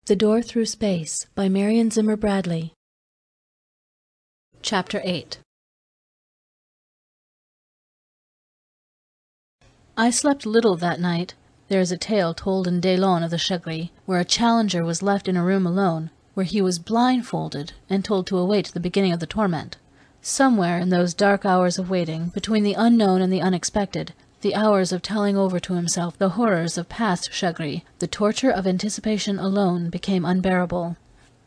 The Door Through Space by Marion Zimmer Bradley. Chapter 8. I slept little that night. There is a tale told in Daylon of the Chagri, where a challenger was left in a room alone, where he was blindfolded and told to await the beginning of the torment. Somewhere in those dark hours of waiting, between the unknown and the unexpected, the hours of telling over to himself the horrors of past Chagri, the torture of anticipation alone became unbearable.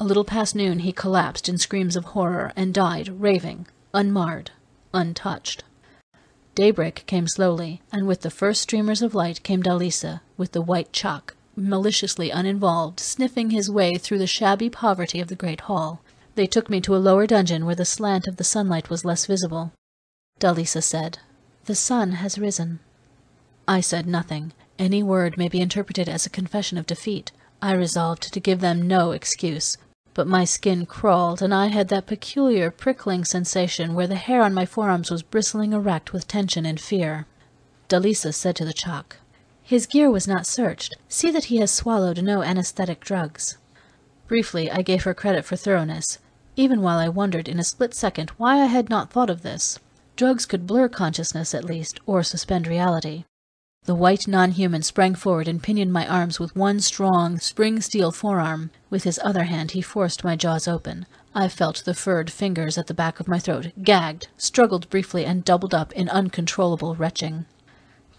A little past noon he collapsed in screams of horror and died, raving, unmarred, untouched. Daybreak came slowly, and with the first streamers of light came Dalisa, with the white chalk, maliciously uninvolved, sniffing his way through the shabby poverty of the great hall. They took me to a lower dungeon where the slant of the sunlight was less visible. Dalisa said, "The sun has risen." I said nothing. Any word may be interpreted as a confession of defeat. I resolved to give them no excuse. But my skin crawled, and I had that peculiar prickling sensation where the hair on my forearms was bristling erect with tension and fear. Dalisa said to the chalk, "His gear was not searched. See that he has swallowed no anesthetic drugs." Briefly, I gave her credit for thoroughness, even while I wondered in a split second why I had not thought of this. Drugs could blur consciousness at least, or suspend reality. The white non-human sprang forward and pinioned my arms with one strong, spring-steel forearm. With his other hand he forced my jaws open. I felt the furred fingers at the back of my throat, gagged, struggled briefly, and doubled up in uncontrollable retching.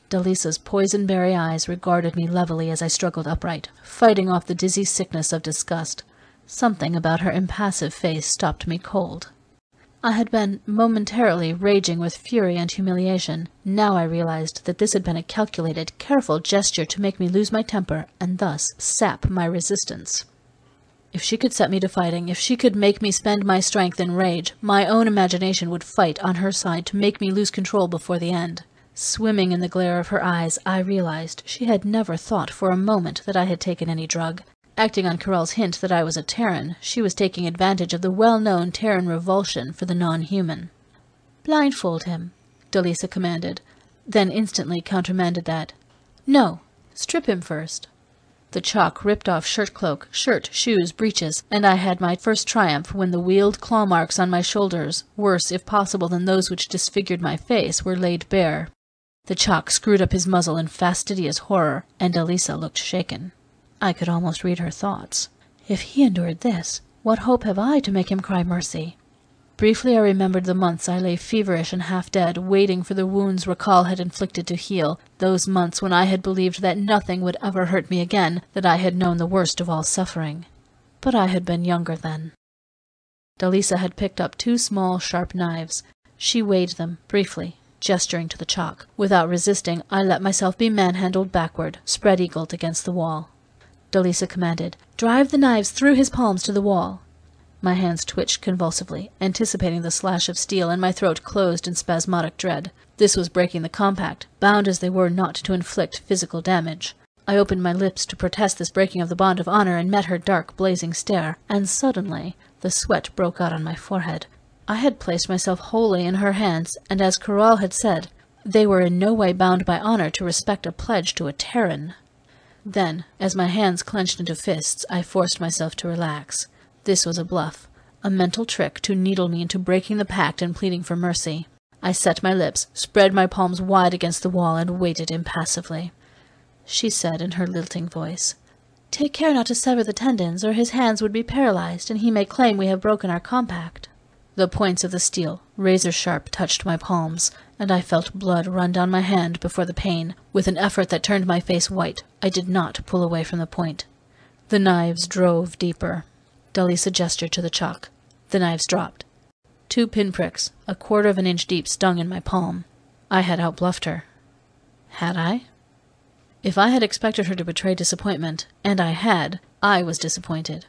Dalisa's poison-berry eyes regarded me levelly as I struggled upright, fighting off the dizzy sickness of disgust. Something about her impassive face stopped me cold. I had been momentarily raging with fury and humiliation. Now I realized that this had been a calculated, careful gesture to make me lose my temper and thus sap my resistance. If she could set me to fighting, if she could make me spend my strength in rage, my own imagination would fight on her side to make me lose control before the end. Swimming in the glare of her eyes, I realized she had never thought for a moment that I had taken any drug. Acting on Carell's hint that I was a Terran, she was taking advantage of the well-known Terran revulsion for the non-human. "Blindfold him," Dalisa commanded, then instantly countermanded that. "No, strip him first." The chalk ripped off shirt-cloak, shirt, shoes, breeches, and I had my first triumph when the wealed claw marks on my shoulders, worse if possible than those which disfigured my face, were laid bare. The chalk screwed up his muzzle in fastidious horror, and Dalisa looked shaken. I could almost read her thoughts. If he endured this, what hope have I to make him cry mercy? Briefly I remembered the months I lay feverish and half-dead, waiting for the wounds Rakal had inflicted to heal, those months when I had believed that nothing would ever hurt me again, that I had known the worst of all suffering. But I had been younger then. Dalisa had picked up 2 small, sharp knives. She weighed them, briefly, gesturing to the chalk. Without resisting, I let myself be manhandled backward, spread-eagled against the wall. Dalisa commanded, "Drive the knives through his palms to the wall." My hands twitched convulsively, anticipating the slash of steel, and my throat closed in spasmodic dread. This was breaking the compact, bound as they were not to inflict physical damage. I opened my lips to protest this breaking of the bond of honor and met her dark, blazing stare, and suddenly the sweat broke out on my forehead. I had placed myself wholly in her hands, and as Carell had said, they were in no way bound by honor to respect a pledge to a Terran. Then, as my hands clenched into fists, I forced myself to relax. This was a bluff, a mental trick to needle me into breaking the pact and pleading for mercy. I set my lips, spread my palms wide against the wall, and waited impassively. She said in her lilting voice, "Take care not to sever the tendons, or his hands would be paralyzed, and he may claim we have broken our compact." The points of the steel, razor-sharp, touched my palms, and I felt blood run down my hand before the pain. With an effort that turned my face white, I did not pull away from the point. The knives drove deeper. Dalisa gestured to the chalk. The knives dropped. 2 pinpricks, 1/4 of an inch deep, stung in my palm. I had outbluffed her. Had I? If I had expected her to betray disappointment, and I had, I was disappointed.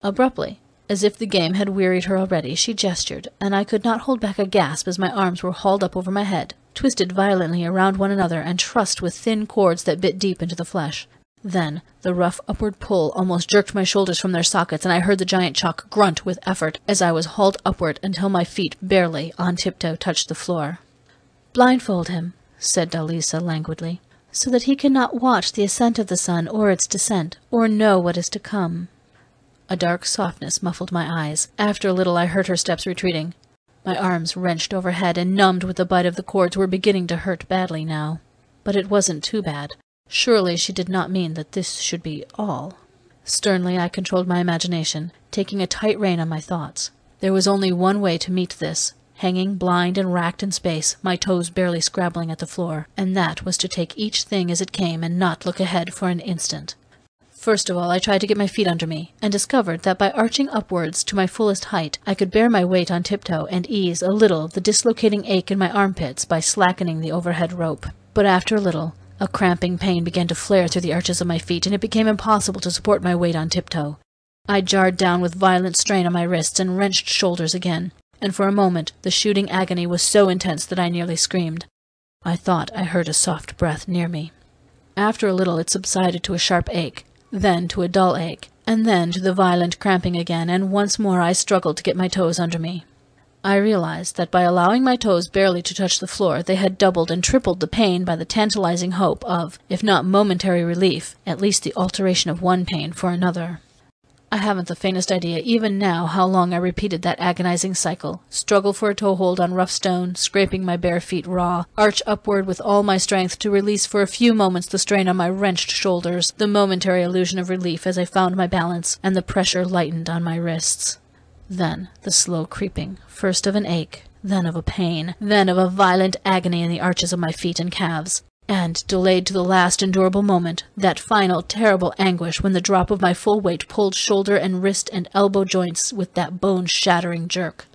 Abruptly, as if the game had wearied her already, she gestured, and I could not hold back a gasp as my arms were hauled up over my head, twisted violently around one another, and trussed with thin cords that bit deep into the flesh. Then the rough upward pull almost jerked my shoulders from their sockets, and I heard the giant chalk grunt with effort as I was hauled upward until my feet barely, on tiptoe, touched the floor. "Blindfold him," said Dalisa languidly, "so that he cannot watch the ascent of the sun or its descent, or know what is to come." A dark softness muffled my eyes. After a little I heard her steps retreating. My arms, wrenched overhead and numbed with the bite of the cords, were beginning to hurt badly now. But it wasn't too bad. Surely she did not mean that this should be all. Sternly I controlled my imagination, taking a tight rein on my thoughts. There was only one way to meet this, hanging blind and racked in space, my toes barely scrabbling at the floor, and that was to take each thing as it came and not look ahead for an instant. First of all, I tried to get my feet under me, and discovered that by arching upwards to my fullest height, I could bear my weight on tiptoe and ease a little the dislocating ache in my armpits by slackening the overhead rope. But after a little, a cramping pain began to flare through the arches of my feet, and it became impossible to support my weight on tiptoe. I jarred down with violent strain on my wrists and wrenched shoulders again, and for a moment the shooting agony was so intense that I nearly screamed. I thought I heard a soft breath near me. After a little it subsided to a sharp ache, then to a dull ache, and then to the violent cramping again, and once more I struggled to get my toes under me. I realized that by allowing my toes barely to touch the floor, they had doubled and tripled the pain by the tantalizing hope of, if not momentary relief, at least the alteration of one pain for another. I haven't the faintest idea even now how long I repeated that agonizing cycle, struggle for a toehold on rough stone, scraping my bare feet raw, arch upward with all my strength to release for a few moments the strain on my wrenched shoulders, the momentary illusion of relief as I found my balance, and the pressure lightened on my wrists. Then the slow creeping, first of an ache, then of a pain, then of a violent agony in the arches of my feet and calves. And, delayed to the last endurable moment, that final terrible anguish when the drop of my full weight pulled shoulder and wrist and elbow joints with that bone-shattering jerk.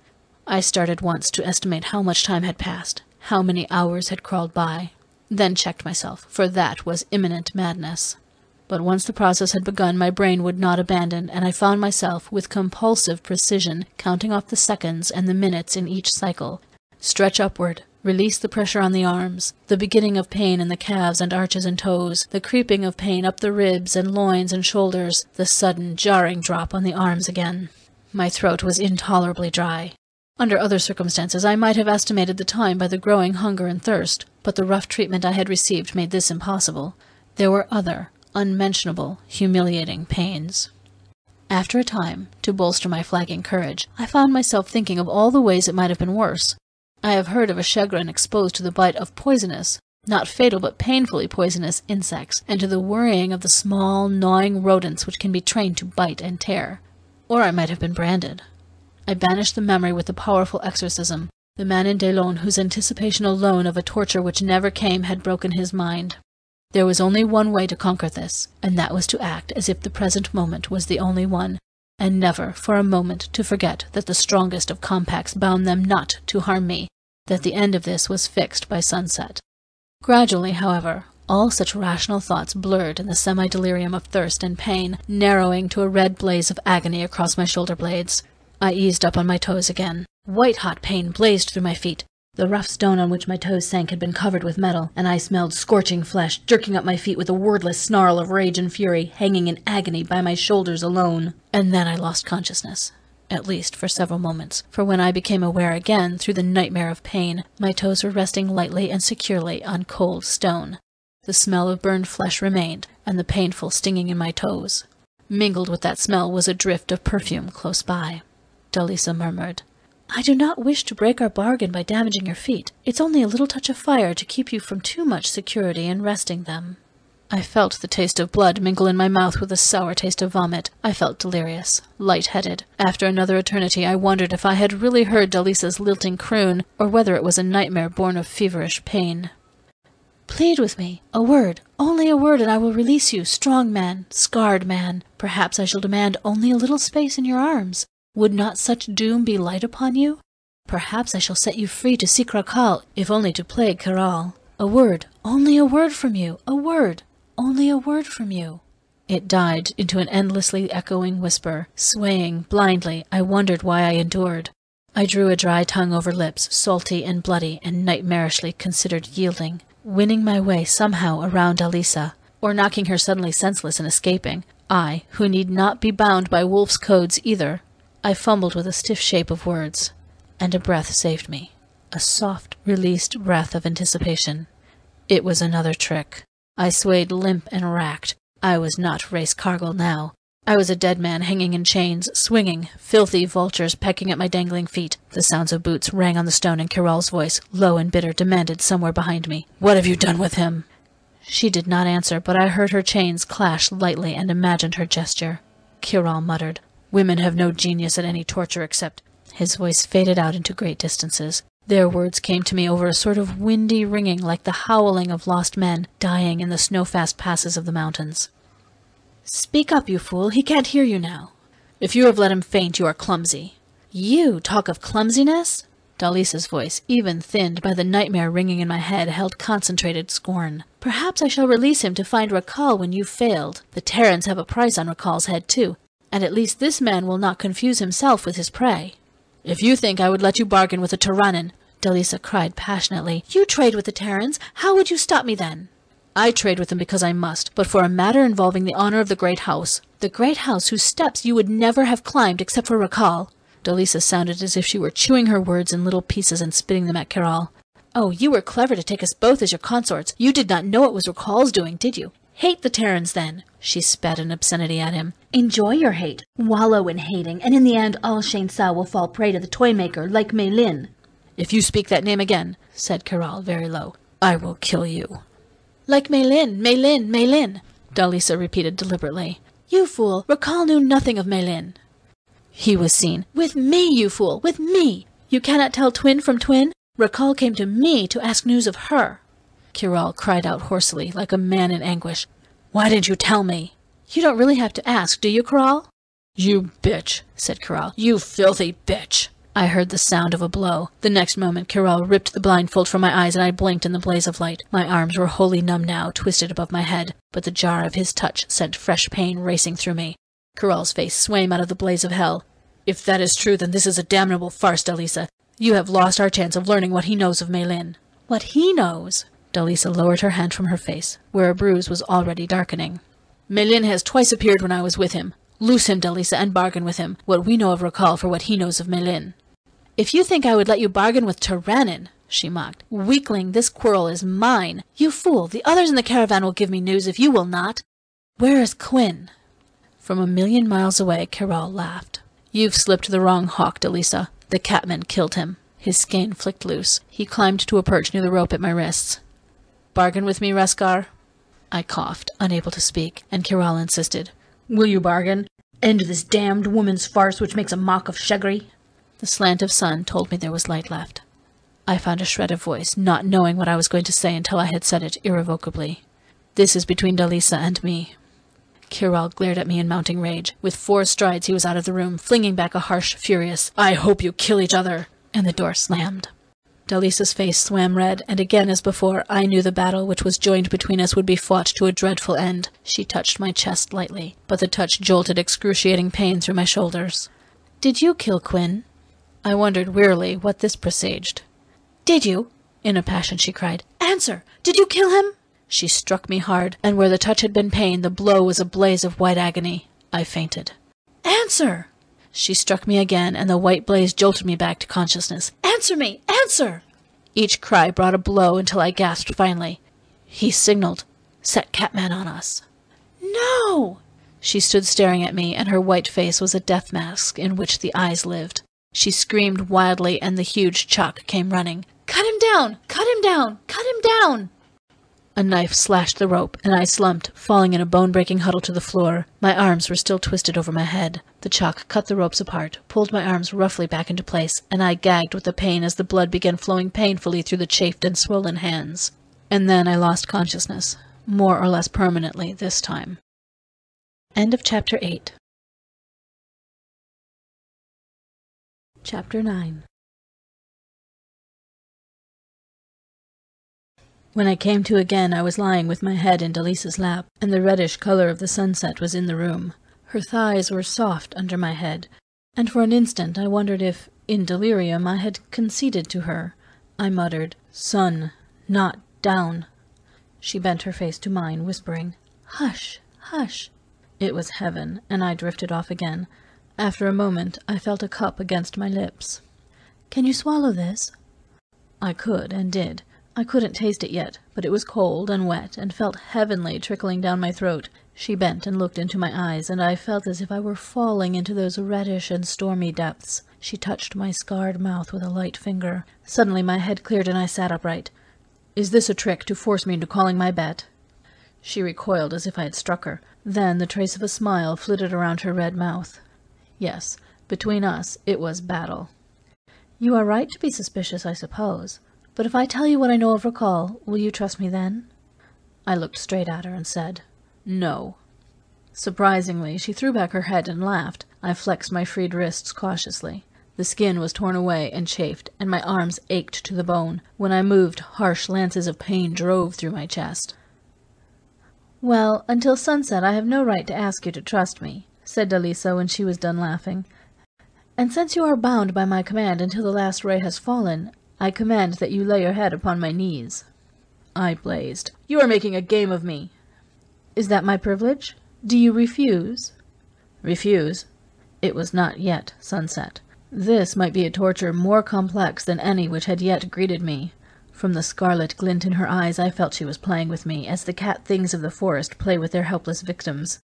I started once to estimate how much time had passed, how many hours had crawled by, then checked myself, for that was imminent madness. But once the process had begun, my brain would not abandon, and I found myself, with compulsive precision, counting off the seconds and the minutes in each cycle. Stretch upward. Release the pressure on the arms, the beginning of pain in the calves and arches and toes, the creeping of pain up the ribs and loins and shoulders, the sudden, jarring drop on the arms again. My throat was intolerably dry. Under other circumstances I might have estimated the time by the growing hunger and thirst, but the rough treatment I had received made this impossible. There were other, unmentionable, humiliating pains. After a time, to bolster my flagging courage, I found myself thinking of all the ways it might have been worse. I have heard of a chagrin exposed to the bite of poisonous, not fatal but painfully poisonous, insects, and to the worrying of the small, gnawing rodents which can be trained to bite and tear. Or I might have been branded. I banished the memory with the powerful exorcism. The man in Daylon, whose anticipation alone of a torture which never came, had broken his mind. There was only one way to conquer this, and that was to act as if the present moment was the only one, and never for a moment to forget that the strongest of compacts bound them not to harm me, that the end of this was fixed by sunset. Gradually, however, all such rational thoughts blurred in the semi-delirium of thirst and pain, narrowing to a red blaze of agony across my shoulder blades. I eased up on my toes again. White-hot pain blazed through my feet. The rough stone on which my toes sank had been covered with metal, and I smelled scorching flesh, jerking up my feet with a wordless snarl of rage and fury, hanging in agony by my shoulders alone. And then I lost consciousness, at least for several moments, for when I became aware again through the nightmare of pain, my toes were resting lightly and securely on cold stone. The smell of burned flesh remained, and the painful stinging in my toes. Mingled with that smell was a drift of perfume close by. Dalisa murmured, "I do not wish to break our bargain by damaging your feet. It's only a little touch of fire to keep you from too much security in resting them." I felt the taste of blood mingle in my mouth with the sour taste of vomit. I felt delirious, light-headed. After another eternity I wondered if I had really heard Dalisa's lilting croon, or whether it was a nightmare born of feverish pain. "Plead with me. A word, only a word, and I will release you, strong man, scarred man. Perhaps I shall demand only a little space in your arms. Would not such doom be light upon you? Perhaps I shall set you free to seek Rakal, if only to plague Karal. A word, only a word from you, a word, only a word from you." It died into an endlessly echoing whisper. Swaying blindly, I wondered why I endured. I drew a dry tongue over lips, salty and bloody, and nightmarishly considered yielding, winning my way somehow around Dalisa, or knocking her suddenly senseless and escaping. I, who need not be bound by wolf's codes either. I fumbled with a stiff shape of words, and a breath saved me. A soft, released breath of anticipation. It was another trick. I swayed limp and racked. I was not Race Cargill now. I was a dead man hanging in chains, swinging, filthy vultures pecking at my dangling feet. The sounds of boots rang on the stone, and Kiral's voice, low and bitter, demanded somewhere behind me, "What have you done with him?" She did not answer, but I heard her chains clash lightly and imagined her gesture. Kiral muttered, "Women have no genius at any torture except—" His voice faded out into great distances. Their words came to me over a sort of windy ringing like the howling of lost men dying in the snow-fast passes of the mountains. "Speak up, you fool. He can't hear you now." "If you have let him faint, you are clumsy." "You talk of clumsiness?" Dalisa's voice, even thinned by the nightmare ringing in my head, held concentrated scorn. "Perhaps I shall release him to find Rakal when you've failed. The Terrans have a price on Rakal's head, too, and at least this man will not confuse himself with his prey." "If you think I would let you bargain with a Terranin," Dalisa cried passionately. "You trade with the Terrans. How would you stop me then?" "I trade with them because I must, but for a matter involving the honor of the Great House." "The Great House whose steps you would never have climbed except for Rakal." Dalisa sounded as if she were chewing her words in little pieces and spitting them at Kiral. "Oh, you were clever to take us both as your consorts. You did not know it was Rakal's doing, did you? Hate the Terrans, then." She spat an obscenity at him. "Enjoy your hate. Wallow in hating, and in the end all Shane Sa will fall prey to the toy-maker like Mei Lin." "If you speak that name again," said Kiral very low, "I will kill you." "Like Mei Lin, Mei Lin, Mei Lin," Dalisa repeated deliberately. "You fool, Rakal knew nothing of Mei Lin." "He was seen—" "With me, you fool, with me! You cannot tell twin from twin? Rakal came to me to ask news of her." Kiral cried out hoarsely, like a man in anguish. "Why didn't you tell me?" "You don't really have to ask, do you, Kiral?" "You bitch," said Kiral. "You filthy bitch." I heard the sound of a blow. The next moment Kiral ripped the blindfold from my eyes, and I blinked in the blaze of light. My arms were wholly numb now, twisted above my head, but the jar of his touch sent fresh pain racing through me. Kiral's face swam out of the blaze of hell. "If that is true, then this is a damnable farce, Dalisa. You have lost our chance of learning what he knows of Mei Lin." "What he knows?" Dalisa lowered her hand from her face, where a bruise was already darkening. "Mei Lin has twice appeared when I was with him. Loose him, Dalisa, and bargain with him, what we know of Rakal for what he knows of Mei Lin." "If you think I would let you bargain with Terranin," she mocked. "Weakling, this quarrel is mine. You fool, the others in the caravan will give me news if you will not. Where is Quinn?" From 1,000,000 miles away, Kiral laughed. "You've slipped the wrong hawk, Dalisa. The catman killed him." His skein flicked loose. He climbed to a perch near the rope at my wrists. "Bargain with me, Raskar?" I coughed, unable to speak, and Kiral insisted. "Will you bargain? End this damned woman's farce which makes a mock of Shegri?" The slant of sun told me there was light left. I found a shred of voice, not knowing what I was going to say until I had said it irrevocably. "This is between Dalisa and me." Kiral glared at me in mounting rage. With 4 strides he was out of the room, flinging back a harsh, furious, "I hope you kill each other!" and the door slammed. Dalisa's face swam red, and again as before I knew the battle which was joined between us would be fought to a dreadful end. She touched my chest lightly, but the touch jolted excruciating pain through my shoulders. "Did you kill Quinn?" I wondered wearily what this presaged. "Did you?" In a passion she cried. "Answer! Did you kill him?" She struck me hard, and where the touch had been pain, the blow was a blaze of white agony. I fainted. "Answer!" She struck me again, and the white blaze jolted me back to consciousness. "Answer me! Answer!" Each cry brought a blow until I gasped finally. He signaled. Set Catman on us. "No!" She stood staring at me, and her white face was a death mask in which the eyes lived. She screamed wildly, and the huge Chuck came running. "Cut him down! Cut him down! Cut him down!" A knife slashed the rope, and I slumped, falling in a bone-breaking huddle to the floor. My arms were still twisted over my head. The Chuck cut the ropes apart, pulled my arms roughly back into place, and I gagged with the pain as the blood began flowing painfully through the chafed and swollen hands. And then I lost consciousness, more or less permanently this time. End of Chapter 8. Chapter 9. When I came to again, I was lying with my head in Dalisa's lap, and the reddish color of the sunset was in the room. Her thighs were soft under my head, and for an instant I wondered if, in delirium, I had conceded to her. I muttered, "Sun, not down." She bent her face to mine, whispering, "Hush, hush." It was heaven, and I drifted off again. After a moment, I felt a cup against my lips. "Can you swallow this?" I could, and did. I couldn't taste it yet, but it was cold and wet, and felt heavenly trickling down my throat. She bent and looked into my eyes, and I felt as if I were falling into those reddish and stormy depths. She touched my scarred mouth with a light finger. Suddenly my head cleared and I sat upright. "Is this a trick to force me into calling my bet?" She recoiled as if I had struck her. Then the trace of a smile flitted around her red mouth. Yes, between us it was battle. "You are right to be suspicious, I suppose. But if I tell you what I know of Racal, will you trust me then?" I looked straight at her and said, "No." Surprisingly, she threw back her head and laughed. I flexed my freed wrists cautiously. The skin was torn away and chafed, and my arms ached to the bone. When I moved, harsh lances of pain drove through my chest. "Well, until sunset I have no right to ask you to trust me," said Dalisa when she was done laughing. "And since you are bound by my command until the last ray has fallen, I command that you lay your head upon my knees." I blazed. "You are making a game of me." "Is that my privilege? Do you refuse?" Refuse? It was not yet sunset. This might be a torture more complex than any which had yet greeted me. From the scarlet glint in her eyes I felt she was playing with me, as the cat things of the forest play with their helpless victims.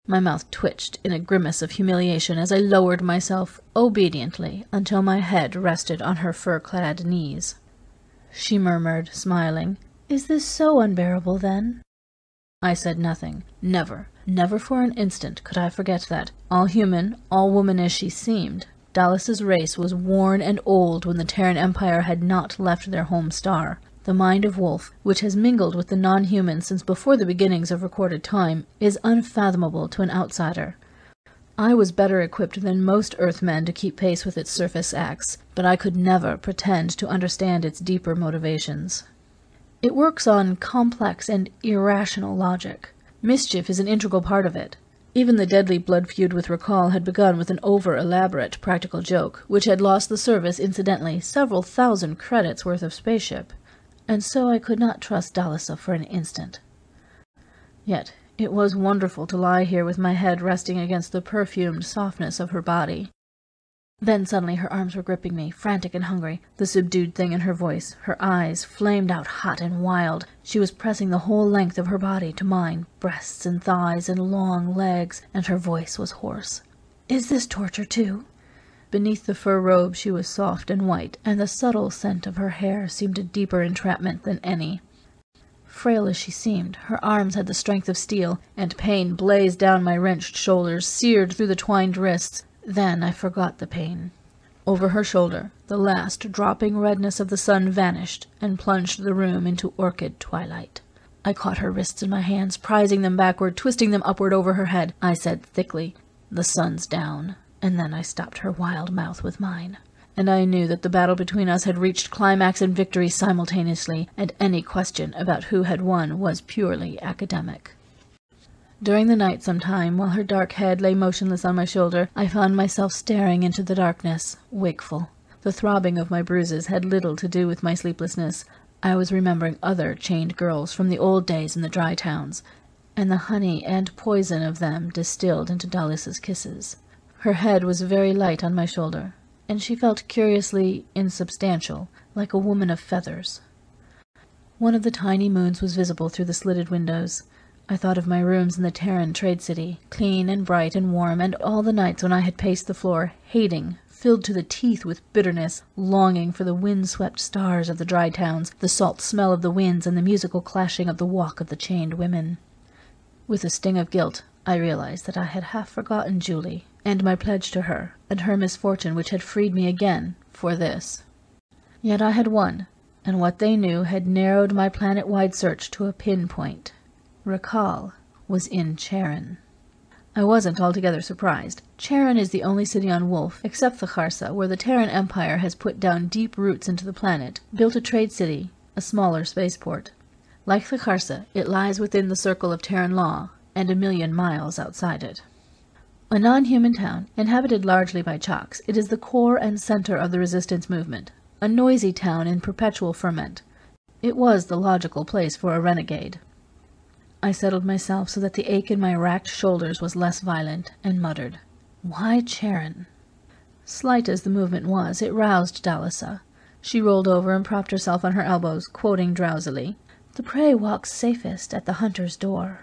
My mouth twitched in a grimace of humiliation as I lowered myself obediently until my head rested on her fur-clad knees. She murmured, smiling, "Is this so unbearable, then?" I said nothing. Never for an instant could I forget that, all human, all woman as she seemed, Dallas's race was worn and old when the Terran Empire had not left their home star. The mind of Wolf, which has mingled with the non-human since before the beginnings of recorded time, is unfathomable to an outsider. I was better equipped than most Earthmen to keep pace with its surface acts, but I could never pretend to understand its deeper motivations. It works on complex and irrational logic. Mischief is an integral part of it. Even the deadly blood feud with Racal had begun with an over-elaborate practical joke, which had lost the service, incidentally, several thousand credits worth of spaceship, and so I could not trust Dalisa for an instant. Yet it was wonderful to lie here with my head resting against the perfumed softness of her body. Then suddenly her arms were gripping me, frantic and hungry. The subdued thing in her voice, her eyes, flamed out hot and wild. She was pressing the whole length of her body to mine, breasts and thighs and long legs, and her voice was hoarse. "Is this torture, too?" Beneath the fur robe she was soft and white, and the subtle scent of her hair seemed a deeper entrapment than any. Frail as she seemed, her arms had the strength of steel, and pain blazed down my wrenched shoulders, seared through the twined wrists. Then I forgot the pain. Over her shoulder, the last dropping redness of the sun vanished and plunged the room into orchid twilight. I caught her wrists in my hands, prizing them backward, twisting them upward over her head. I said thickly, "The sun's down," and then I stopped her wild mouth with mine. And I knew that the battle between us had reached climax and victory simultaneously, and any question about who had won was purely academic. During the night sometime, while her dark head lay motionless on my shoulder, I found myself staring into the darkness, wakeful. The throbbing of my bruises had little to do with my sleeplessness. I was remembering other chained girls from the old days in the dry towns, and the honey and poison of them distilled into Dalisa's kisses. Her head was very light on my shoulder, and she felt curiously insubstantial, like a woman of feathers. One of the tiny moons was visible through the slitted windows. I thought of my rooms in the Terran trade city, clean and bright and warm, and all the nights when I had paced the floor, hating, filled to the teeth with bitterness, longing for the wind-swept stars of the dry towns, the salt smell of the winds, and the musical clashing of the walk of the chained women. With a sting of guilt, I realized that I had half forgotten Julie, and my pledge to her, and her misfortune which had freed me again for this. Yet I had won, and what they knew had narrowed my planet-wide search to a pinpoint. Racal was in Terran. I wasn't altogether surprised. Terran is the only city on Wolf, except the Kharsa, where the Terran Empire has put down deep roots into the planet, built a trade city, a smaller spaceport. Like the Kharsa, it lies within the circle of Terran law, and 1,000,000 miles outside it. A non-human town, inhabited largely by Chalks, it is the core and center of the resistance movement, a noisy town in perpetual ferment. It was the logical place for a renegade. I settled myself so that the ache in my racked shoulders was less violent, and muttered, "Why Terran?" Slight as the movement was, it roused Dalisa. She rolled over and propped herself on her elbows, quoting drowsily, "The prey walks safest at the hunter's door."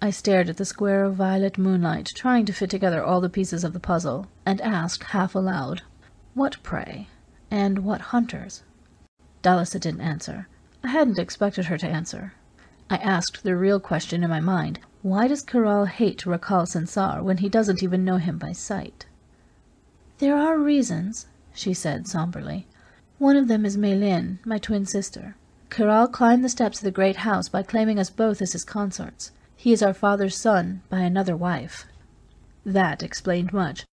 I stared at the square of violet moonlight, trying to fit together all the pieces of the puzzle, and asked half aloud, "What prey? And what hunters?" Dalisa didn't answer. I hadn't expected her to answer. I asked the real question in my mind. Why does Kiral hate Rakal Sensar when he doesn't even know him by sight? "There are reasons," she said somberly. "One of them is Meilin, my twin sister. Kiral climbed the steps of the great house by claiming us both as his consorts. He is our father's son by another wife." That explained much.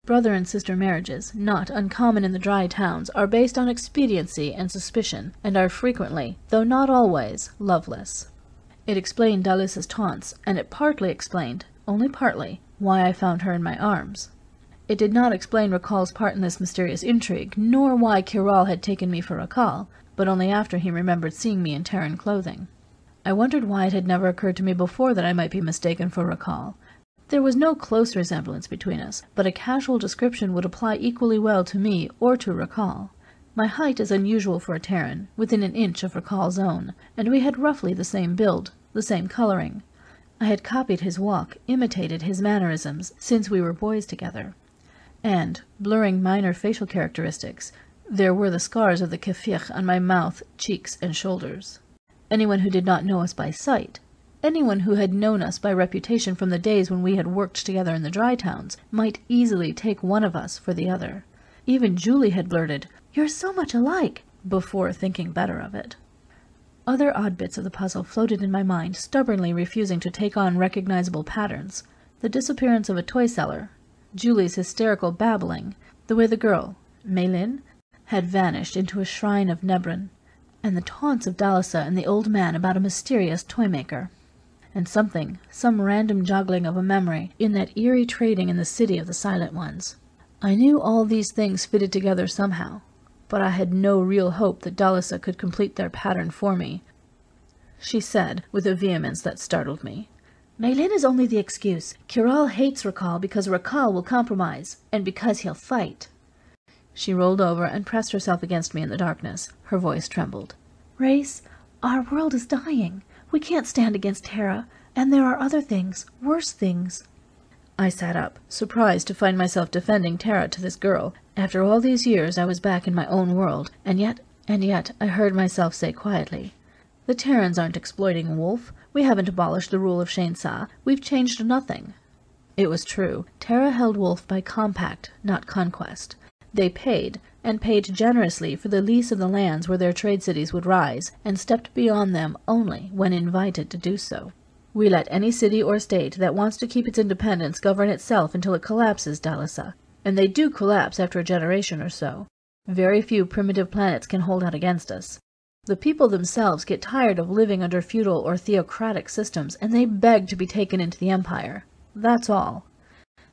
Brother and sister marriages, not uncommon in the dry towns, are based on expediency and suspicion, and are frequently, though not always, loveless. It explained Dalisa's taunts, and it partly explained, only partly, why I found her in my arms. It did not explain Rakal's part in this mysterious intrigue, nor why Kiral had taken me for Rakal, but only after he remembered seeing me in Terran clothing. I wondered why it had never occurred to me before that I might be mistaken for Rakal. There was no close resemblance between us, but a casual description would apply equally well to me or to Rakal. My height is unusual for a Terran, within an inch of Rakal's own, and we had roughly the same build, the same coloring. I had copied his walk, imitated his mannerisms, since we were boys together. And, blurring minor facial characteristics, there were the scars of the kefir on my mouth, cheeks, and shoulders. Anyone who did not know us by sight, anyone who had known us by reputation from the days when we had worked together in the dry towns, might easily take one of us for the other. Even Julie had blurted, "You're so much alike," before thinking better of it. Other odd bits of the puzzle floated in my mind, stubbornly refusing to take on recognizable patterns. The disappearance of a toy seller, Julie's hysterical babbling, the way the girl, Meilin, had vanished into a shrine of Nebran, and the taunts of Dalisa and the old man about a mysterious toy-maker. And some random juggling of a memory, in that eerie trading in the city of the Silent Ones. I knew all these things fitted together somehow, but I had no real hope that Dalisa could complete their pattern for me. She said, with a vehemence that startled me, "Meilin is only the excuse. Kiral hates Rakal because Rakal will compromise, and because he'll fight." She rolled over and pressed herself against me in the darkness. Her voice trembled. "Race, our world is dying. We can't stand against Terra, and there are other things, worse things." I sat up, surprised to find myself defending Terra to this girl. After all these years I was back in my own world, and yet I heard myself say quietly, "The Terrans aren't exploiting Wolf. We haven't abolished the rule of Shainsa. We've changed nothing." It was true. Terra held Wolf by compact, not conquest. They paid, and paid generously for the lease of the lands where their trade cities would rise, and stepped beyond them only when invited to do so. "We let any city or state that wants to keep its independence govern itself until it collapses, Dalisa. And they do collapse after a generation or so. Very few primitive planets can hold out against us. The people themselves get tired of living under feudal or theocratic systems, and they beg to be taken into the Empire. That's all."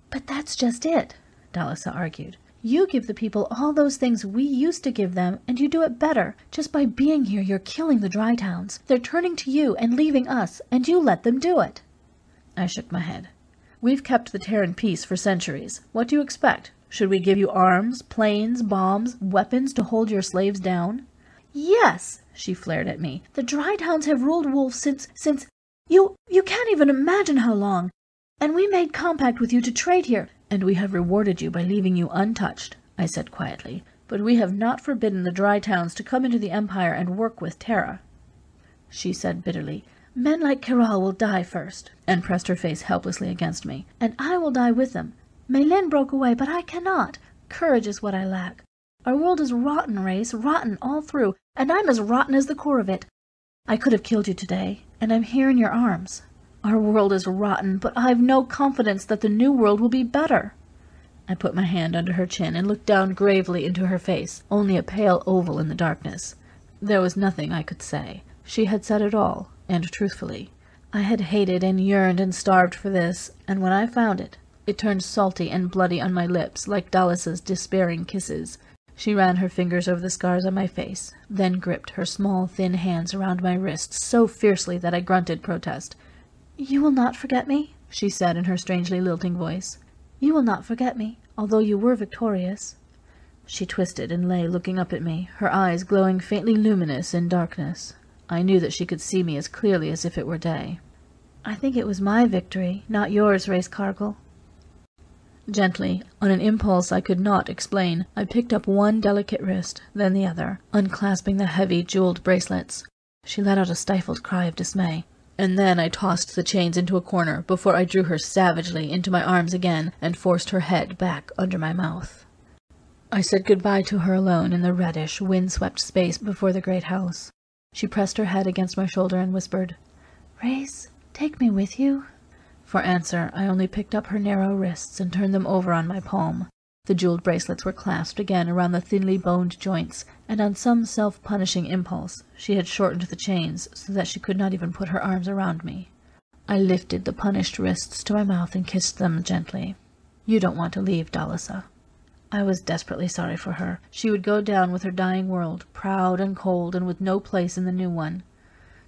"But that's just it," Dalisa argued. "You give the people all those things we used to give them, and you do it better. Just by being here, you're killing the dry towns. They're turning to you and leaving us, and you let them do it." I shook my head. "We've kept the Terran peace for centuries. What do you expect? Should we give you arms, planes, bombs, weapons to hold your slaves down?" "Yes," she flared at me. "The dry towns have ruled Wolf since you can't even imagine how long. And we made compact with you to trade here." "And we have rewarded you by leaving you untouched," I said quietly. "But we have not forbidden the dry towns to come into the Empire and work with Terra." She said bitterly, "Men like Kiral will die first," and pressed her face helplessly against me. "And I will die with them. Meilin broke away, but I cannot. Courage is what I lack. Our world is rotten, Race, rotten all through, and I'm as rotten as the core of it. I could have killed you today, and I'm here in your arms. Our world is rotten, but I've no confidence that the new world will be better." I put my hand under her chin and looked down gravely into her face, only a pale oval in the darkness. There was nothing I could say. She had said it all, and truthfully. I had hated and yearned and starved for this, and when I found it, it turned salty and bloody on my lips, like Dalisa's despairing kisses. She ran her fingers over the scars on my face, then gripped her small, thin hands around my wrists so fiercely that I grunted protest. "You will not forget me?" she said in her strangely lilting voice. "You will not forget me, although you were victorious." She twisted and lay looking up at me, her eyes glowing faintly luminous in darkness. I knew that she could see me as clearly as if it were day. I think it was my victory, not yours, Race Cargill. Gently, on an impulse I could not explain, I picked up one delicate wrist, then the other, unclasping the heavy, jeweled bracelets. She let out a stifled cry of dismay, and then I tossed the chains into a corner before I drew her savagely into my arms again and forced her head back under my mouth. I said goodbye to her alone in the reddish, wind-swept space before the great house. She pressed her head against my shoulder and whispered, "Race, take me with you." For answer, I only picked up her narrow wrists and turned them over on my palm. The jeweled bracelets were clasped again around the thinly boned joints, and on some self-punishing impulse, she had shortened the chains so that she could not even put her arms around me. I lifted the punished wrists to my mouth and kissed them gently. "You don't want to leave, Dalisa." I was desperately sorry for her. She would go down with her dying world, proud and cold and with no place in the new one.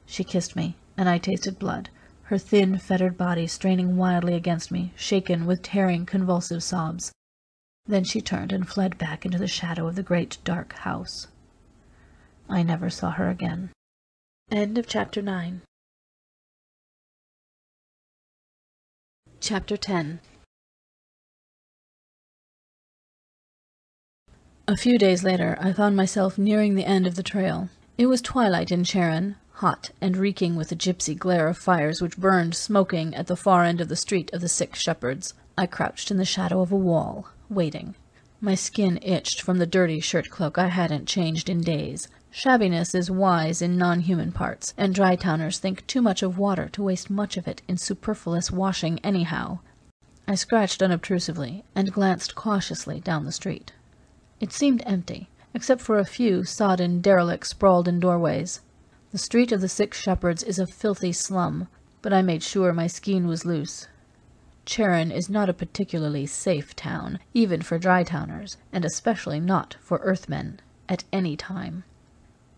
She kissed me, and I tasted blood, her thin, fettered body straining wildly against me, shaken with tearing, convulsive sobs. Then she turned and fled back into the shadow of the great, dark house. I never saw her again. End of Chapter 9. Chapter 10. A few days later, I found myself nearing the end of the trail. It was twilight in Terran, hot and reeking with the gypsy glare of fires which burned smoking at the far end of the street of the 6 shepherds. I crouched in the shadow of a wall, waiting. My skin itched from the dirty shirt-cloak I hadn't changed in days. Shabbiness is wise in non-human parts, and dry-towners think too much of water to waste much of it in superfluous washing anyhow. I scratched unobtrusively, and glanced cautiously down the street. It seemed empty, except for a few sodden derelicts sprawled in doorways. The street of the 6 shepherds is a filthy slum, but I made sure my skein was loose. Terran is not a particularly safe town, even for dry-towners, and especially not for Earthmen, at any time.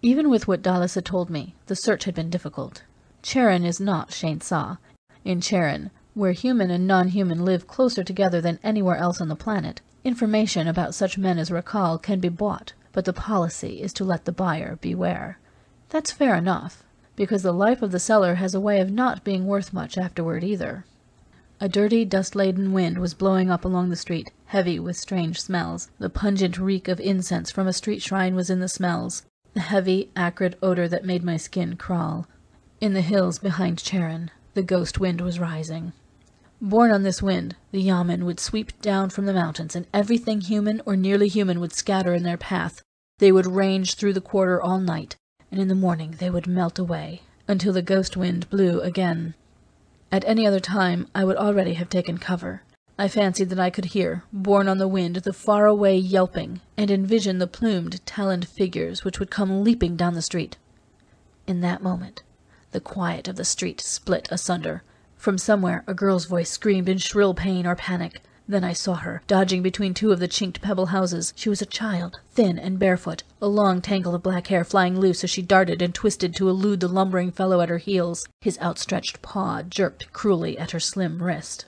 Even with what Dalisa told me, the search had been difficult. Terran is not Shainsa. In Terran, where human and non-human live closer together than anywhere else on the planet, information about such men as Rakal can be bought, but the policy is to let the buyer beware. That's fair enough, because the life of the seller has a way of not being worth much afterward either. A dirty, dust-laden wind was blowing up along the street, heavy with strange smells. The pungent reek of incense from a street shrine was in the smells, the heavy, acrid odor that made my skin crawl. In the hills behind Terran, the ghost wind was rising. Borne on this wind, the Yamen would sweep down from the mountains, and everything human or nearly human would scatter in their path. They would range through the quarter all night, and in the morning they would melt away, until the ghost wind blew again. At any other time I would already have taken cover. I fancied that I could hear, borne on the wind, the far-away yelping, and envision the plumed, taloned figures which would come leaping down the street. In that moment, the quiet of the street split asunder. From somewhere a girl's voice screamed in shrill pain or panic. Then I saw her, dodging between 2 of the chinked pebble houses. She was a child, thin and barefoot, a long tangle of black hair flying loose as she darted and twisted to elude the lumbering fellow at her heels. His outstretched paw jerked cruelly at her slim wrist.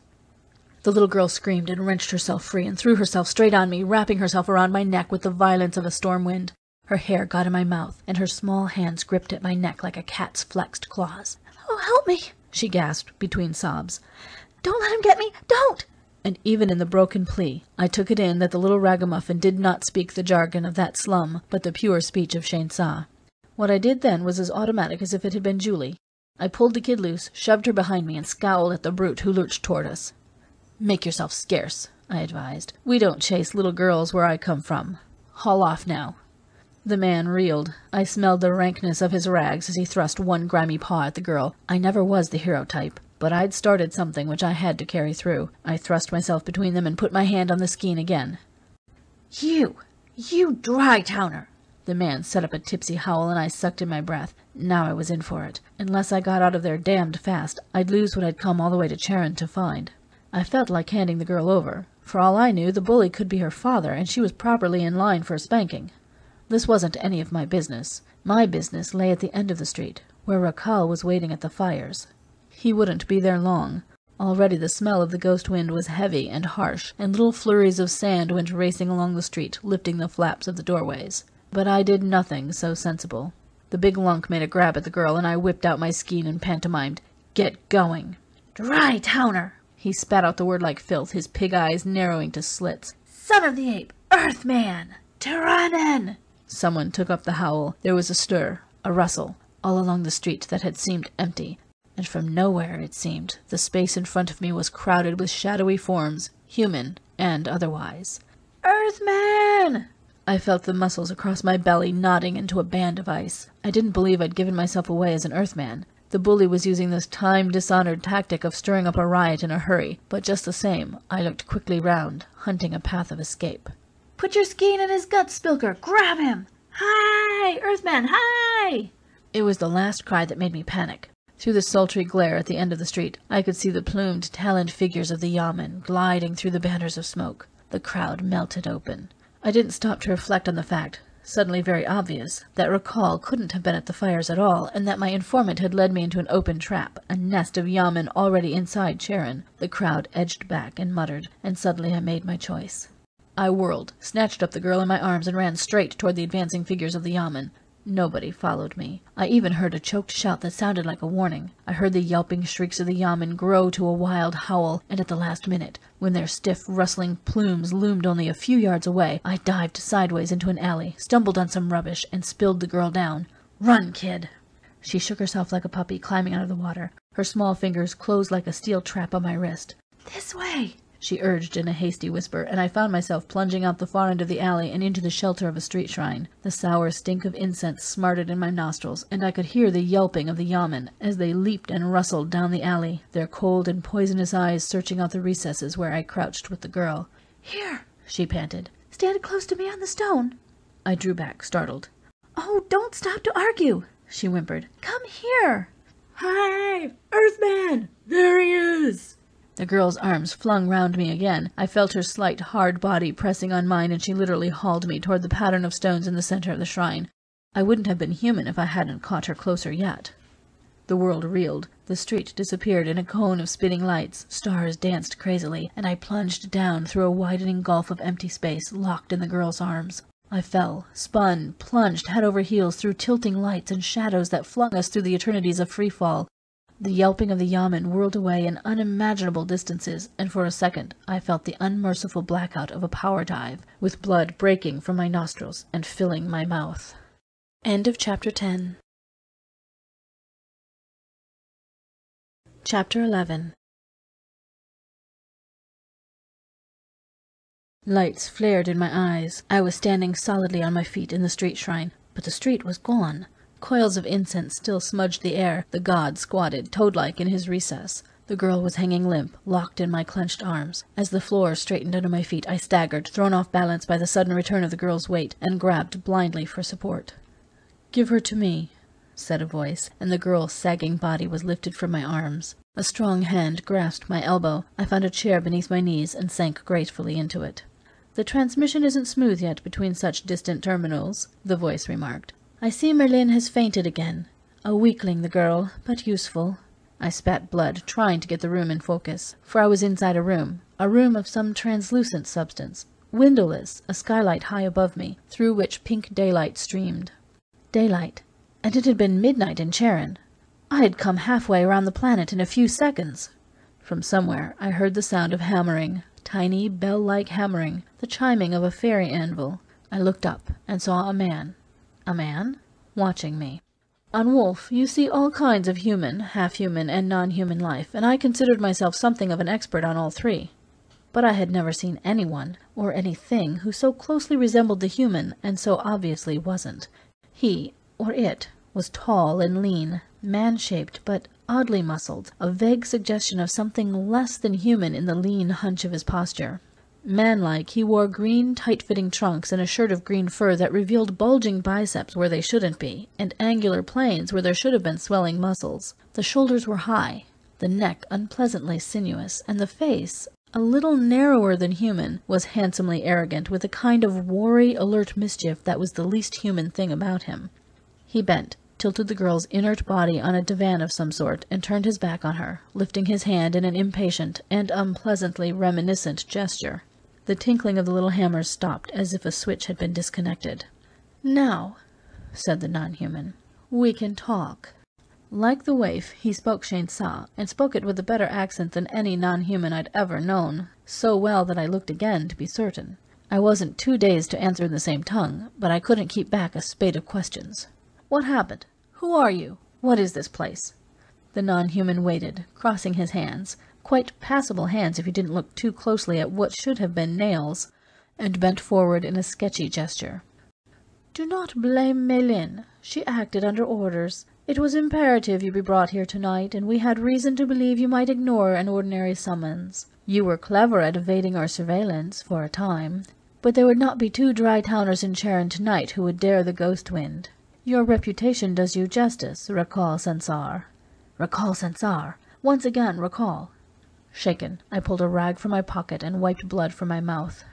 The little girl screamed and wrenched herself free and threw herself straight on me, wrapping herself around my neck with the violence of a storm wind. Her hair got in my mouth, and her small hands gripped at my neck like a cat's flexed claws. "Oh, help me!" she gasped between sobs. "Don't let him get me! Don't!" And even in the broken plea, I took it in that the little ragamuffin did not speak the jargon of that slum, but the pure speech of Shainsa. What I did then was as automatic as if it had been Julie. I pulled the kid loose, shoved her behind me, and scowled at the brute who lurched toward us. "Make yourself scarce," I advised. "We don't chase little girls where I come from. Haul off now." The man reeled. I smelled the rankness of his rags as he thrust one grimy paw at the girl. I never was the hero type, but I'd started something which I had to carry through. I thrust myself between them and put my hand on the skein again. You dry-towner!" The man set up a tipsy howl, and I sucked in my breath. Now I was in for it. Unless I got out of there damned fast, I'd lose what I'd come all the way to Terran to find. I felt like handing the girl over. For all I knew, the bully could be her father, and she was properly in line for a spanking. This wasn't any of my business. My business lay at the end of the street, where Rakal was waiting at the fires. He wouldn't be there long. Already the smell of the ghost wind was heavy and harsh, and little flurries of sand went racing along the street, lifting the flaps of the doorways. But I did nothing so sensible. The big lunk made a grab at the girl, and I whipped out my skein and pantomimed, "Get going!" Dry towner! He spat out the word like filth, his pig eyes narrowing to slits. Son of the ape! Earthman! Tyrannin! Someone took up the howl. There was a stir, a rustle, all along the street that had seemed empty. And from nowhere, it seemed, the space in front of me was crowded with shadowy forms, human and otherwise. Earthman! I felt the muscles across my belly knotting into a band of ice. I didn't believe I'd given myself away as an Earthman. The bully was using this time-dishonored tactic of stirring up a riot in a hurry, but just the same, I looked quickly round, hunting a path of escape. Put your skein in his guts, Spilker! Grab him! Hi! Earthman, hi! It was the last cry that made me panic. Through the sultry glare at the end of the street, I could see the plumed, taloned figures of the yamen gliding through the banners of smoke. The crowd melted open. I didn't stop to reflect on the fact, suddenly very obvious, that Rakal couldn't have been at the fires at all, and that my informant had led me into an open trap, a nest of yamen already inside Charon. The crowd edged back and muttered, and suddenly I made my choice. I whirled, snatched up the girl in my arms, and ran straight toward the advancing figures of the yamen. Nobody followed me. I even heard a choked shout that sounded like a warning. I heard the yelping shrieks of the yamen grow to a wild howl, and at the last minute, when their stiff, rustling plumes loomed only a few yards away, I dived sideways into an alley, stumbled on some rubbish, and spilled the girl down. "Run, kid!" She shook herself like a puppy climbing out of the water. Her small fingers closed like a steel trap on my wrist. "This way!" she urged in a hasty whisper, and I found myself plunging out the far end of the alley and into the shelter of a street shrine. The sour stink of incense smarted in my nostrils, and I could hear the yelping of the yamen as they leaped and rustled down the alley, their cold and poisonous eyes searching out the recesses where I crouched with the girl. "Here," she panted. "Stand close to me on the stone." I drew back, startled. "Oh, don't stop to argue," she whimpered. "Come here." "Hi, Earthman! There he is!" The girl's arms flung round me again. I felt her slight, hard body pressing on mine, and she literally hauled me toward the pattern of stones in the center of the shrine. I wouldn't have been human if I hadn't caught her closer yet. The world reeled. The street disappeared in a cone of spinning lights. Stars danced crazily, and I plunged down through a widening gulf of empty space, locked in the girl's arms. I fell, spun, plunged head over heels through tilting lights and shadows that flung us through the eternities of free fall. The yelping of the yamen whirled away in unimaginable distances, and for a second I felt the unmerciful blackout of a power dive, with blood breaking from my nostrils and filling my mouth. End of Chapter 10. Chapter 11. Lights flared in my eyes. I was standing solidly on my feet in the street shrine, but the street was gone. Coils of incense still smudged the air. The god squatted, toad-like, in his recess. The girl was hanging limp, locked in my clenched arms. As the floor straightened under my feet, I staggered, thrown off balance by the sudden return of the girl's weight, and grabbed blindly for support. "Give her to me," said a voice, and the girl's sagging body was lifted from my arms. A strong hand grasped my elbow. I found a chair beneath my knees and sank gracefully into it. "The transmission isn't smooth yet between such distant terminals," the voice remarked. "I see Merlin has fainted again. A weakling, the girl, but useful." I spat blood, trying to get the room in focus, for I was inside a room of some translucent substance, windowless, a skylight high above me, through which pink daylight streamed. Daylight. And it had been midnight in Charon. I had come halfway around the planet in a few seconds. From somewhere I heard the sound of hammering, tiny, bell-like hammering, the chiming of a fairy anvil. I looked up and saw a man. A man? Watching me. On Wolf, you see all kinds of human, half-human, and non-human life, and I considered myself something of an expert on all three. But I had never seen anyone, or anything, who so closely resembled the human, and so obviously wasn't. He, or it, was tall and lean, man-shaped, but oddly muscled, a vague suggestion of something less than human in the lean hunch of his posture. Man-like, he wore green, tight-fitting trunks and a shirt of green fur that revealed bulging biceps where they shouldn't be, and angular planes where there should have been swelling muscles. The shoulders were high, the neck unpleasantly sinuous, and the face, a little narrower than human, was handsomely arrogant, with a kind of wary, alert mischief that was the least human thing about him. He bent, tilted the girl's inert body on a divan of some sort, and turned his back on her, lifting his hand in an impatient and unpleasantly reminiscent gesture. The tinkling of the little hammers stopped, as if a switch had been disconnected. "Now," said the non-human, "we can talk." Like the waif, he spoke Shainsa, and spoke it with a better accent than any non-human I'd ever known, so well that I looked again to be certain. I wasn't too dazed to answer in the same tongue, but I couldn't keep back a spate of questions. What happened? Who are you? What is this place? The non-human waited, crossing his hands, quite passable hands if you didn't look too closely at what should have been nails, and bent forward in a sketchy gesture. Do not blame Mélin. She acted under orders. It was imperative you be brought here tonight, and we had reason to believe you might ignore an ordinary summons. You were clever at evading our surveillance, for a time, but there would not be 2 dry towners in Charon tonight who would dare the ghost wind. Your reputation does you justice, Recall Sensar. Recall Sensar. Once again, recall. Shaken, I pulled a rag from my pocket and wiped blood from my mouth.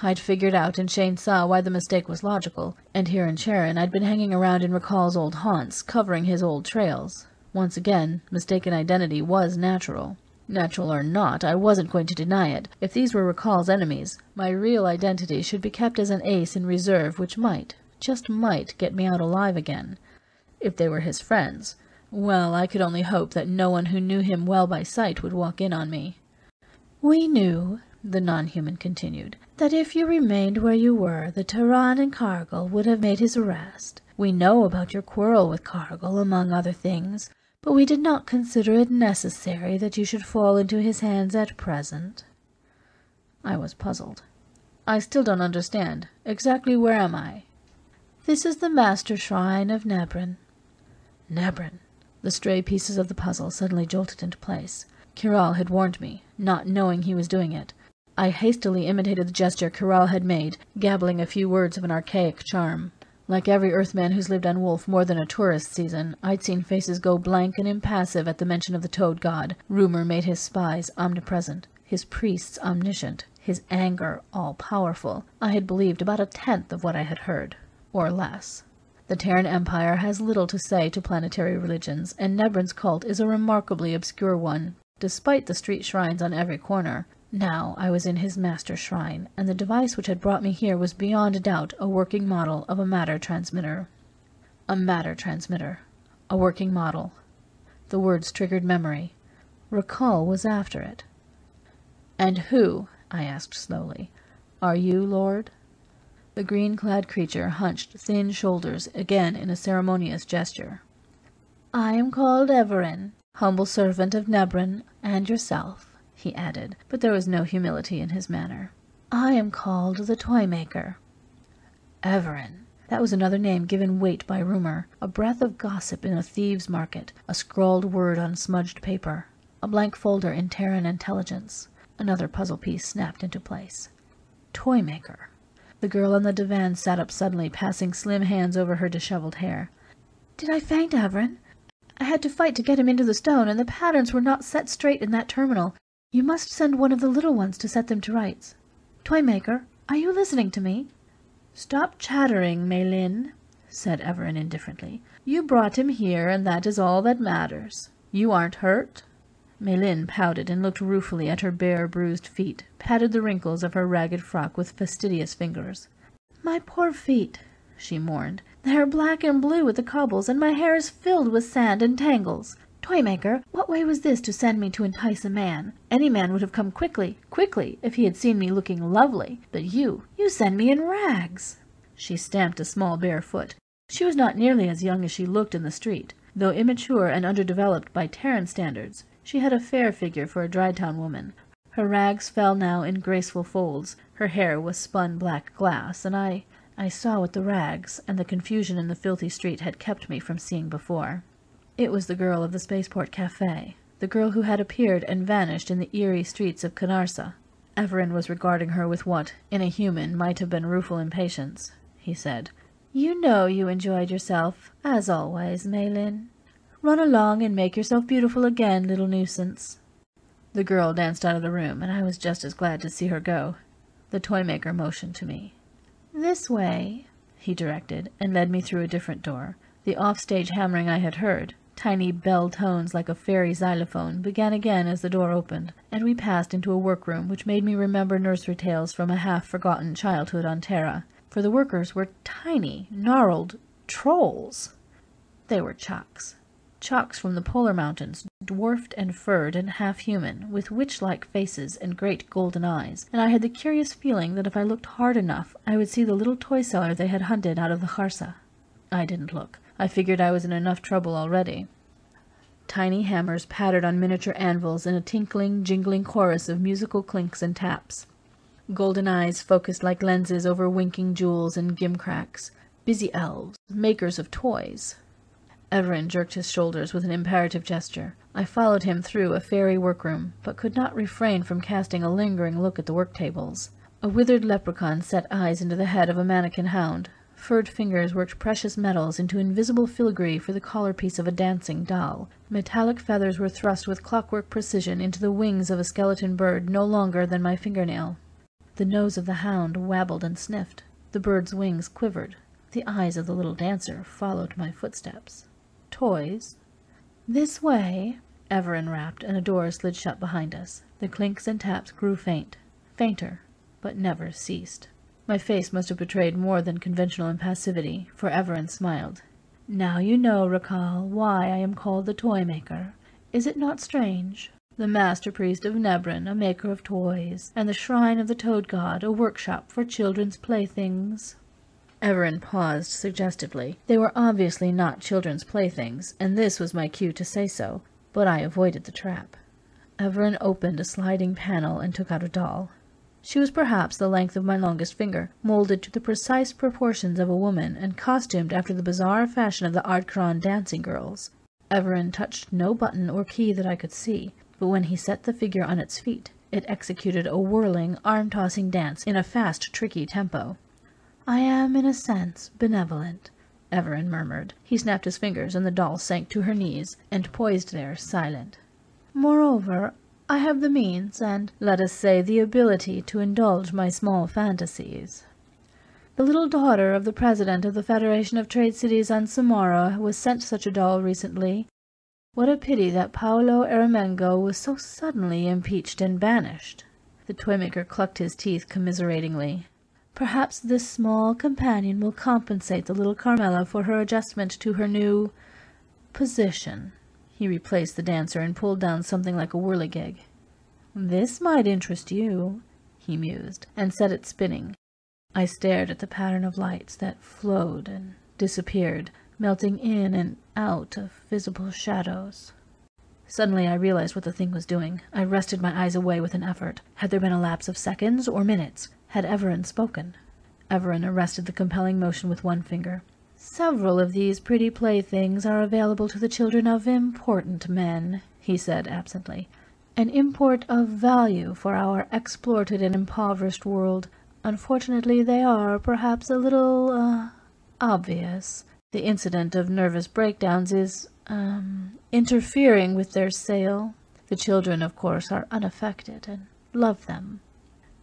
I'd figured out in Shainsa why the mistake was logical, and here in Charon I'd been hanging around in Recall's old haunts, covering his old trails. Once again, mistaken identity was natural. Natural or not, I wasn't going to deny it. If these were Recall's enemies, my real identity should be kept as an ace in reserve which might, just might, get me out alive again. If they were his friends, well, I could only hope that no one who knew him well by sight would walk in on me. We knew, the non-human continued, that if you remained where you were, the Terran Cargill would have made his arrest. We know about your quarrel with Cargill, among other things, but we did not consider it necessary that you should fall into his hands at present. I was puzzled. I still don't understand. Exactly where am I? This is the Master Shrine of Nebran. Nebran. The stray pieces of the puzzle suddenly jolted into place. Kiral had warned me, not knowing he was doing it. I hastily imitated the gesture Kiral had made, gabbling a few words of an archaic charm. Like every Earthman who's lived on Wolf more than a tourist season, I'd seen faces go blank and impassive at the mention of the Toad God. Rumor made his spies omnipresent, his priests omniscient, his anger all-powerful. I had believed about 1/10 of what I had heard, or less. The Terran Empire has little to say to planetary religions, and Nebran's cult is a remarkably obscure one, despite the street shrines on every corner. Now I was in his master shrine, and the device which had brought me here was beyond a doubt a working model of a matter transmitter. A matter transmitter. A working model. The words triggered memory. Recall was after it. "And who," I asked slowly, "are you, Lord?" The green-clad creature hunched thin shoulders again in a ceremonious gesture. "I am called Everin, humble servant of Nebran and yourself," he added, but there was no humility in his manner. "I am called the Toymaker." Everin. That was another name given weight by rumor, a breath of gossip in a thieves' market, a scrawled word on smudged paper, a blank folder in Terran Intelligence. Another puzzle piece snapped into place. Toymaker. The girl on the divan sat up suddenly, passing slim hands over her disheveled hair. "Did I faint, Everin? I had to fight to get him into the stone, and the patterns were not set straight in that terminal. You must send one of the little ones to set them to rights. Toymaker, are you listening to me?" "Stop chattering, Mélin," said Everin indifferently. "You brought him here, and that is all that matters. You aren't hurt?" Mélin pouted and looked ruefully at her bare, bruised feet, patted the wrinkles of her ragged frock with fastidious fingers. "My poor feet," she mourned. "They are black and blue with the cobbles, and my hair is filled with sand and tangles. Toymaker, what way was this to send me to entice a man? Any man would have come quickly, if he had seen me looking lovely. But you send me in rags." She stamped a small bare foot. She was not nearly as young as she looked in the street. Though immature and underdeveloped by Terran standards, she had a fair figure for a Drytown woman. Her rags fell now in graceful folds. Her hair was spun black glass, and I saw what the rags and the confusion in the filthy street had kept me from seeing before. It was the girl of the Spaceport Café, the girl who had appeared and vanished in the eerie streets of Canarsa. Everin was regarding her with what, in a human, might have been rueful impatience. He said, "You know you enjoyed yourself, as always, Mélin. Run along and make yourself beautiful again, little nuisance." The girl danced out of the room, and I was just as glad to see her go. The Toymaker motioned to me. "This way," he directed, and led me through a different door. The off-stage hammering I had heard, tiny bell tones like a fairy xylophone, began again as the door opened, and we passed into a workroom which made me remember nursery tales from a half-forgotten childhood on Terra, for the workers were tiny, gnarled trolls. They were Chucks. Chalks from the polar mountains, dwarfed and furred and half-human, with witch-like faces and great golden eyes, and I had the curious feeling that if I looked hard enough I would see the little toy seller they had hunted out of the Kharsa. I didn't look. I figured I was in enough trouble already. Tiny hammers pattered on miniature anvils in a tinkling, jingling chorus of musical clinks and taps. Golden eyes focused like lenses over winking jewels and gimcracks. Busy elves, makers of toys. Everin jerked his shoulders with an imperative gesture. I followed him through a fairy workroom, but could not refrain from casting a lingering look at the work tables. A withered leprechaun set eyes into the head of a mannequin hound. Furred fingers worked precious metals into invisible filigree for the collar-piece of a dancing doll. Metallic feathers were thrust with clockwork precision into the wings of a skeleton bird no longer than my fingernail. The nose of the hound wabbled and sniffed. The bird's wings quivered. The eyes of the little dancer followed my footsteps. Toys. "This way," Everin rapped, and a door slid shut behind us. The clinks and taps grew fainter, but never ceased. My face must have betrayed more than conventional impassivity, for Everin smiled. "Now you know, Rakal, why I am called the Toy Maker. Is it not strange? The Master Priest of Nebran, a maker of toys, and the Shrine of the Toad God, a workshop for children's playthings." Everin paused suggestively. They were obviously not children's playthings, and this was my cue to say so, but I avoided the trap. Everin opened a sliding panel and took out a doll. She was perhaps the length of my longest finger, molded to the precise proportions of a woman, and costumed after the bizarre fashion of the Ardkran dancing girls. Everin touched no button or key that I could see, but when he set the figure on its feet, it executed a whirling, arm-tossing dance in a fast, tricky tempo. "I am, in a sense, benevolent," Everin murmured. He snapped his fingers, and the doll sank to her knees, and poised there, silent. "Moreover, I have the means and, let us say, the ability to indulge my small fantasies. The little daughter of the president of the Federation of Trade Cities on Samara was sent such a doll recently. What a pity that Paolo Eramengo was so suddenly impeached and banished." The toymaker clucked his teeth commiseratingly. "Perhaps this small companion will compensate the little Carmela for her adjustment to her new position." He replaced the dancer and pulled down something like a whirligig. "This might interest you," he mused, and set it spinning. I stared at the pattern of lights that flowed and disappeared, melting in and out of visible shadows. Suddenly I realized what the thing was doing. I wrested my eyes away with an effort. Had there been a lapse of seconds or minutes? Had Everin spoken? Everin arrested the compelling motion with one finger. "Several of these pretty playthings are available to the children of important men," he said absently. "An import of value for our exploited and impoverished world. Unfortunately, they are perhaps a little, obvious. The incident of nervous breakdowns is, interfering with their sale. The children, of course, are unaffected and love them."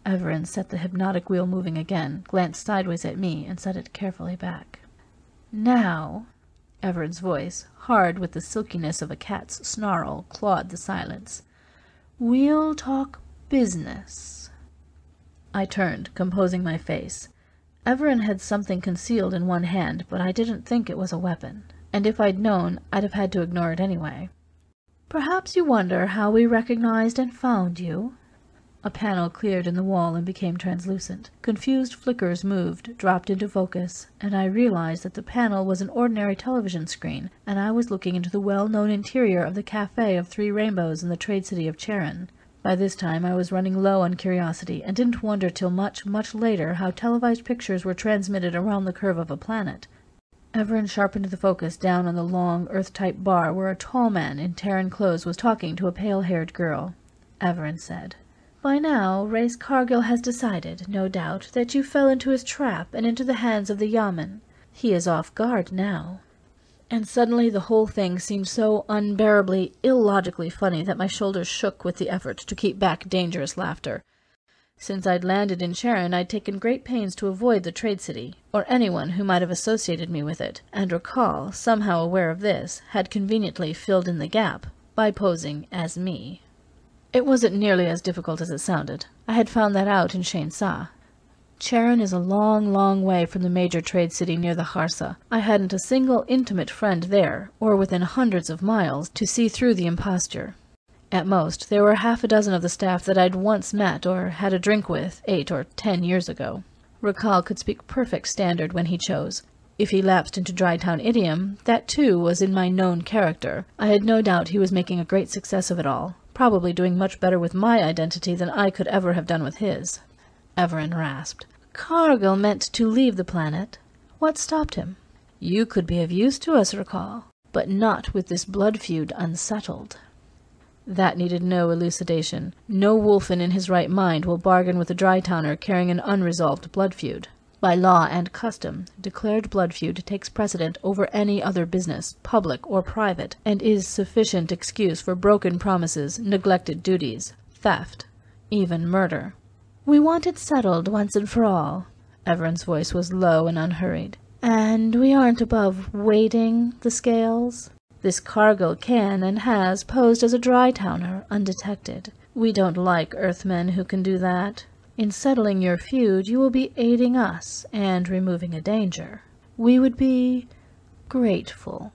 Everin set the hypnotic wheel moving again, glanced sideways at me, and set it carefully back. "Now," Everin's voice, hard with the silkiness of a cat's snarl, clawed the silence, "we'll talk business." I turned, composing my face. Everin had something concealed in one hand, but I didn't think it was a weapon, and if I'd known, I'd have had to ignore it anyway. "Perhaps you wonder how we recognized and found you?" A panel cleared in the wall and became translucent. Confused flickers moved, dropped into focus, and I realized that the panel was an ordinary television screen, and I was looking into the well-known interior of the Café of Three Rainbows in the trade city of Terran. By this time I was running low on curiosity, and didn't wonder till much, much later how televised pictures were transmitted around the curve of a planet. Everin sharpened the focus down on the long, Earth-type bar where a tall man in Terran clothes was talking to a pale-haired girl. Everin said, "By now, Race Cargill has decided, no doubt, that you fell into his trap and into the hands of the Yamen. He is off guard now." And suddenly the whole thing seemed so unbearably, illogically funny that my shoulders shook with the effort to keep back dangerous laughter. Since I'd landed in Charon, I'd taken great pains to avoid the trade city, or anyone who might have associated me with it, and Rakal, somehow aware of this, had conveniently filled in the gap by posing as me. It wasn't nearly as difficult as it sounded. I had found that out in Shain Sa. Charon is a long, long way from the major trade city near the Harsa. I hadn't a single intimate friend there, or within hundreds of miles, to see through the imposture. At most, there were half a dozen of the staff that I'd once met or had a drink with 8 or 10 years ago. Rakhal could speak perfect standard when he chose. If he lapsed into Dry-town idiom, that too was in my known character. I had no doubt he was making a great success of it all, probably doing much better with my identity than I could ever have done with his. Everin rasped. Cargill meant to leave the planet. What stopped him? You could be of use to us, Rakhal, but not with this blood feud unsettled. That needed no elucidation. No wolfen in his right mind will bargain with a Dry-towner carrying an unresolved blood feud. By law and custom, declared blood feud takes precedent over any other business, public or private, and is sufficient excuse for broken promises, neglected duties, theft, even murder. We want it settled once and for all. Everin's voice was low and unhurried. And we aren't above weighting the scales. This Cargill can and has posed as a Dry-towner, undetected. We don't like Earthmen who can do that. In settling your feud, you will be aiding us and removing a danger. We would be grateful.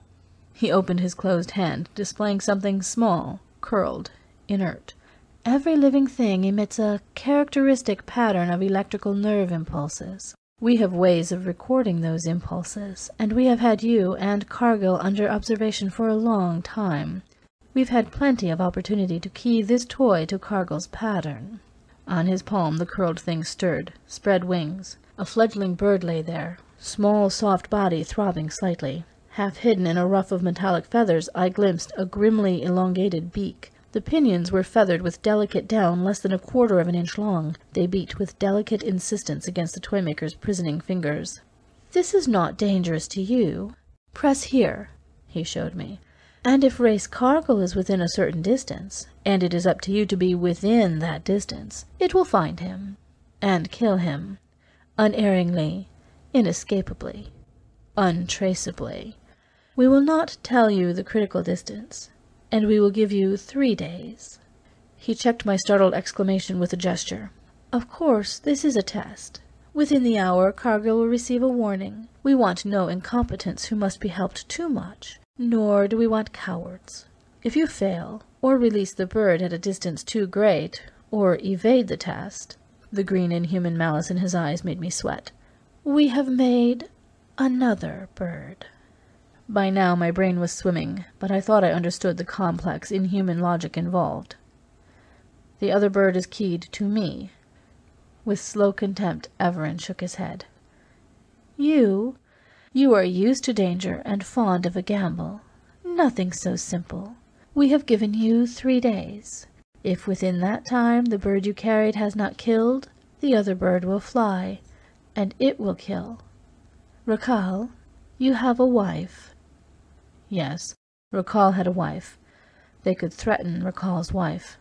He opened his closed hand, displaying something small, curled, inert. Every living thing emits a characteristic pattern of electrical nerve impulses. We have ways of recording those impulses, and we have had you and Cargill under observation for a long time. We've had plenty of opportunity to key this toy to Cargill's pattern. On his palm the curled thing stirred, spread wings. A fledgling bird lay there, small soft body throbbing slightly. Half hidden in a ruff of metallic feathers I glimpsed a grimly elongated beak. The pinions were feathered with delicate down less than 1/4 of an inch long. They beat with delicate insistence against the toymaker's prisoning fingers. This is not dangerous to you. Press here, he showed me. And if Race Cargill is within a certain distance, and it is up to you to be within that distance, it will find him, and kill him, unerringly, inescapably, untraceably. We will not tell you the critical distance, and we will give you 3 days. He checked my startled exclamation with a gesture. Of course, this is a test. Within the hour, Cargill will receive a warning. We want no incompetents who must be helped too much. Nor do we want cowards. If you fail, or release the bird at a distance too great, or evade the test, the green inhuman malice in his eyes made me sweat. We have made another bird. By now my brain was swimming, but I thought I understood the complex, inhuman logic involved. The other bird is keyed to me. With slow contempt, Everin shook his head. You are used to danger and fond of a gamble. Nothing so simple. We have given you 3 days. If within that time the bird you carried has not killed, the other bird will fly, and it will kill. Rakhal, you have a wife. Yes, Rakhal had a wife. They could threaten Rakhal's wife,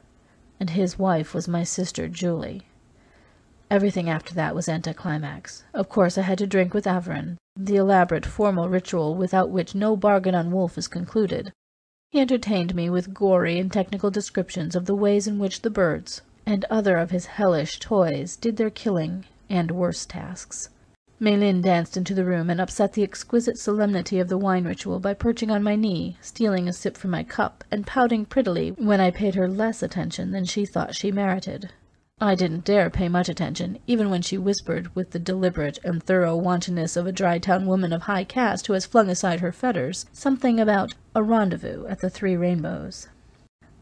and his wife was my sister Julie. Everything after that was anticlimax. Of course I had to drink with Everin, the elaborate formal ritual without which no bargain on wolf is concluded. He entertained me with gory and technical descriptions of the ways in which the birds, and other of his hellish toys, did their killing and worse tasks. Meilin danced into the room and upset the exquisite solemnity of the wine ritual by perching on my knee, stealing a sip from my cup, and pouting prettily when I paid her less attention than she thought she merited. I didn't dare pay much attention, even when she whispered with the deliberate and thorough wantonness of a Dry-town woman of high caste who has flung aside her fetters, something about a rendezvous at the 3 Rainbows.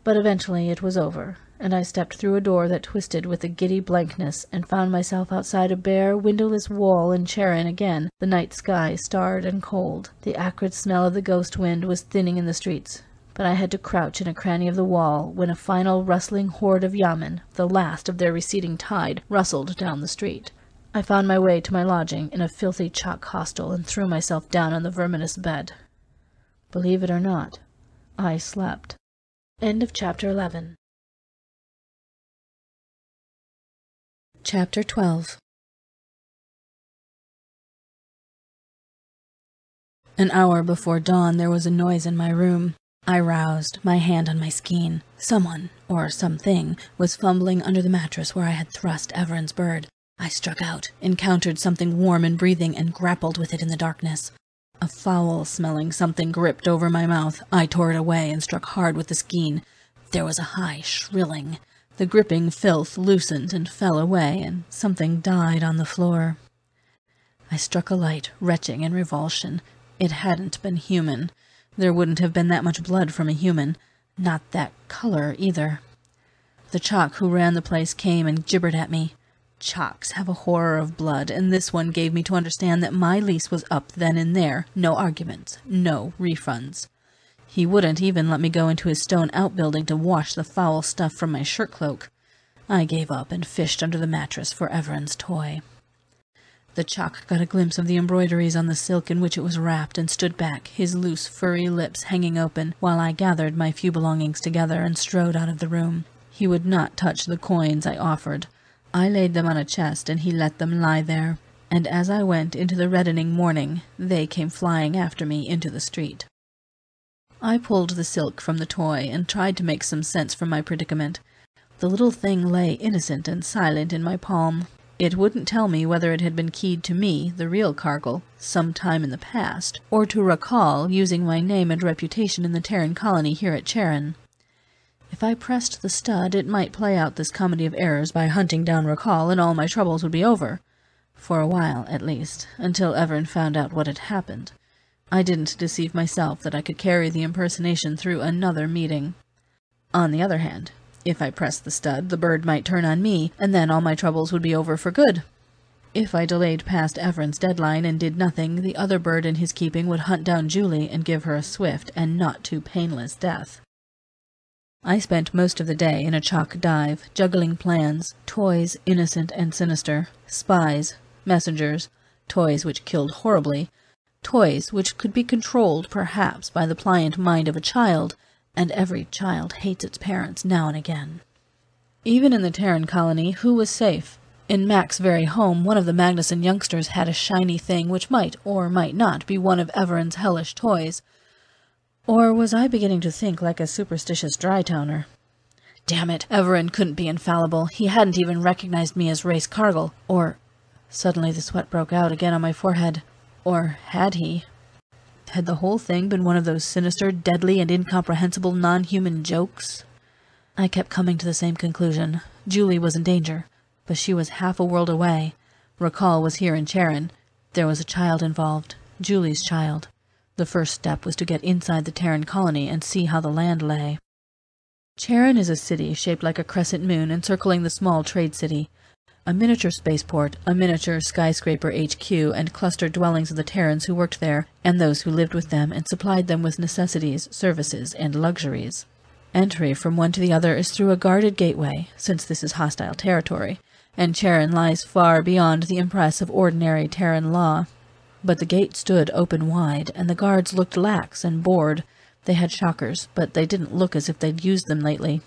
But eventually it was over, and I stepped through a door that twisted with a giddy blankness and found myself outside a bare, windowless wall in Charon again, the night sky starred and cold. The acrid smell of the ghost wind was thinning in the streets, but I had to crouch in a cranny of the wall when a final rustling horde of Yamen, the last of their receding tide, rustled down the street. I found my way to my lodging in a filthy chalk hostel and threw myself down on the verminous bed. Believe it or not, I slept. End of Chapter 11. Chapter 12. An hour before dawn there was a noise in my room. I roused, my hand on my skein. Someone, or something, was fumbling under the mattress where I had thrust Everin's bird. I struck out, encountered something warm and breathing, and grappled with it in the darkness. A foul-smelling something gripped over my mouth. I tore it away and struck hard with the skein. There was a high shrilling. The gripping filth loosened and fell away, and something died on the floor. I struck a light, retching in revulsion. It hadn't been human. There wouldn't have been that much blood from a human. Not that color, either. The Chalk who ran the place came and gibbered at me. Chalks have a horror of blood, and this one gave me to understand that my lease was up then and there. No arguments, no refunds. He wouldn't even let me go into his stone outbuilding to wash the foul stuff from my shirt-cloak. I gave up and fished under the mattress for Everin's toy. The Chalk got a glimpse of the embroideries on the silk in which it was wrapped and stood back, his loose, furry lips hanging open, while I gathered my few belongings together and strode out of the room. He would not touch the coins I offered. I laid them on a chest, and he let them lie there, and as I went into the reddening morning, they came flying after me into the street. I pulled the silk from the toy and tried to make some sense from my predicament. The little thing lay innocent and silent in my palm. It wouldn't tell me whether it had been keyed to me, the real Cargill, some time in the past, or to Racal, using my name and reputation in the Terran colony here at Terran. If I pressed the stud, it might play out this comedy of errors by hunting down Racal, and all my troubles would be over. For a while, at least, until Everin found out what had happened. I didn't deceive myself that I could carry the impersonation through another meeting. On the other hand, if I pressed the stud, the bird might turn on me, and then all my troubles would be over for good. If I delayed past Everin's deadline and did nothing, the other bird in his keeping would hunt down Julie and give her a swift and not too painless death. I spent most of the day in a chalk dive, juggling plans, toys innocent and sinister, spies, messengers, toys which killed horribly, toys which could be controlled perhaps by the pliant mind of a child, and every child hates its parents now and again. Even in the Terran colony, who was safe? In Mac's very home, one of the Magnuson youngsters had a shiny thing which might or might not be one of Everin's hellish toys. Or was I beginning to think like a superstitious dry-towner? Damn it, Everin couldn't be infallible. He hadn't even recognized me as Race Cargill. Or... Suddenly the sweat broke out again on my forehead. Or had he? Had the whole thing been one of those sinister, deadly, and incomprehensible non-human jokes? I kept coming to the same conclusion. Julie was in danger, but she was half a world away. Racal was here in Terran. There was a child involved. Julie's child. The first step was to get inside the Terran colony and see how the land lay. Terran is a city shaped like a crescent moon encircling the small trade city. A miniature spaceport, a miniature skyscraper HQ, and clustered dwellings of the Terrans who worked there, and those who lived with them and supplied them with necessities, services, and luxuries. Entry from one to the other is through a guarded gateway, since this is hostile territory, and Terran lies far beyond the impress of ordinary Terran law. But the gate stood open wide, and the guards looked lax and bored. They had shockers, but they didn't look as if they'd used them lately.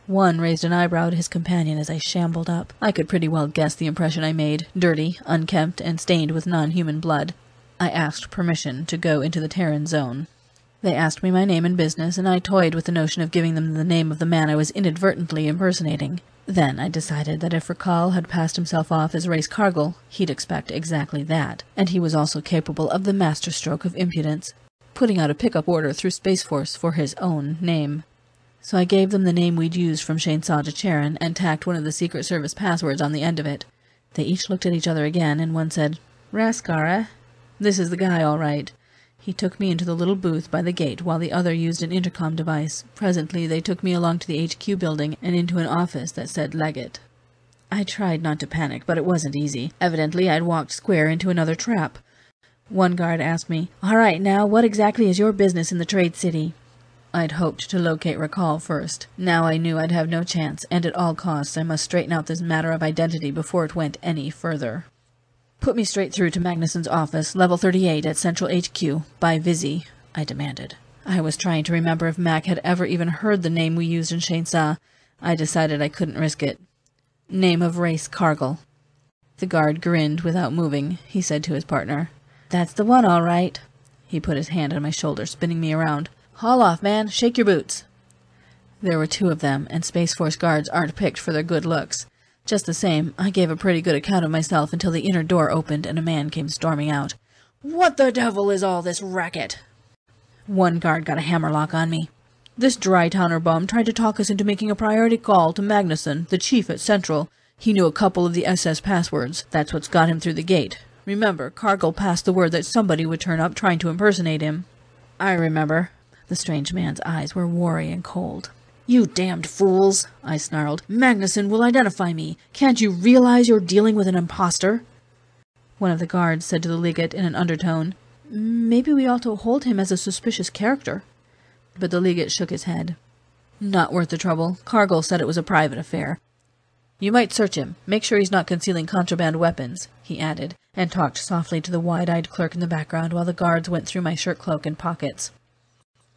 One raised an eyebrow at his companion as I shambled up. I could pretty well guess the impression I made, dirty, unkempt, and stained with non-human blood. I asked permission to go into the Terran zone. They asked me my name and business, and I toyed with the notion of giving them the name of the man I was inadvertently impersonating. Then I decided that if Racal had passed himself off as Race Cargill, he'd expect exactly that, and he was also capable of the masterstroke of impudence, putting out a pickup order through Space Force for his own name. So I gave them the name we'd used from Shainsaw to Terran, and tacked one of the Secret Service passwords on the end of it. They each looked at each other again, and one said, "Raskar, eh? This is the guy, all right." He took me into the little booth by the gate while the other used an intercom device. Presently they took me along to the HQ building and into an office that said Legate. I tried not to panic, but it wasn't easy. Evidently I'd walked square into another trap. One guard asked me, "All right, now, what exactly is your business in the trade city?" I'd hoped to locate Racal first. Now I knew I'd have no chance, and at all costs I must straighten out this matter of identity before it went any further. "Put me straight through to Magnuson's office, level 38 at Central HQ, by Vizzy," I demanded. I was trying to remember if Mac had ever even heard the name we used in Shainsaw. I decided I couldn't risk it. "Name of Race Cargill." The guard grinned without moving. He said to his partner, "That's the one, all right." He put his hand on my shoulder, spinning me around. "Haul off, man. Shake your boots." There were two of them, and Space Force guards aren't picked for their good looks. Just the same, I gave a pretty good account of myself until the inner door opened and a man came storming out. "What the devil is all this racket?" One guard got a hammerlock on me. "This dry-towner bum tried to talk us into making a priority call to Magnuson, the chief at Central. He knew a couple of the SS passwords. That's what's got him through the gate. Remember, Cargill passed the word that somebody would turn up trying to impersonate him." "I remember." The strange man's eyes were wary and cold. "You damned fools," I snarled. "Magnuson will identify me. Can't you realize you're dealing with an imposter?" One of the guards said to the legate in an undertone, "Maybe we ought to hold him as a suspicious character." But the legate shook his head. "Not worth the trouble. Cargill said it was a private affair. You might search him. Make sure he's not concealing contraband weapons," he added, and talked softly to the wide-eyed clerk in the background while the guards went through my shirt cloak and pockets.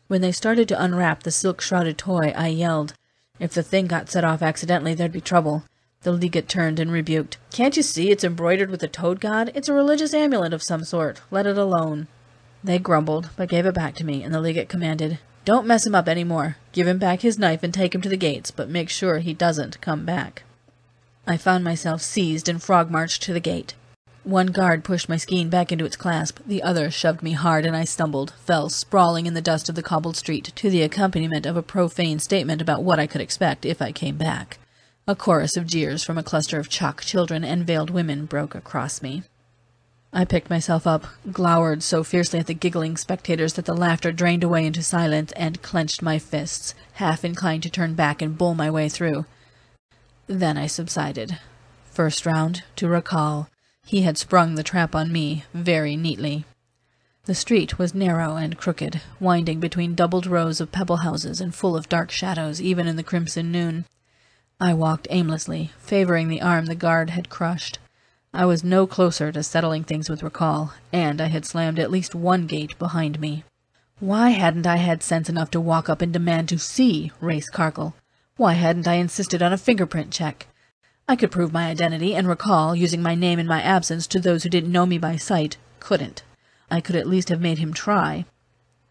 When they started to unwrap the silk-shrouded toy, I yelled. If the thing got set off accidentally, there'd be trouble. The legate turned and rebuked. "Can't you see it's embroidered with the toad god? It's a religious amulet of some sort. Let it alone." They grumbled, but gave it back to me, and the legate commanded, "Don't mess him up any more. Give him back his knife and take him to the gates, but make sure he doesn't come back." I found myself seized and frog-marched to the gate. One guard pushed my skein back into its clasp, the other shoved me hard, and I stumbled, fell sprawling in the dust of the cobbled street, to the accompaniment of a profane statement about what I could expect if I came back. A chorus of jeers from a cluster of chalk children and veiled women broke across me. I picked myself up, glowered so fiercely at the giggling spectators that the laughter drained away into silence, and clenched my fists, half inclined to turn back and bull my way through. Then I subsided. First round, to Rakal. He had sprung the trap on me very neatly. The street was narrow and crooked, winding between doubled rows of pebble houses and full of dark shadows even in the crimson noon. I walked aimlessly, favoring the arm the guard had crushed. I was no closer to settling things with Rakal, and I had slammed at least one gate behind me. Why hadn't I had sense enough to walk up and demand to see Race Cargill? Why hadn't I insisted on a fingerprint check? I could prove my identity, and Rakal, using my name in my absence to those who didn't know me by sight, couldn't. I could at least have made him try.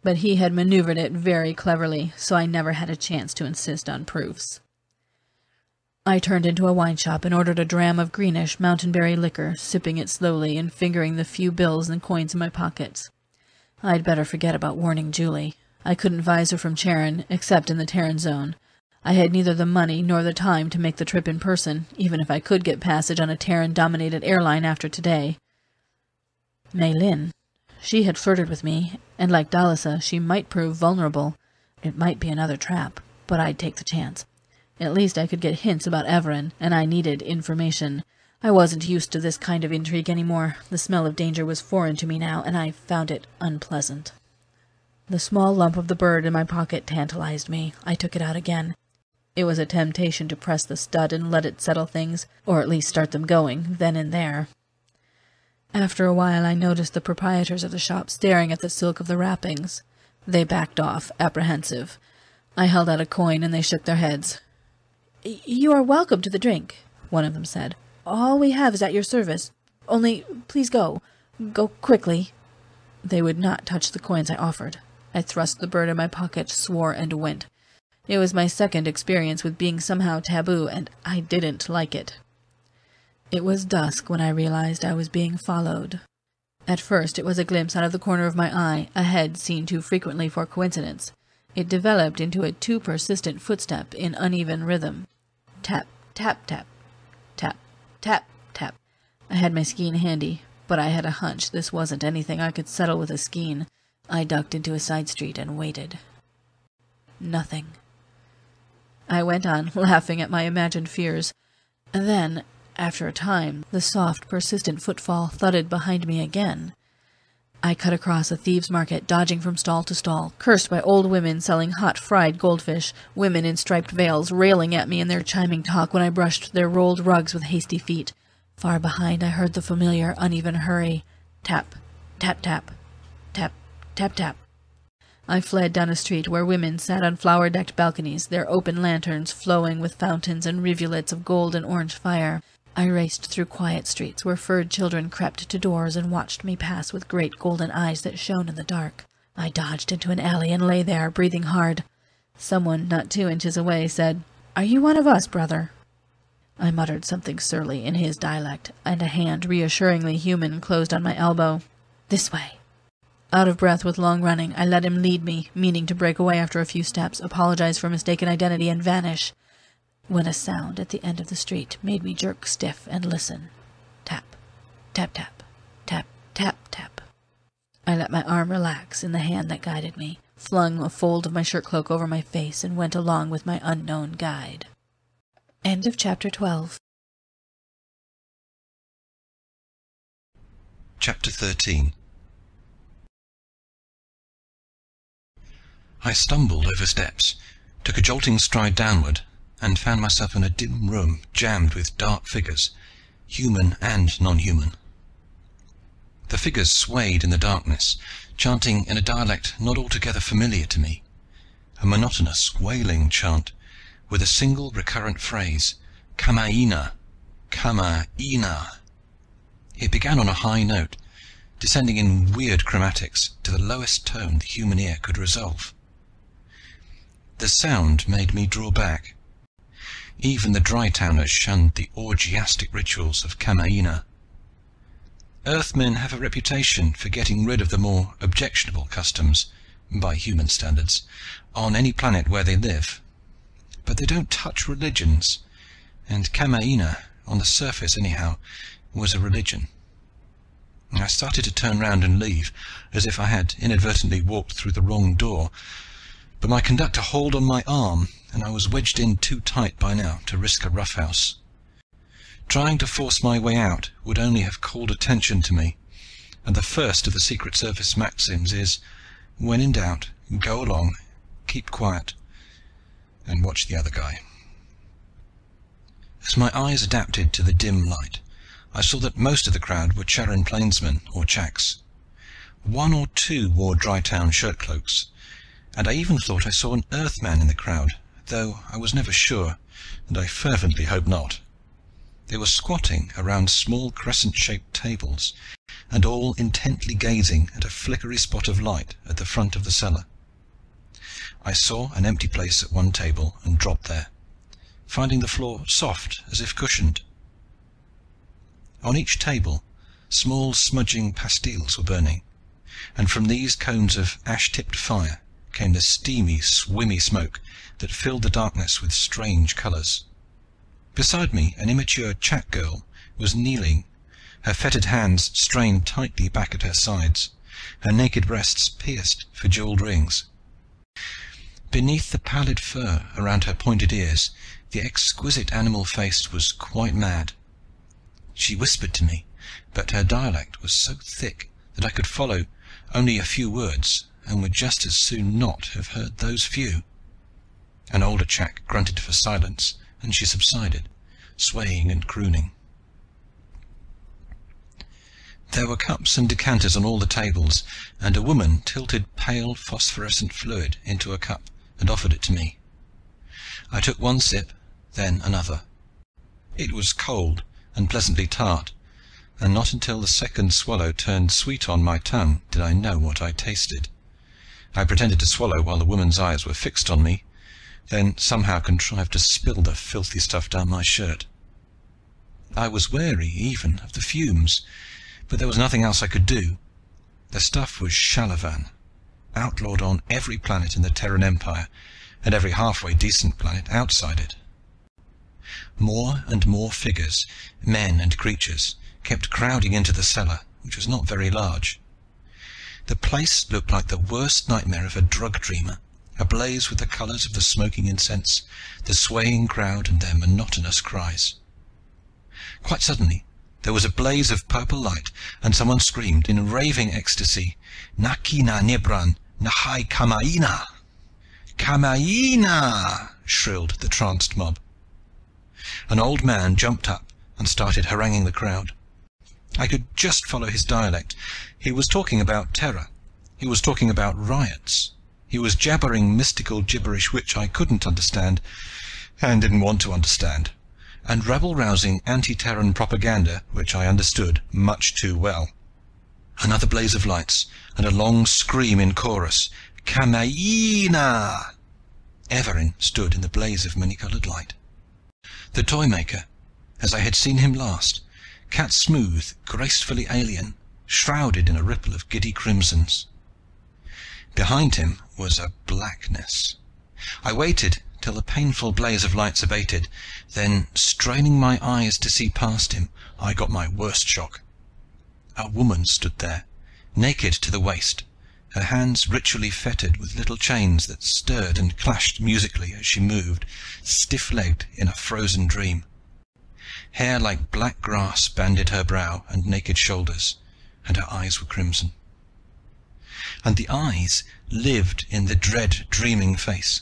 But he had maneuvered it very cleverly, so I never had a chance to insist on proofs. I turned into a wine shop and ordered a dram of greenish mountainberry liquor, sipping it slowly and fingering the few bills and coins in my pockets. I'd better forget about warning Julie. I couldn't vise her from Charon, except in the Terran zone. I had neither the money nor the time to make the trip in person, even if I could get passage on a Terran-dominated airline after today. Mei Lin. She had flirted with me, and like Dalisa, she might prove vulnerable. It might be another trap, but I'd take the chance. At least I could get hints about Everin, and I needed information. I wasn't used to this kind of intrigue anymore. The smell of danger was foreign to me now, and I found it unpleasant. The small lump of the bird in my pocket tantalized me. I took it out again. It was a temptation to press the stud and let it settle things, or at least start them going, then and there. After a while I noticed the proprietors of the shop staring at the silk of the wrappings. They backed off, apprehensive. I held out a coin, and they shook their heads. "You are welcome to the drink," one of them said. "All we have is at your service. Only, please go. Go quickly." They would not touch the coins I offered. I thrust the bird in my pocket, swore, and went. It was my second experience with being somehow taboo, and I didn't like it. It was dusk when I realized I was being followed. At first it was a glimpse out of the corner of my eye, a head seen too frequently for coincidence. It developed into a too persistent footstep in uneven rhythm. Tap, tap, tap, tap, tap, tap. I had my skein handy, but I had a hunch this wasn't anything I could settle with a skein. I ducked into a side street and waited. Nothing. I went on, laughing at my imagined fears. And then, after a time, the soft, persistent footfall thudded behind me again. I cut across a thieves' market, dodging from stall to stall, cursed by old women selling hot fried goldfish, women in striped veils railing at me in their chiming talk when I brushed their rolled rugs with hasty feet. Far behind I heard the familiar, uneven hurry. Tap, tap, tap, tap, tap, tap. I fled down a street where women sat on flower-decked balconies, their open lanterns flowing with fountains and rivulets of gold and orange fire. I raced through quiet streets where furred children crept to doors and watched me pass with great golden eyes that shone in the dark. I dodged into an alley and lay there, breathing hard. Someone, not 2 inches away, said, "Are you one of us, brother?" I muttered something surly in his dialect, and a hand reassuringly human closed on my elbow. "This way." Out of breath with long running, I let him lead me, meaning to break away after a few steps, apologize for mistaken identity, and vanish, when a sound at the end of the street made me jerk stiff and listen. Tap, tap, tap, tap, tap, tap. I let my arm relax in the hand that guided me, flung a fold of my shirt cloak over my face, and went along with my unknown guide. End of Chapter 12. Chapter 13. I stumbled over steps, took a jolting stride downward, and found myself in a dim room jammed with dark figures, human and non-human. The figures swayed in the darkness, chanting in a dialect not altogether familiar to me, a monotonous, wailing chant with a single recurrent phrase, Kamaina, Kamaina. It began on a high note, descending in weird chromatics to the lowest tone the human ear could resolve. The sound made me draw back. Even the Dry-towners shunned the orgiastic rituals of Kamaina. Earthmen have a reputation for getting rid of the more objectionable customs, by human standards, on any planet where they live. But they don't touch religions, and Kamaina, on the surface anyhow, was a religion. I started to turn round and leave, as if I had inadvertently walked through the wrong door, but my conductor hauled on my arm, and I was wedged in too tight by now to risk a roughhouse. Trying to force my way out would only have called attention to me, and the first of the Secret Service maxims is, when in doubt, go along, keep quiet, and watch the other guy. As my eyes adapted to the dim light, I saw that most of the crowd were Terran plainsmen or chaks. One or two wore Dry-town shirt cloaks, and I even thought I saw an Earthman in the crowd, though I was never sure, and I fervently hope not. They were squatting around small crescent-shaped tables, and all intently gazing at a flickery spot of light at the front of the cellar. I saw an empty place at one table and dropped there, finding the floor soft as if cushioned. On each table, small smudging pastilles were burning, and from these cones of ash-tipped fire came the steamy, swimmy smoke that filled the darkness with strange colors. Beside me, an immature Chak girl was kneeling, her fettered hands strained tightly back at her sides, her naked breasts pierced for jeweled rings. Beneath the pallid fur around her pointed ears, the exquisite animal face was quite mad. She whispered to me, but her dialect was so thick that I could follow only a few words, and would just as soon not have heard those few. An older Chak grunted for silence, and she subsided, swaying and crooning. There were cups and decanters on all the tables, and a woman tilted pale phosphorescent fluid into a cup and offered it to me. I took one sip, then another. It was cold and pleasantly tart, and not until the second swallow turned sweet on my tongue did I know what I tasted. I pretended to swallow while the woman's eyes were fixed on me, then somehow contrived to spill the filthy stuff down my shirt. I was wary even of the fumes, but there was nothing else I could do. The stuff was shalavan, outlawed on every planet in the Terran Empire, and every halfway decent planet outside it. More and more figures, men and creatures, kept crowding into the cellar, which was not very large. The place looked like the worst nightmare of a drug dreamer, ablaze with the colors of the smoking incense, the swaying crowd, and their monotonous cries. Quite suddenly, there was a blaze of purple light, and someone screamed in raving ecstasy, "Nakina Nibran, Nahai Kamaina!" "Kamaina!" shrilled the tranced mob. An old man jumped up and started haranguing the crowd. I could just follow his dialect. He was talking about terror. He was talking about riots. He was jabbering mystical gibberish which I couldn't understand, and didn't want to understand, and rebel-rousing anti-Terran propaganda which I understood much too well. Another blaze of lights, and a long scream in chorus, "Kamaina!" Everin stood in the blaze of many-colored light. The toy maker, as I had seen him last, cat-smooth, gracefully alien, shrouded in a ripple of giddy crimsons. Behind him was a blackness. I waited till the painful blaze of lights abated, then, straining my eyes to see past him, I got my worst shock. A woman stood there, naked to the waist, her hands ritually fettered with little chains that stirred and clashed musically as she moved, stiff-legged in a frozen dream. Hair like black grass banded her brow and naked shoulders, and her eyes were crimson. And the eyes lived in the dread, dreaming face.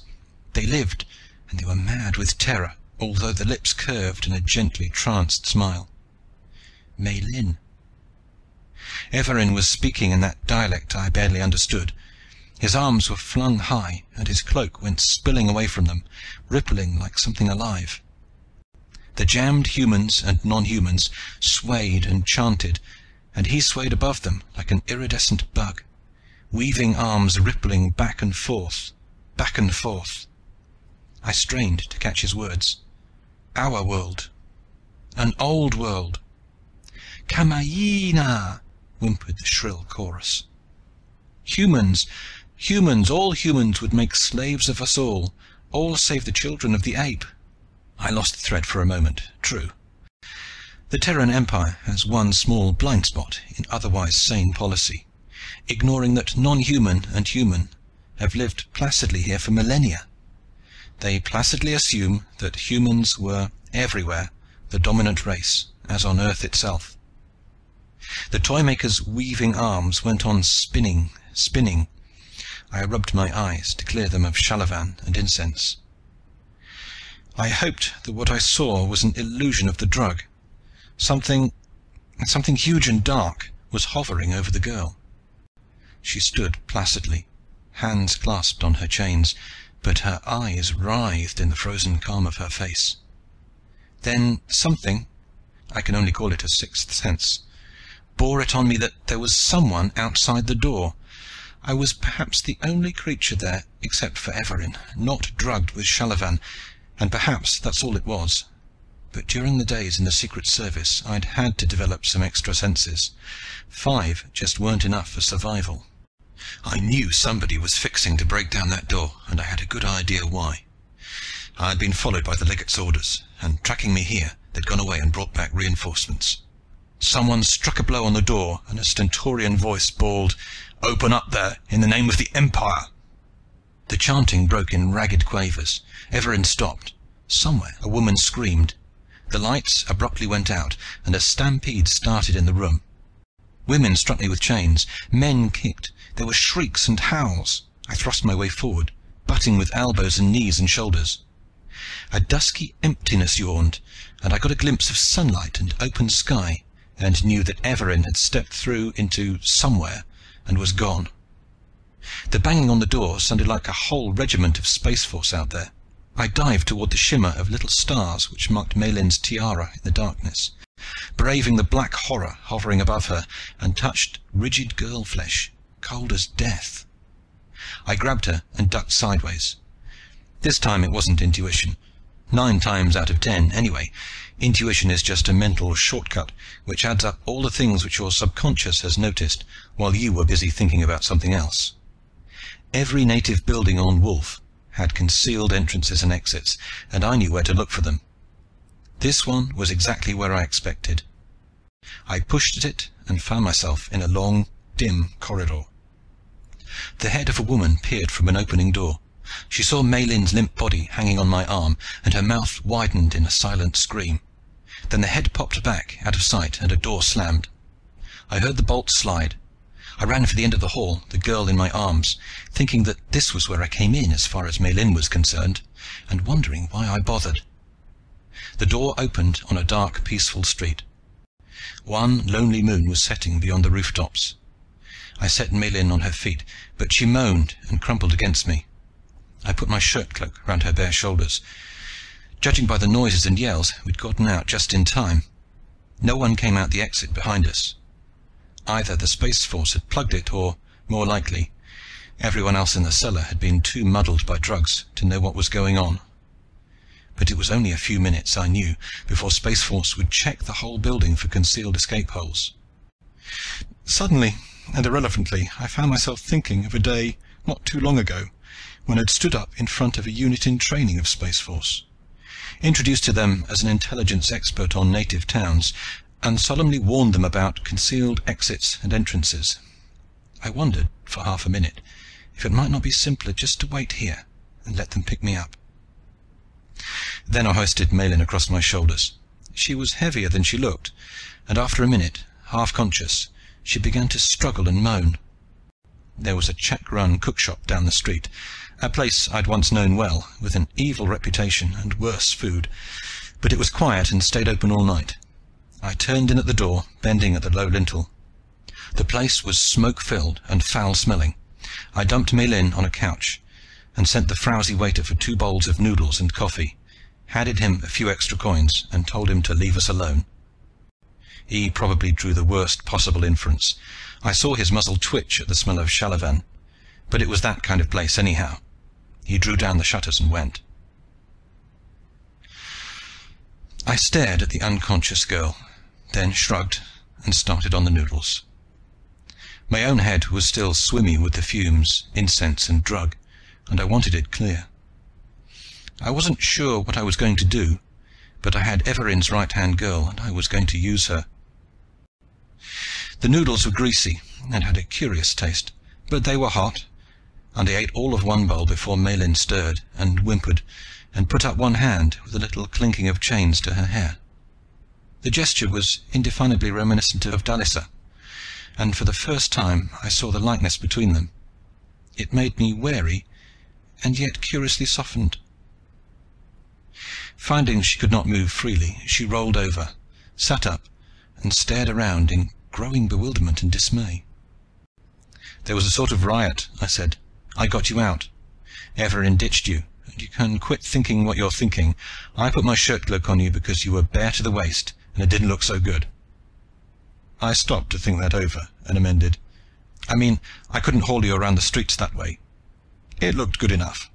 They lived, and they were mad with terror, although the lips curved in a gently tranced smile. Maylin. Everin was speaking in that dialect I barely understood. His arms were flung high, and his cloak went spilling away from them, rippling like something alive. The jammed humans and non-humans swayed and chanted, and he swayed above them like an iridescent bug, weaving arms rippling back and forth, back and forth. I strained to catch his words. Our world. An old world. Kamayina, whimpered the shrill chorus. Humans, humans, all humans would make slaves of us all save the children of the ape. I lost the thread for a moment, true. The Terran Empire has one small blind spot in otherwise sane policy, ignoring that non-human and human have lived placidly here for millennia. They placidly assume that humans were everywhere the dominant race, as on Earth itself. The Toymaker's weaving arms went on spinning, spinning. I rubbed my eyes to clear them of shalavan and incense. I hoped that what I saw was an illusion of the drug. Something huge and dark was hovering over the girl. She stood placidly, hands clasped on her chains, but her eyes writhed in the frozen calm of her face. Then something, I can only call it a sixth sense, bore it on me that there was someone outside the door. I was perhaps the only creature there, except for Everin, not drugged with shalavan, and perhaps that's all it was. But during the days in the Secret Service, I'd had to develop some extra senses. 5 just weren't enough for survival. I knew somebody was fixing to break down that door, and I had a good idea why. I had been followed by the Legate's orders, and tracking me here, they'd gone away and brought back reinforcements. Someone struck a blow on the door, and a stentorian voice bawled, "Open up there, in the name of the Empire!" The chanting broke in ragged quavers. Everin stopped. Somewhere a woman screamed. The lights abruptly went out, and a stampede started in the room. Women struck me with chains. Men kicked. There were shrieks and howls. I thrust my way forward, butting with elbows and knees and shoulders. A dusky emptiness yawned, and I got a glimpse of sunlight and open sky, and knew that Everin had stepped through into somewhere and was gone. The banging on the door sounded like a whole regiment of Space Force out there. I dived toward the shimmer of little stars which marked Maylin's tiara in the darkness, braving the black horror hovering above her, and touched rigid girl flesh, cold as death. I grabbed her and ducked sideways. This time it wasn't intuition. 9 times out of 10, anyway. Intuition is just a mental shortcut which adds up all the things which your subconscious has noticed while you were busy thinking about something else. Every native building on Wolf had concealed entrances and exits, and I knew where to look for them. This one was exactly where I expected. I pushed at it and found myself in a long, dim corridor. The head of a woman peered from an opening door. She saw Maylin's limp body hanging on my arm, and her mouth widened in a silent scream. Then the head popped back out of sight, and a door slammed. I heard the bolt slide. I ran for the end of the hall, the girl in my arms, thinking that this was where I came in as far as Maylin was concerned, and wondering why I bothered. The door opened on a dark, peaceful street. One lonely moon was setting beyond the rooftops. I set Maylin on her feet, but she moaned and crumpled against me. I put my shirt cloak round her bare shoulders. Judging by the noises and yells, we'd gotten out just in time. No one came out the exit behind us. Either the Space Force had plugged it, or, more likely, everyone else in the cellar had been too muddled by drugs to know what was going on. but it was only a few minutes, I knew, before Space Force would check the whole building for concealed escape holes. Suddenly, and irrelevantly, I found myself thinking of a day not too long ago when I'd stood up in front of a unit in training of Space Force, introduced to them as an intelligence expert on native towns, and solemnly warned them about concealed exits and entrances. I wondered, for half a minute, if it might not be simpler just to wait here and let them pick me up. Then I hoisted Malin across my shoulders. She was heavier than she looked, and after a minute, half conscious, she began to struggle and moan. There was a check-run cookshop down the street, a place I'd once known well, with an evil reputation and worse food, but it was quiet and stayed open all night. I turned in at the door, bending at the low lintel. The place was smoke-filled and foul-smelling. I dumped Malin on a couch, and sent the frowsy waiter for 2 bowls of noodles and coffee, handed him a few extra coins, and told him to leave us alone. He probably drew the worst possible inference. I saw his muzzle twitch at the smell of Shalavan, but it was that kind of place anyhow. He drew down the shutters and went. I stared at the unconscious girl, then shrugged and started on the noodles. My own head was still swimmy with the fumes, incense and drug, and I wanted it clear. I wasn't sure what I was going to do, but I had Everin's right-hand girl, and I was going to use her. The noodles were greasy and had a curious taste, but they were hot, and I ate all of 1 bowl before Malin stirred and whimpered and put up one hand with a little clinking of chains to her hair. The gesture was indefinably reminiscent of Dalisa, and for the first time I saw the likeness between them. It made me wary, and yet curiously softened. Finding she could not move freely, she rolled over, sat up, and stared around in growing bewilderment and dismay. "There was a sort of riot," I said. "I got you out. Everin ditched you, and you can quit thinking what you're thinking. I put my shirt cloak on you because you were bare to the waist, and it didn't look so good." I stopped to think that over, and amended. "I mean, I couldn't haul you around the streets that way. It looked good enough."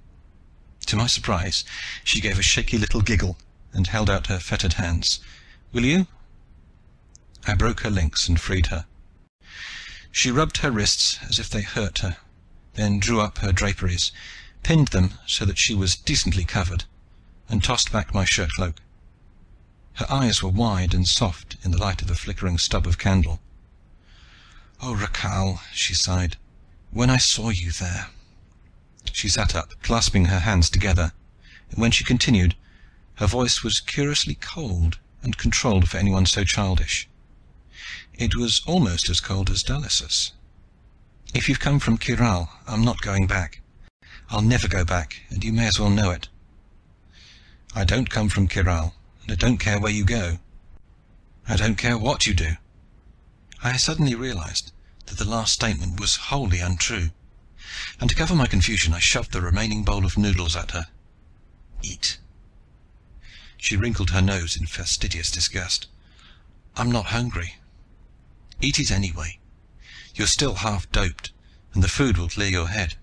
To my surprise, she gave a shaky little giggle, and held out her fettered hands. "Will you?" I broke her links and freed her. She rubbed her wrists as if they hurt her, then drew up her draperies, pinned them so that she was decently covered, and tossed back my shirt cloak. Her eyes were wide and soft in the light of the flickering stub of candle. "Oh, Rakhal," she sighed, "when I saw you there." She sat up, clasping her hands together, and when she continued, her voice was curiously cold and controlled for anyone so childish. It was almost as cold as Dalisa's. "If you've come from Kiral, I'm not going back. I'll never go back, and you may as well know it." "I don't come from Kiral, and I don't care where you go." "I don't care what you do." I suddenly realized that the last statement was wholly untrue, and to cover my confusion I shoved the remaining bowl of noodles at her. "Eat." She wrinkled her nose in fastidious disgust. "I'm not hungry." "Eat it anyway. You're still half doped, and the food will clear your head."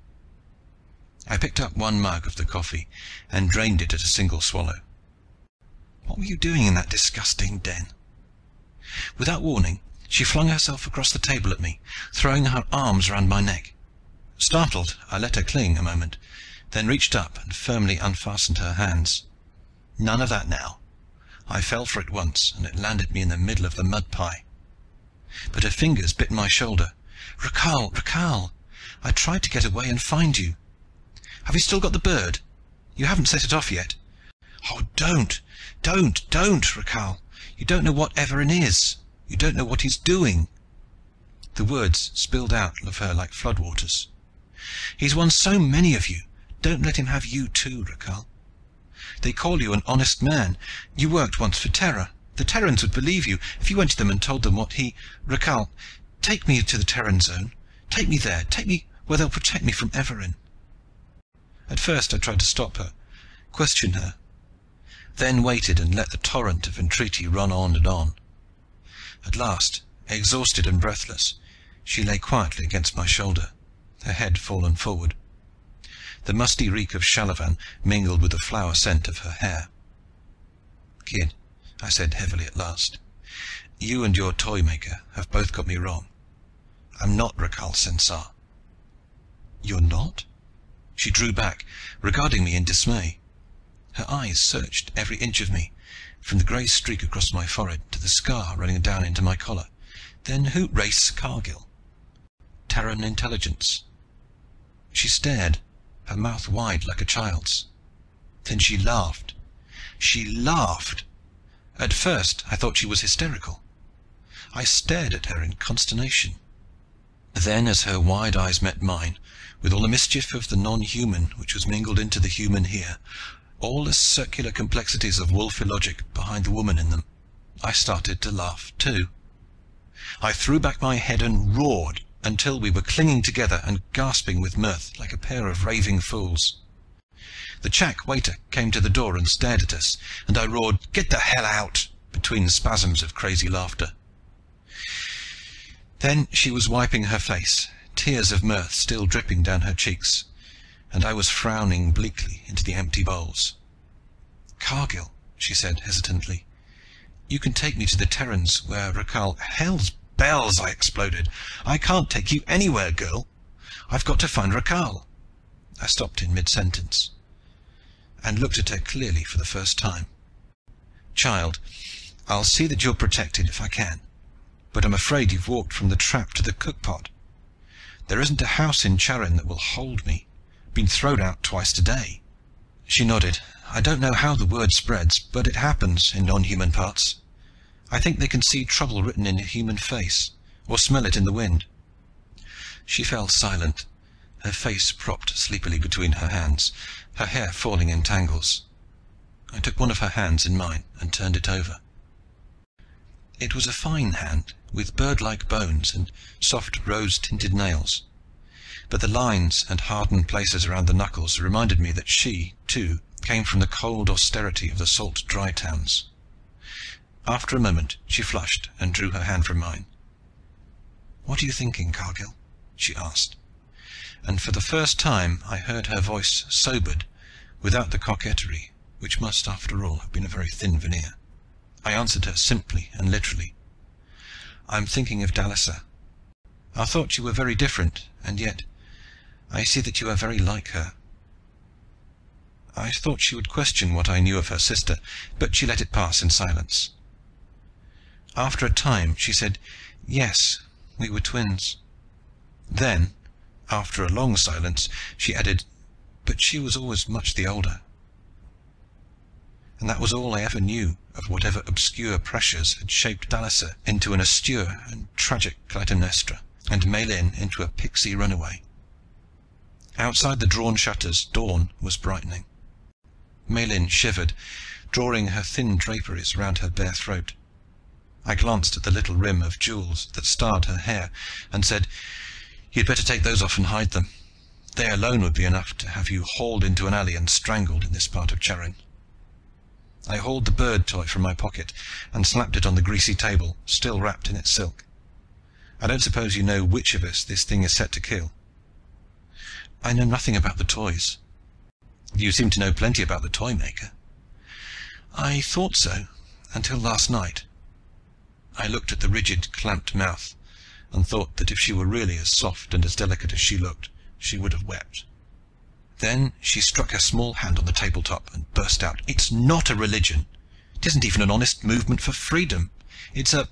I picked up 1 mug of the coffee and drained it at a single swallow. What were you doing in that disgusting den? Without warning, she flung herself across the table at me, throwing her arms around my neck. Startled, I let her cling a moment, then reached up and firmly unfastened her hands. None of that now. I fell for it once, and it landed me in the middle of the mud pie. But her fingers bit my shoulder. "Rakhal, Rakhal! I tried to get away and find you. Have you still got the bird? You haven't set it off yet. Oh, don't, Rakhal. You don't know what Everin is. You don't know what he's doing." The words spilled out of her like floodwaters. "He's won so many of you. Don't let him have you too, Rakhal. They call you an honest man. You worked once for Terra. The Terrans would believe you if you went to them and told them what he... Rakhal, take me to the Terran zone. Take me there. Take me where they'll protect me from Everin." At first I tried to stop her, question her, then waited and let the torrent of entreaty run on and on. At last, exhausted and breathless, she lay quietly against my shoulder, her head fallen forward. The musty reek of Shalavan mingled with the flower scent of her hair, Kid, I said heavily at last, you and your toy maker have both got me wrong. I'm not Rakhal Sensar. You're not? She drew back, regarding me in dismay. Her eyes searched every inch of me, from the grey streak across my forehead to the scar running down into my collar. Then who? Race Cargill. Terran Intelligence. She stared, her mouth wide like a child's. Then she laughed. She laughed! At first I thought she was hysterical. I stared at her in consternation. Then, as her wide eyes met mine, with all the mischief of the non-human which was mingled into the human here, all the circular complexities of wolfy logic behind the woman in them, I started to laugh too. I threw back my head and roared until we were clinging together and gasping with mirth like a pair of raving fools. The Chak waiter came to the door and stared at us, and I roared, "Get the hell out!" between spasms of crazy laughter. Then she was wiping her face, tears of mirth still dripping down her cheeks, and I was frowning bleakly into the empty bowls. "Cargill," she said hesitantly, "you can take me to the Terrans where Rakhal—" "Hell's bells!" I exploded. "I can't take you anywhere, girl. I've got to find Rakhal." I stopped in mid-sentence and looked at her clearly for the first time. "Child, I'll see that you're protected if I can, but I'm afraid you've walked from the trap to the cookpot. There isn't a house in Charin that will hold me. Been thrown out twice today." She nodded. "I don't know how the word spreads, but it happens in non-human parts. I think they can see trouble written in a human face, or smell it in the wind." She fell silent, her face propped sleepily between her hands, her hair falling in tangles. I took one of her hands in mine and turned it over. It was a fine hand, with bird-like bones and soft rose-tinted nails, but the lines and hardened places around the knuckles reminded me that she, too, came from the cold austerity of the salt dry towns. After a moment she flushed and drew her hand from mine. "What are you thinking, Cargill?" she asked, and for the first time I heard her voice sobered, without the coquetry, which must, after all, have been a very thin veneer. I answered her simply and literally. "I'm thinking of Dalisa. I thought you were very different, and yet I see that you are very like her." I thought she would question what I knew of her sister, but she let it pass in silence. After a time she said, "Yes, we were twins." Then, after a long silence, she added, "But she was always much the older." And that was all I ever knew of whatever obscure pressures had shaped Dalisa into an austere and tragic Clytemnestra, and Maylin into a pixie runaway. Outside the drawn shutters, dawn was brightening. Maylin shivered, drawing her thin draperies round her bare throat. I glanced at the little rim of jewels that starred her hair, and said, "You'd better take those off and hide them. They alone would be enough to have you hauled into an alley and strangled in this part of Charin." I hauled the bird toy from my pocket and slapped it on the greasy table, still wrapped in its silk. "I don't suppose you know which of us this thing is set to kill?" "I know nothing about the toys." "You seem to know plenty about the toy maker." "I thought so, until last night." I looked at the rigid, clamped mouth, and thought that if she were really as soft and as delicate as she looked, she would have wept. Then she struck her small hand on the tabletop and burst out, "It's not a religion. It isn't even an honest movement for freedom. It's a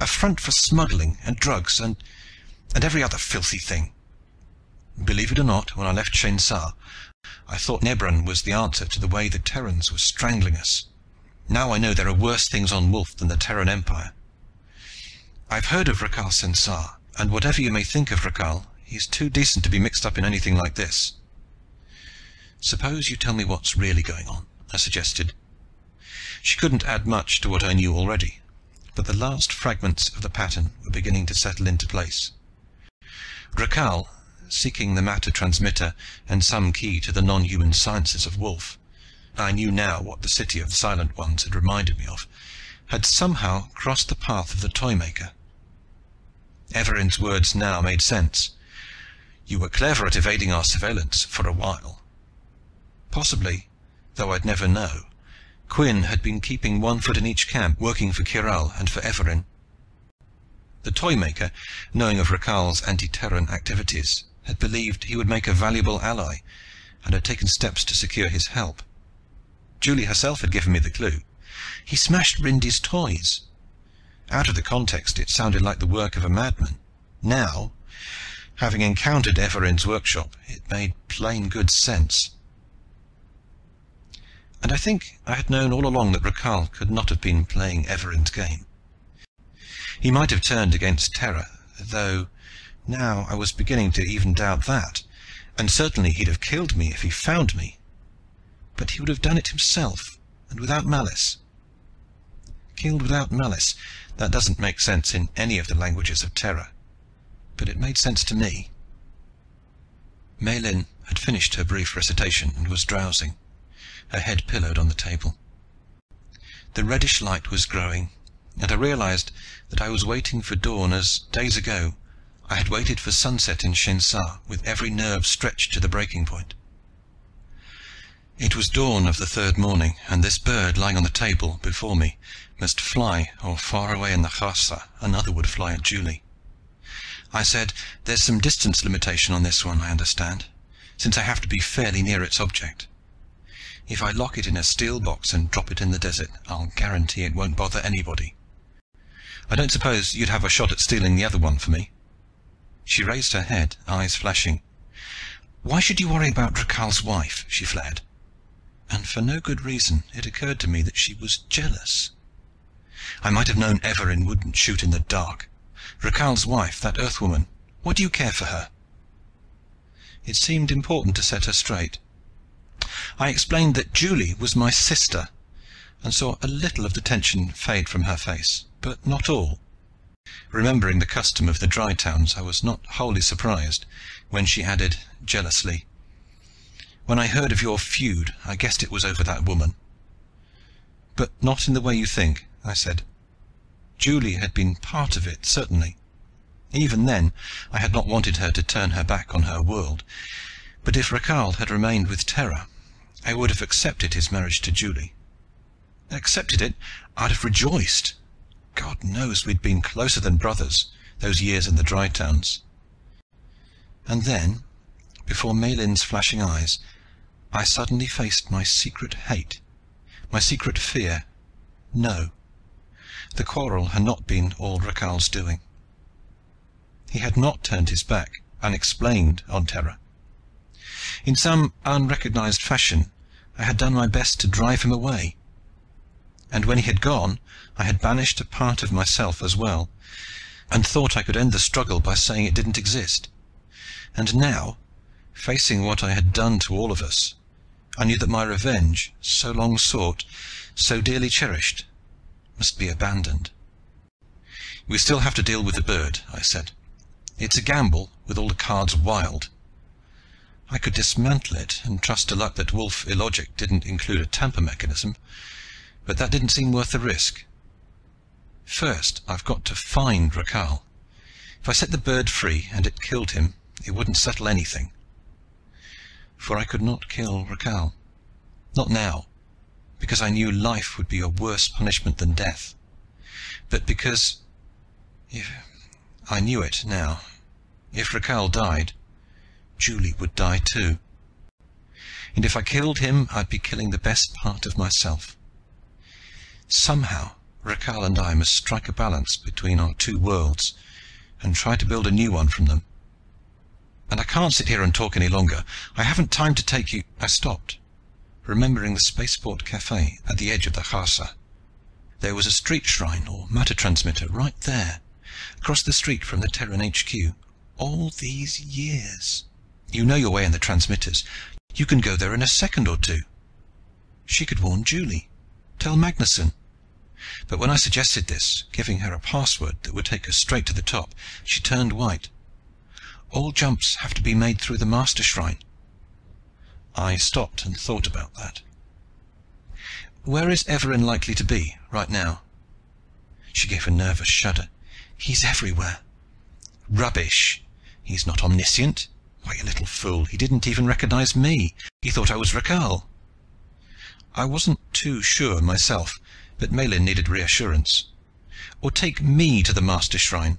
front for smuggling and drugs and every other filthy thing. Believe it or not, when I left Shainsar, I thought Nebran was the answer to the way the Terrans were strangling us. Now I know there are worse things on Wolf than the Terran Empire. I've heard of Rakhal Sensar, and whatever you may think of Rakhal, he's too decent to be mixed up in anything like this." "Suppose you tell me what's really going on," I suggested. She couldn't add much to what I knew already, but the last fragments of the pattern were beginning to settle into place. Rakhal, seeking the matter transmitter and some key to the non-human sciences of Wolf, I knew now what the city of the Silent Ones had reminded me of, had somehow crossed the path of the Toymaker. Everin's words now made sense. "You were clever at evading our surveillance for a while." Possibly, though I'd never know, Quinn had been keeping one foot in each camp, working for Kiral and for Everin. The Toymaker, knowing of Rakal's anti-Terran activities, had believed he would make a valuable ally, and had taken steps to secure his help. Julie herself had given me the clue. He smashed Rindy's toys. Out of the context, it sounded like the work of a madman. Now, having encountered Everin's workshop, it made plain good sense. And I think I had known all along that Rakal could not have been playing Everin's game. He might have turned against Terra, though now I was beginning to even doubt that, and certainly he'd have killed me if he found me. But he would have done it himself, and without malice. Killed without malice, that doesn't make sense in any of the languages of Terra, but it made sense to me. Maylin had finished her brief recitation and was drowsing, her head pillowed on the table. The reddish light was growing, and I realized that I was waiting for dawn as, days ago, I had waited for sunset in Shensa, with every nerve stretched to the breaking point. It was dawn of the third morning, and this bird lying on the table before me must fly, or far away in the Khasa another would fly at Julie. I said, "There's some distance limitation on this one, I understand, since I have to be fairly near its object. If I lock it in a steel box and drop it in the desert, I'll guarantee it won't bother anybody. I don't suppose you'd have a shot at stealing the other one for me?" She raised her head, eyes flashing. "Why should you worry about Rakal's wife?" she flared. And for no good reason, it occurred to me that she was jealous. I might have known Everin wouldn't shoot in the dark. Rakal's wife, that Earthwoman, what do you care for her? It seemed important to set her straight. I explained that Julie was my sister, and saw a little of the tension fade from her face, but not all. Remembering the custom of the Dry Towns, I was not wholly surprised when she added, jealously, "When I heard of your feud, I guessed it was over that woman." "But not in the way you think," I said. Julie had been part of it, certainly. Even then, I had not wanted her to turn her back on her world, but if Rakal had remained with Terra, I would have accepted his marriage to Julie. Accepted it? I'd have rejoiced. God knows we'd been closer than brothers, those years in the Dry Towns. And then, before Maylin's flashing eyes, I suddenly faced my secret hate, my secret fear. No, the quarrel had not been all Rakal's doing. He had not turned his back, unexplained, on Terra. In some unrecognized fashion, I had done my best to drive him away. And when he had gone, I had banished a part of myself as well, and thought I could end the struggle by saying it didn't exist. And now, facing what I had done to all of us, I knew that my revenge, so long sought, so dearly cherished, must be abandoned. "We still have to deal with the bird," I said. "It's a gamble, with all the cards wild. I could dismantle it and trust to luck that Wolf Illogic didn't include a tamper mechanism, but that didn't seem worth the risk. First, I've got to find Rakal. If I set the bird free and it killed him, it wouldn't settle anything. For I could not kill Rakal. Not now, because I knew life would be a worse punishment than death, but because, I knew it now, if Rakal died, Julie would die too. And if I killed him, I'd be killing the best part of myself. Somehow, Rakal and I must strike a balance between our two worlds and try to build a new one from them. And I can't sit here and talk any longer. I haven't time to take you—" I stopped, remembering the spaceport cafe at the edge of the Khasa. There was a street shrine or matter transmitter right there, across the street from the Terran HQ. All these years. You know your way in the transmitters. You can go there in a second or two. She could warn Julie, tell Magnuson. But when I suggested this, giving her a password that would take her straight to the top, she turned white. All jumps have to be made through the master shrine. I stopped and thought about that. Where is Everin likely to be right now? She gave a nervous shudder. He's everywhere. Rubbish. He's not omniscient. Why, you little fool, he didn't even recognize me. He thought I was Rakal. I wasn't too sure myself, but Malin needed reassurance. Or take me to the Master Shrine.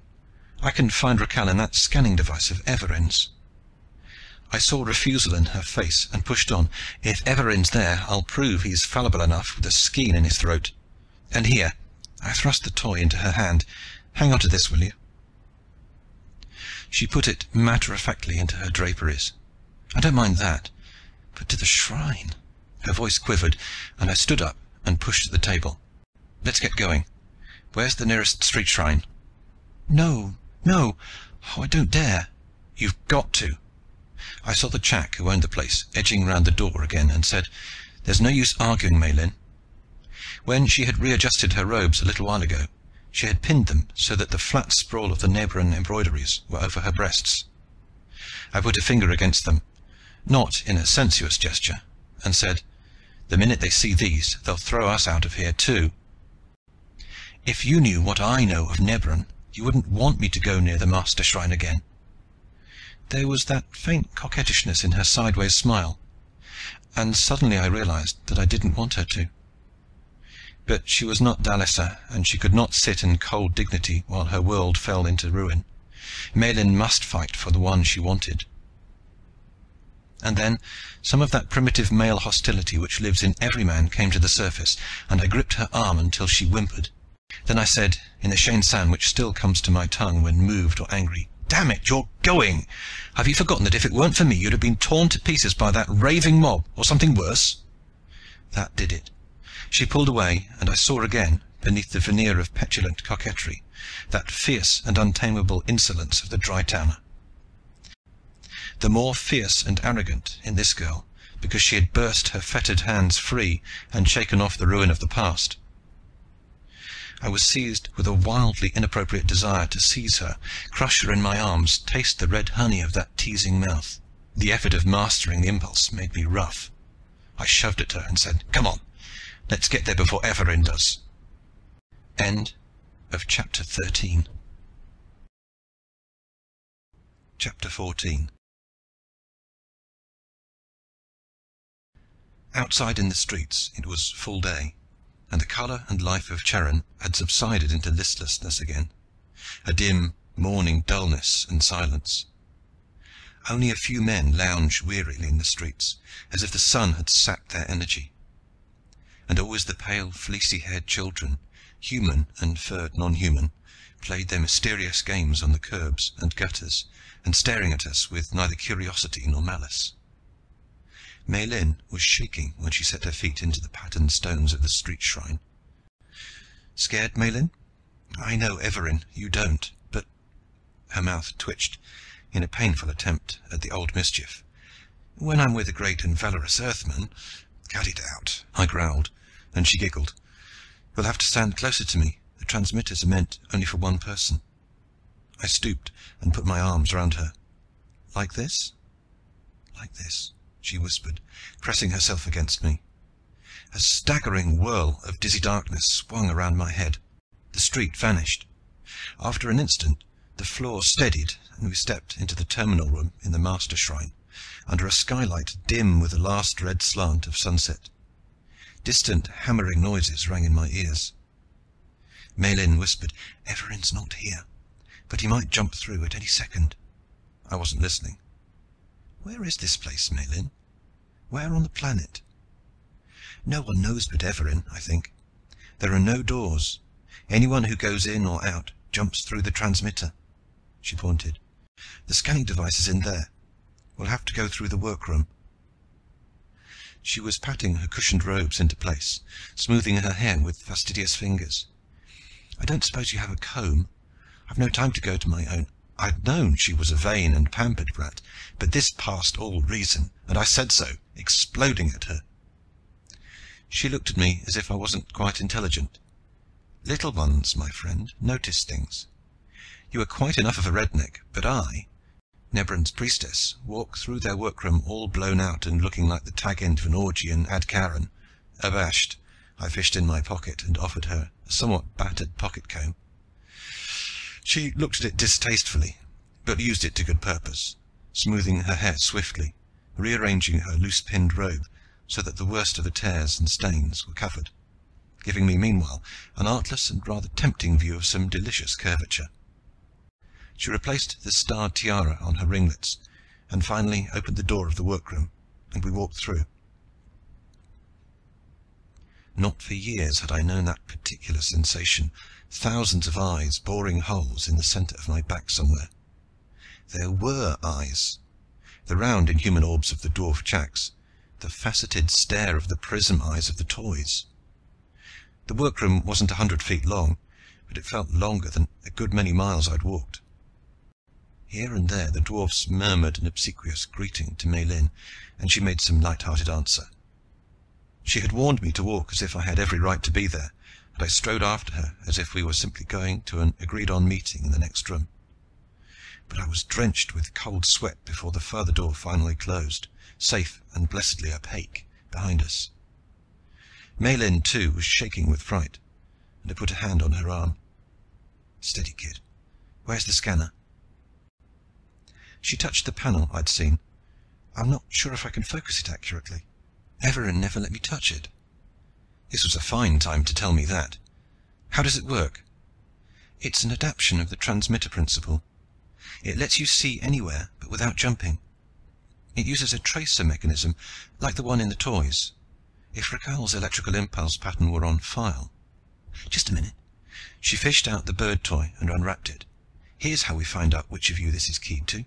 I can find Raquel in that scanning device of Everin's. I saw refusal in her face and pushed on. If Everin's there, I'll prove he's fallible enough with a skein in his throat. And here, I thrust the toy into her hand. Hang on to this, will you? She put it matter-of-factly into her draperies. I don't mind that, but to the shrine. Her voice quivered, and I stood up and pushed at the table. Let's get going. Where's the nearest street shrine? No, no. Oh, I don't dare. You've got to. I saw the chak who owned the place edging round the door again and said, "There's no use arguing, Malin." When she had readjusted her robes a little while ago, she had pinned them so that the flat sprawl of the Nebran embroideries were over her breasts. I put a finger against them, not in a sensuous gesture, and said, "The minute they see these, they'll throw us out of here too. If you knew what I know of Nebran, you wouldn't want me to go near the Master Shrine again." There was that faint coquettishness in her sideways smile, and suddenly I realized that I didn't want her to. But she was not Dalisa, and she could not sit in cold dignity while her world fell into ruin. Malin must fight for the one she wanted. And then some of that primitive male hostility which lives in every man came to the surface, and I gripped her arm until she whimpered. Then I said, in the Shane San which still comes to my tongue when moved or angry, "Damn it, you're going! Have you forgotten that if it weren't for me, you'd have been torn to pieces by that raving mob, or something worse?" That did it. She pulled away, and I saw again, beneath the veneer of petulant coquetry, that fierce and untamable insolence of the Dry-towner. The more fierce and arrogant in this girl, because she had burst her fettered hands free and shaken off the ruin of the past. I was seized with a wildly inappropriate desire to seize her, crush her in my arms, taste the red honey of that teasing mouth. The effort of mastering the impulse made me rough. I shoved at her and said, "Come on, let's get there before Everin does." End of chapter 13. Chapter 14. Outside in the streets it was full day, and the colour and life of Terran had subsided into listlessness again, a dim, morning dullness and silence. Only a few men lounged wearily in the streets, as if the sun had sapped their energy. And always the pale, fleecy-haired children, human and furred non-human, played their mysterious games on the curbs and gutters, and staring at us with neither curiosity nor malice. Malin was shaking when she set her feet into the patterned stones of the street shrine. "Scared, Malin? I know Everin, you don't, but—" Her mouth twitched in a painful attempt at the old mischief. "When I'm with a great and valorous Earthman—" "Cut it out," I growled, and she giggled. "You'll have to stand closer to me. The transmitters are meant only for one person." I stooped and put my arms around her. "Like this?" "Like this," she whispered, pressing herself against me. A staggering whirl of dizzy darkness swung around my head. The street vanished. After an instant, the floor steadied, and we stepped into the terminal room in the Master Shrine, under a skylight dim with the last red slant of sunset. Distant hammering noises rang in my ears. Malin whispered, "Everin's not here, but he might jump through at any second." I wasn't listening. "Where is this place, Malin? Where on the planet?" "No one knows but Everin, I think. There are no doors. Anyone who goes in or out jumps through the transmitter." She pointed. "The scanning device is in there. We'll have to go through the workroom." She was patting her cushioned robes into place, smoothing her hair with fastidious fingers. "I don't suppose you have a comb? I've no time to go to my own—" I'd known she was a vain and pampered brat, but this passed all reason, and I said so, exploding at her. She looked at me as if I wasn't quite intelligent. "Little ones, my friend, notice things. You are quite enough of a redneck, but I, Nebran's priestess, walk through their workroom all blown out and looking like the tag end of an orgy in Adkaran." Abashed, I fished in my pocket and offered her a somewhat battered pocket comb. She looked at it distastefully, but used it to good purpose, smoothing her hair swiftly, rearranging her loose-pinned robe so that the worst of the tears and stains were covered, giving me meanwhile an artless and rather tempting view of some delicious curvature. She replaced the starred tiara on her ringlets, and finally opened the door of the workroom, and we walked through. Not for years had I known that particular sensation, thousands of eyes boring holes in the center of my back somewhere. There were eyes, the round inhuman orbs of the dwarf chacks, the faceted stare of the prism eyes of the toys. The workroom wasn't 100 feet long, but it felt longer than a good many miles I'd walked. Here and there the dwarfs murmured an obsequious greeting to Maylin, and she made some light-hearted answer. She had warned me to walk as if I had every right to be there, and I strode after her as if we were simply going to an agreed-on meeting in the next room. But I was drenched with cold sweat before the further door finally closed, safe and blessedly opaque, behind us. Maylin, too, was shaking with fright, and I put a hand on her arm. "Steady, kid. Where's the scanner?" She touched the panel I'd seen. "I'm not sure if I can focus it accurately. Everin never let me touch it." This was a fine time to tell me that. "How does it work?" "It's an adaptation of the transmitter principle. It lets you see anywhere, but without jumping. It uses a tracer mechanism, like the one in the toys. If Rakal's electrical impulse pattern were on file..." "Just a minute." She fished out the bird toy and unwrapped it. "Here's how we find out which of you this is keyed to."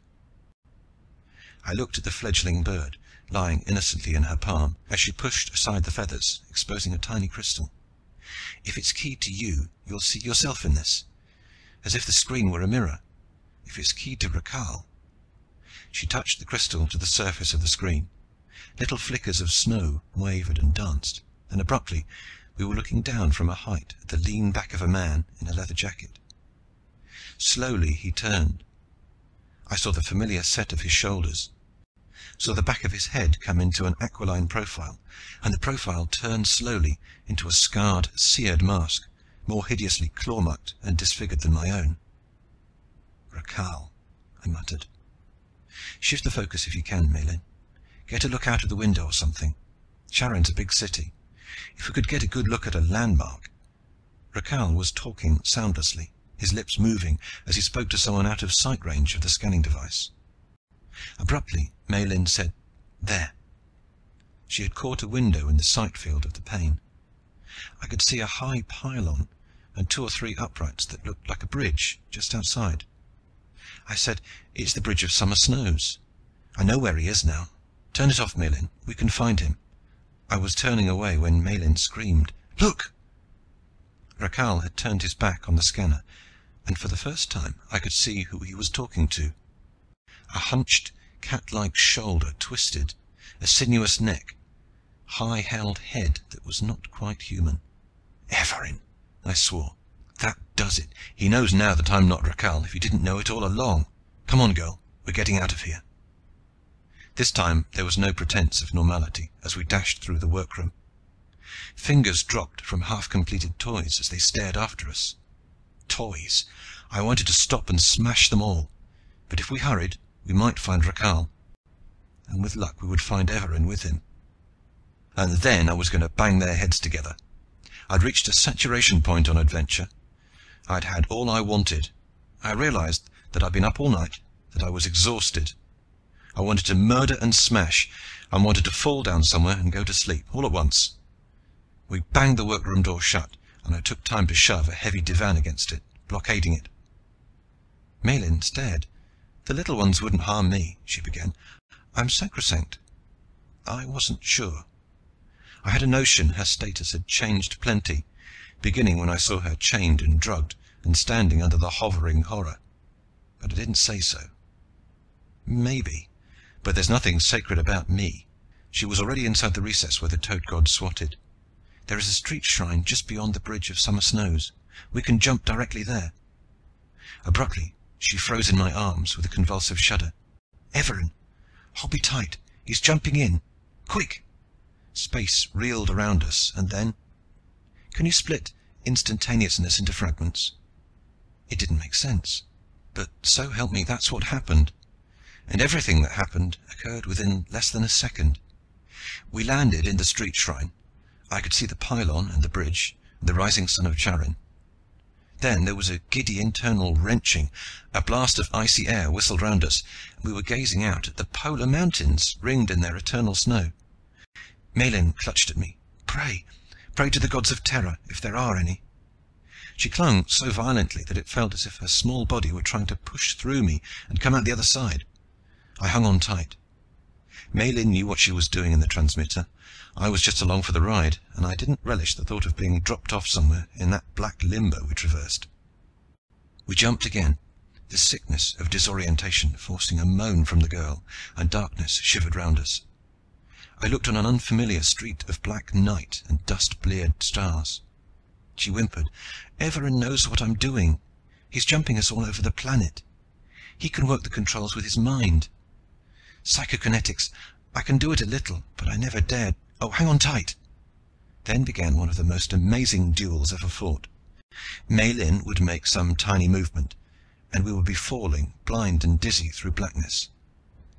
I looked at the fledgling bird, lying innocently in her palm, as she pushed aside the feathers, exposing a tiny crystal. "If it's keyed to you, you'll see yourself in this, as if the screen were a mirror. If it's keyed to Rakal..." She touched the crystal to the surface of the screen. Little flickers of snow wavered and danced. Then abruptly we were looking down from a height at the lean back of a man in a leather jacket. Slowly he turned. I saw the familiar set of his shoulders, saw the back of his head come into an aquiline profile, and the profile turned slowly into a scarred, seared mask, more hideously claw-marked and disfigured than my own. "Rakal," I muttered. "Shift the focus if you can, Maylin. Get a look out of the window or something. Sharon's a big city. If we could get a good look at a landmark..." Rakal was talking soundlessly, his lips moving as he spoke to someone out of sight range of the scanning device. Abruptly, Maylin said, "There." She had caught a window in the sight field of the pane. I could see a high pylon and 2 or 3 uprights that looked like a bridge just outside. I said, "It's the Bridge of Summer Snows. I know where he is now. Turn it off, Maylin. We can find him." I was turning away when Maylin screamed, "Look!" Rakal had turned his back on the scanner, and for the first time I could see who he was talking to. A hunched, cat-like shoulder twisted, a sinuous neck, high-held head that was not quite human. "Everin," I swore. "That does it. He knows now that I'm not Rakal, if he didn't know it all along. Come on, girl. We're getting out of here." This time there was no pretense of normality as we dashed through the workroom. Fingers dropped from half-completed toys as they stared after us. Toys! I wanted to stop and smash them all. But if we hurried, we might find Rakal. And with luck we would find Everin with him. And then I was going to bang their heads together. I'd reached a saturation point on adventure. I'd had all I wanted. I realized that I'd been up all night, that I was exhausted. I wanted to murder and smash, and wanted to fall down somewhere and go to sleep, all at once. We banged the workroom door shut, and I took time to shove a heavy divan against it, blockading it. Maylin stared. "The little ones wouldn't harm me," she began. "I'm sacrosanct." I wasn't sure. I had a notion her status had changed plenty, beginning when I saw her chained and drugged and standing under the hovering horror. But I didn't say so. Maybe, but there's nothing sacred about me. She was already inside the recess where the toad god swatted. There is a street shrine just beyond the Bridge of Summer Snows. We can jump directly there. Abruptly, she froze in my arms with a convulsive shudder. "Everin, hold me tight. He's jumping in. Quick!" Space reeled around us, and then... Can you split instantaneousness into fragments? It didn't make sense. But so help me, that's what happened. And everything that happened occurred within less than a second. We landed in the street shrine. I could see the pylon and the bridge, and the rising sun of Charin. Then there was a giddy internal wrenching. A blast of icy air whistled round us, and we were gazing out at the polar mountains ringed in their eternal snow. Malin clutched at me. Pray, pray to the gods of Terra, if there are any. She clung so violently that it felt as if her small body were trying to push through me and come out the other side. I hung on tight. Malin knew what she was doing in the transmitter. I was just along for the ride, and I didn't relish the thought of being dropped off somewhere in that black limbo we traversed. We jumped again, the sickness of disorientation forcing a moan from the girl, and darkness shivered round us. I looked on an unfamiliar street of black night and dust-bleared stars. She whimpered, "Everin knows what I'm doing. He's jumping us all over the planet. He can work the controls with his mind. Psychokinetics, I can do it a little, but I never dared. Oh, hang on tight." Then began one of the most amazing duels ever fought. Malin would make some tiny movement, and we would be falling, blind and dizzy, through blackness.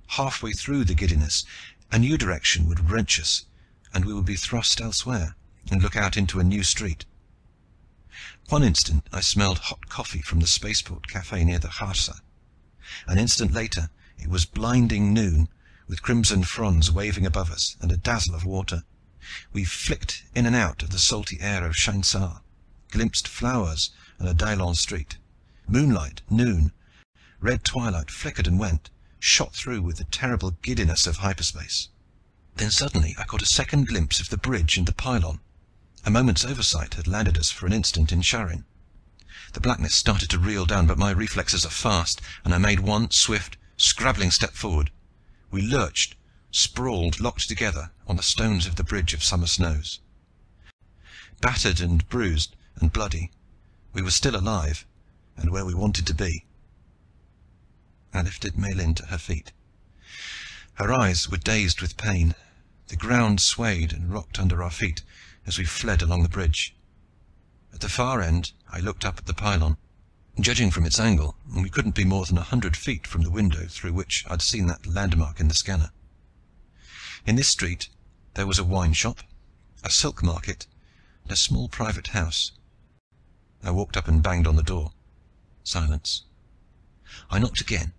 Halfway through the giddiness, a new direction would wrench us, and we would be thrust elsewhere, and look out into a new street. One instant I smelled hot coffee from the spaceport cafe near the Harsa. An instant later it was blinding noon, with crimson fronds waving above us and a dazzle of water. We flicked in and out of the salty air of Shainsar, glimpsed flowers and a Dailon street. Moonlight, noon, red twilight flickered and went, shot through with the terrible giddiness of hyperspace. Then suddenly I caught a second glimpse of the bridge and the pylon. A moment's oversight had landed us for an instant in Charin. The blackness started to reel down, but my reflexes are fast, and I made one swift, scrabbling step forward. We lurched, sprawled, locked together on the stones of the bridge of summer snows. Battered and bruised and bloody, we were still alive, and where we wanted to be. I lifted Malin to her feet. Her eyes were dazed with pain. The ground swayed and rocked under our feet as we fled along the bridge. At the far end, I looked up at the pylon. Judging from its angle, we couldn't be more than 100 feet from the window through which I'd seen that landmark in the scanner. In this street, there was a wine shop, a silk market, and a small private house. I walked up and banged on the door. Silence. I knocked again,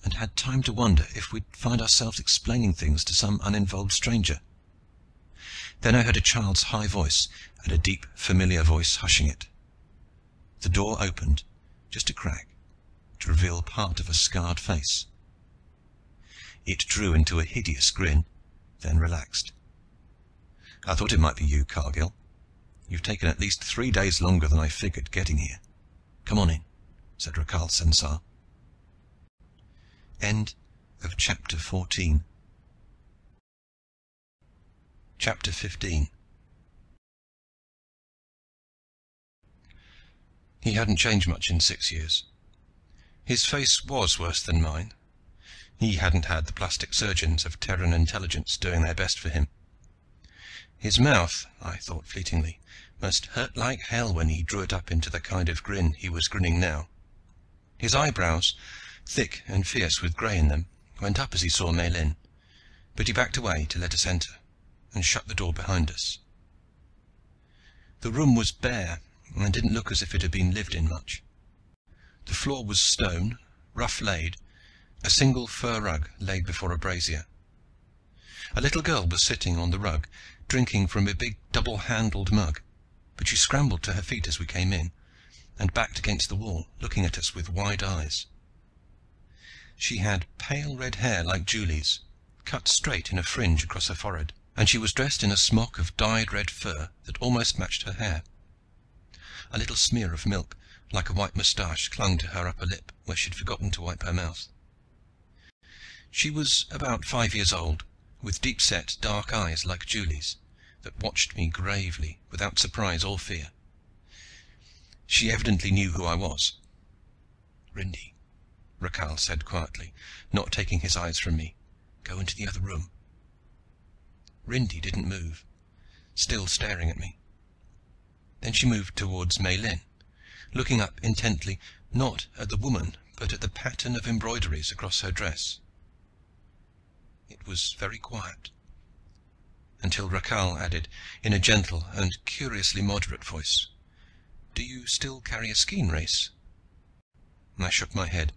and had time to wonder if we'd find ourselves explaining things to some uninvolved stranger. Then I heard a child's high voice, and a deep, familiar voice hushing it. The door opened, just a crack, to reveal part of a scarred face. It drew into a hideous grin, then relaxed. "I thought it might be you, Cargill. You've taken at least 3 days longer than I figured getting here. Come on in," said Rakal Sensar. End of chapter 14. Chapter 15. He hadn't changed much in 6 years. His face was worse than mine. He hadn't had the plastic surgeons of Terran Intelligence doing their best for him. His mouth, I thought fleetingly, must hurt like hell when he drew it up into the kind of grin he was grinning now. His eyebrows, thick and fierce with grey in them, went up as he saw Malin, but he backed away to let us enter, and shut the door behind us. The room was bare, and didn't look as if it had been lived in much. The floor was stone, rough laid, a single fur rug laid before a brazier. A little girl was sitting on the rug, drinking from a big double-handled mug, but she scrambled to her feet as we came in, and backed against the wall, looking at us with wide eyes. She had pale red hair like Julie's, cut straight in a fringe across her forehead, and she was dressed in a smock of dyed red fur that almost matched her hair. A little smear of milk, like a white moustache, clung to her upper lip, where she'd forgotten to wipe her mouth. She was about 5 years old, with deep-set dark eyes like Julie's, that watched me gravely, without surprise or fear. She evidently knew who I was. "Rindy," Rakal said quietly, not taking his eyes from me. "Go into the other room." Rindy didn't move, still staring at me. Then she moved towards Malin, looking up intently, not at the woman, but at the pattern of embroideries across her dress. It was very quiet. until Rakhal added, in a gentle and curiously moderate voice, "Do you still carry a skein, Race?" I shook my head.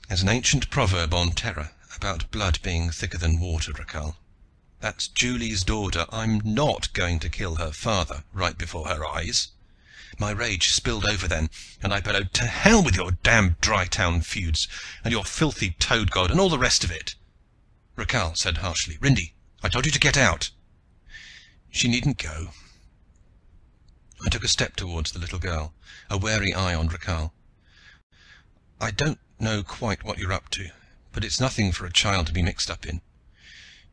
There's an ancient proverb on Terra about blood being thicker than water, Rakhal. That's Julie's daughter. I'm not going to kill her father right before her eyes. My rage spilled over then, and I bellowed, "To hell with your damn Dry Town feuds, and your filthy toad god, and all the rest of it." Rakhal said harshly, "Rindy, I told you to get out." "She needn't go." I took a step towards the little girl, a wary eye on Rakhal. "I don't know quite what you're up to, but it's nothing for a child to be mixed up in.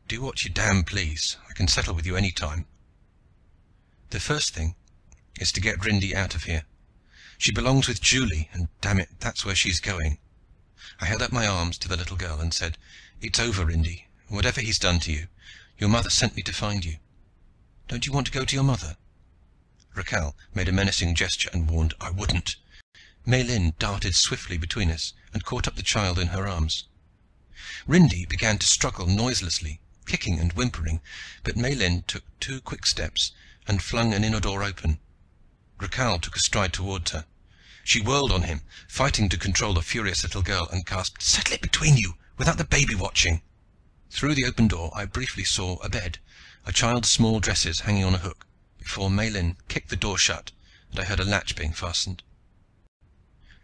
Do what you damn please. I can settle with you any time. The first thing is to get Rindy out of here. She belongs with Julie, and damn it, that's where she's going." I held up my arms to the little girl and said, "It's over, Rindy. Whatever he's done to you, your mother sent me to find you. Don't you want to go to your mother?" Rakhal made a menacing gesture and warned I wouldn't. Maylin darted swiftly between us and caught up the child in her arms. Rindy began to struggle noiselessly, kicking and whimpering, but Maylin took 2 quick steps and flung an inner door open. Rakhal took a stride toward her. She whirled on him, fighting to control the furious little girl, and gasped, "Settle it between you, without the baby watching." Through the open door I briefly saw a bed, a child's small dresses hanging on a hook, before Maylin kicked the door shut and I heard a latch being fastened.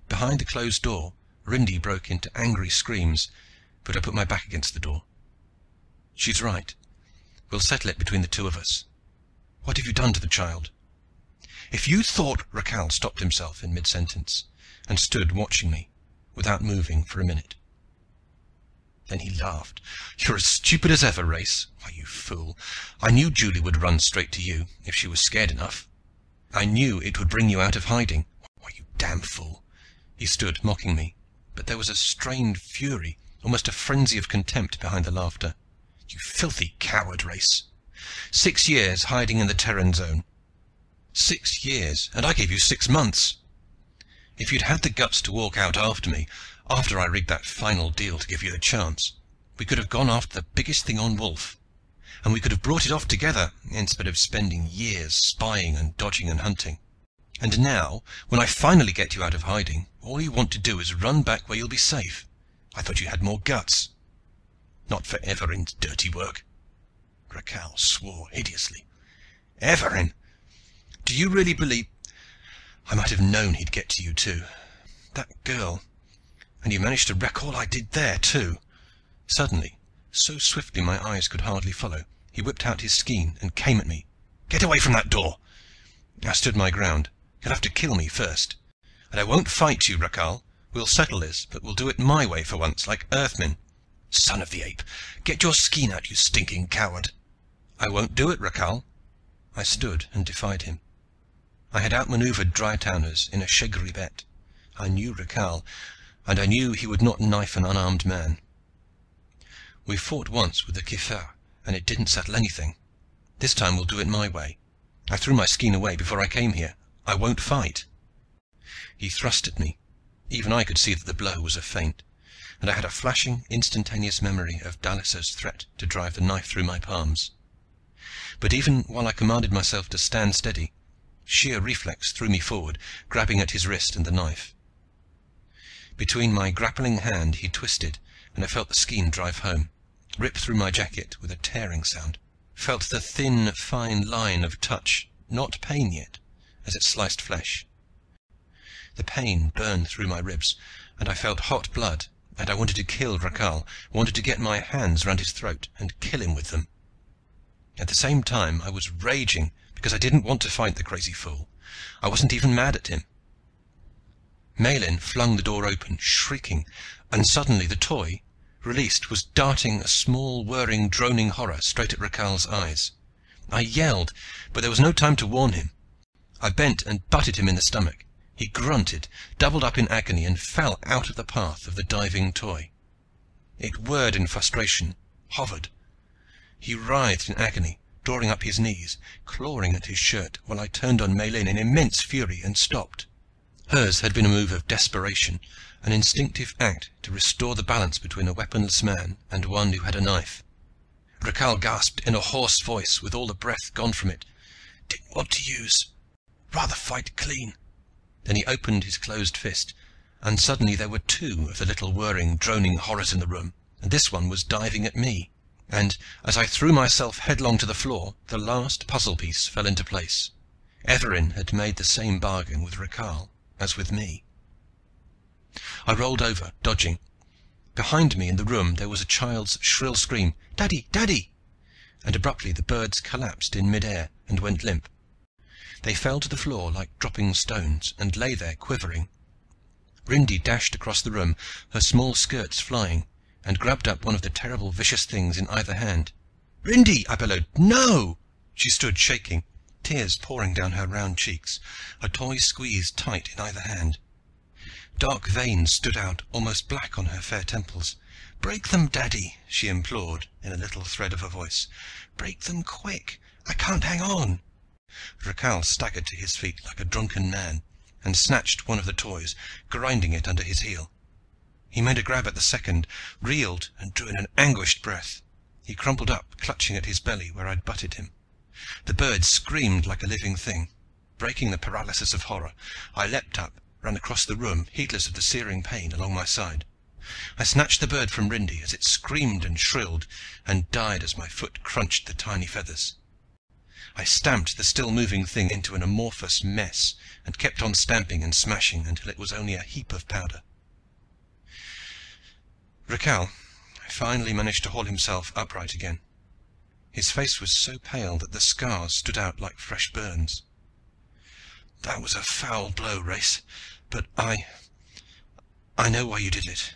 Behind the closed door, Rindy broke into angry screams, but I put my back against the door. "She's right. We'll settle it between the 2 of us. What have you done to the child?" "If you thought..." Rakhal stopped himself in mid-sentence and stood watching me, without moving for a minute. Then he laughed. "You're as stupid as ever, Race. Why, you fool, I knew Julie would run straight to you, if she was scared enough. I knew it would bring you out of hiding. Why, you damn fool." He stood mocking me, but there was a strained fury, almost a frenzy of contempt behind the laughter. "You filthy coward, Race. 6 years hiding in the Terran zone. 6 years, and I gave you 6 months. If you'd had the guts to walk out after me, after I rigged that final deal to give you the chance, we could have gone after the biggest thing on Wolf, and we could have brought it off together, instead of spending years spying and dodging and hunting. And now, when I finally get you out of hiding, all you want to do is run back where you'll be safe. I thought you had more guts. Not for Everin's dirty work." Rakhal swore hideously. "Everin? Do you really believe..." "I might have known he'd get to you too. That girl. And you managed to wreck all I did there too." Suddenly, so swiftly my eyes could hardly follow, he whipped out his skein and came at me. "Get away from that door." I stood my ground. "You'll have to kill me first. And I won't fight you, Rakhal. We'll settle this, but we'll do it my way for once, like Earthmen. Son of the ape, get your skein out, you stinking coward." "I won't do it, Rakhal." I stood and defied him. I had outmaneuvered Dry Towners in a shegri bet. I knew Rakhal, and I knew he would not knife an unarmed man. We fought once with the Kifar, and it didn't settle anything. This time we'll do it my way. I threw my skein away before I came here. I won't fight." He thrust at me. Even I could see that the blow was a feint, and I had a flashing, instantaneous memory of Dallisa's threat to drive the knife through my palms. But even while I commanded myself to stand steady, sheer reflex threw me forward, grabbing at his wrist and the knife. Between my grappling hand he twisted, and I felt the skein drive home, rip through my jacket with a tearing sound. Felt the thin, fine line of touch, not pain yet, as it sliced flesh. The pain burned through my ribs, and I felt hot blood, and I wanted to kill Rakhal, wanted to get my hands round his throat and kill him with them. At the same time I was raging, because I didn't want to fight the crazy fool. I wasn't even mad at him. Maylin flung the door open, shrieking, and suddenly the toy, released, was darting a small, whirring, droning horror straight at Rakhal's eyes. I yelled, but there was no time to warn him. I bent and butted him in the stomach. He grunted, doubled up in agony, and fell out of the path of the diving toy. It whirred in frustration, hovered. He writhed in agony, drawing up his knees, clawing at his shirt, while I turned on Maylin in immense fury and stopped. Hers had been a move of desperation, an instinctive act to restore the balance between a weaponless man and one who had a knife. Rakhal gasped in a hoarse voice, with all the breath gone from it. "Didn't want to use. Rather fight clean." Then he opened his closed fist, and suddenly there were two of the little whirring, droning horrors in the room, and this one was diving at me. And as I threw myself headlong to the floor, the last puzzle piece fell into place. Etherin had made the same bargain with Rakhal as with me. I rolled over, dodging. Behind me in the room there was a child's shrill scream, "Daddy! Daddy!" And abruptly the birds collapsed in mid-air and went limp. They fell to the floor like dropping stones, and lay there quivering. Rindy dashed across the room, her small skirts flying, and grabbed up one of the terrible vicious things in either hand. "Rindy!" I bellowed. "No!" She stood shaking, tears pouring down her round cheeks, a toy squeezed tight in either hand. Dark veins stood out almost black on her fair temples. "Break them, Daddy," she implored in a little thread of a voice. "Break them quick. I can't hang on." Rakhal staggered to his feet like a drunken man, and snatched one of the toys, grinding it under his heel. He made a grab at the second, reeled, and drew in an anguished breath. He crumpled up, clutching at his belly where I'd butted him. The bird screamed like a living thing. Breaking the paralysis of horror, I leapt up, ran across the room, heedless of the searing pain along my side. I snatched the bird from Rindy as it screamed and shrilled, and died as my foot crunched the tiny feathers. I stamped the still-moving thing into an amorphous mess, and kept on stamping and smashing until it was only a heap of powder. Rakhal finally managed to haul himself upright again. His face was so pale that the scars stood out like fresh burns. "That was a foul blow, Race, but I know why you did it."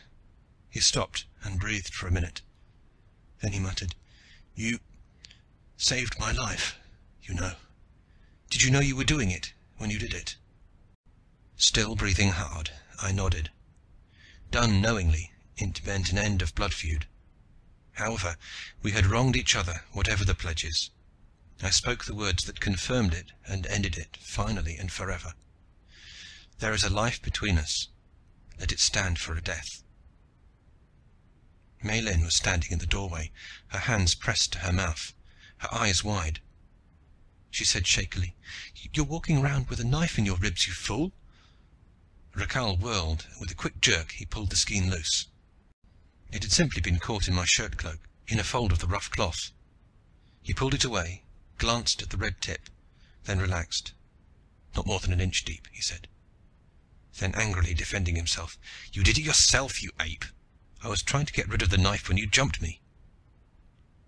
He stopped and breathed for a minute. Then he muttered, "You saved my life, you know. Did you know you were doing it when you did it?" Still breathing hard, I nodded. Done knowingly, it meant an end of blood-feud. However, we had wronged each other, whatever the pledges. I spoke the words that confirmed it and ended it, finally and forever. There is a life between us. Let it stand for a death. Maylin was standing in the doorway, her hands pressed to her mouth, her eyes wide. She said shakily, "You're walking around with a knife in your ribs, you fool." Rakhal whirled, and with a quick jerk he pulled the skein loose. It had simply been caught in my shirt cloak, in a fold of the rough cloth. He pulled it away, glanced at the red tip, then relaxed. "Not more than an inch deep," he said. Then angrily defending himself, "You did it yourself, you ape. I was trying to get rid of the knife when you jumped me."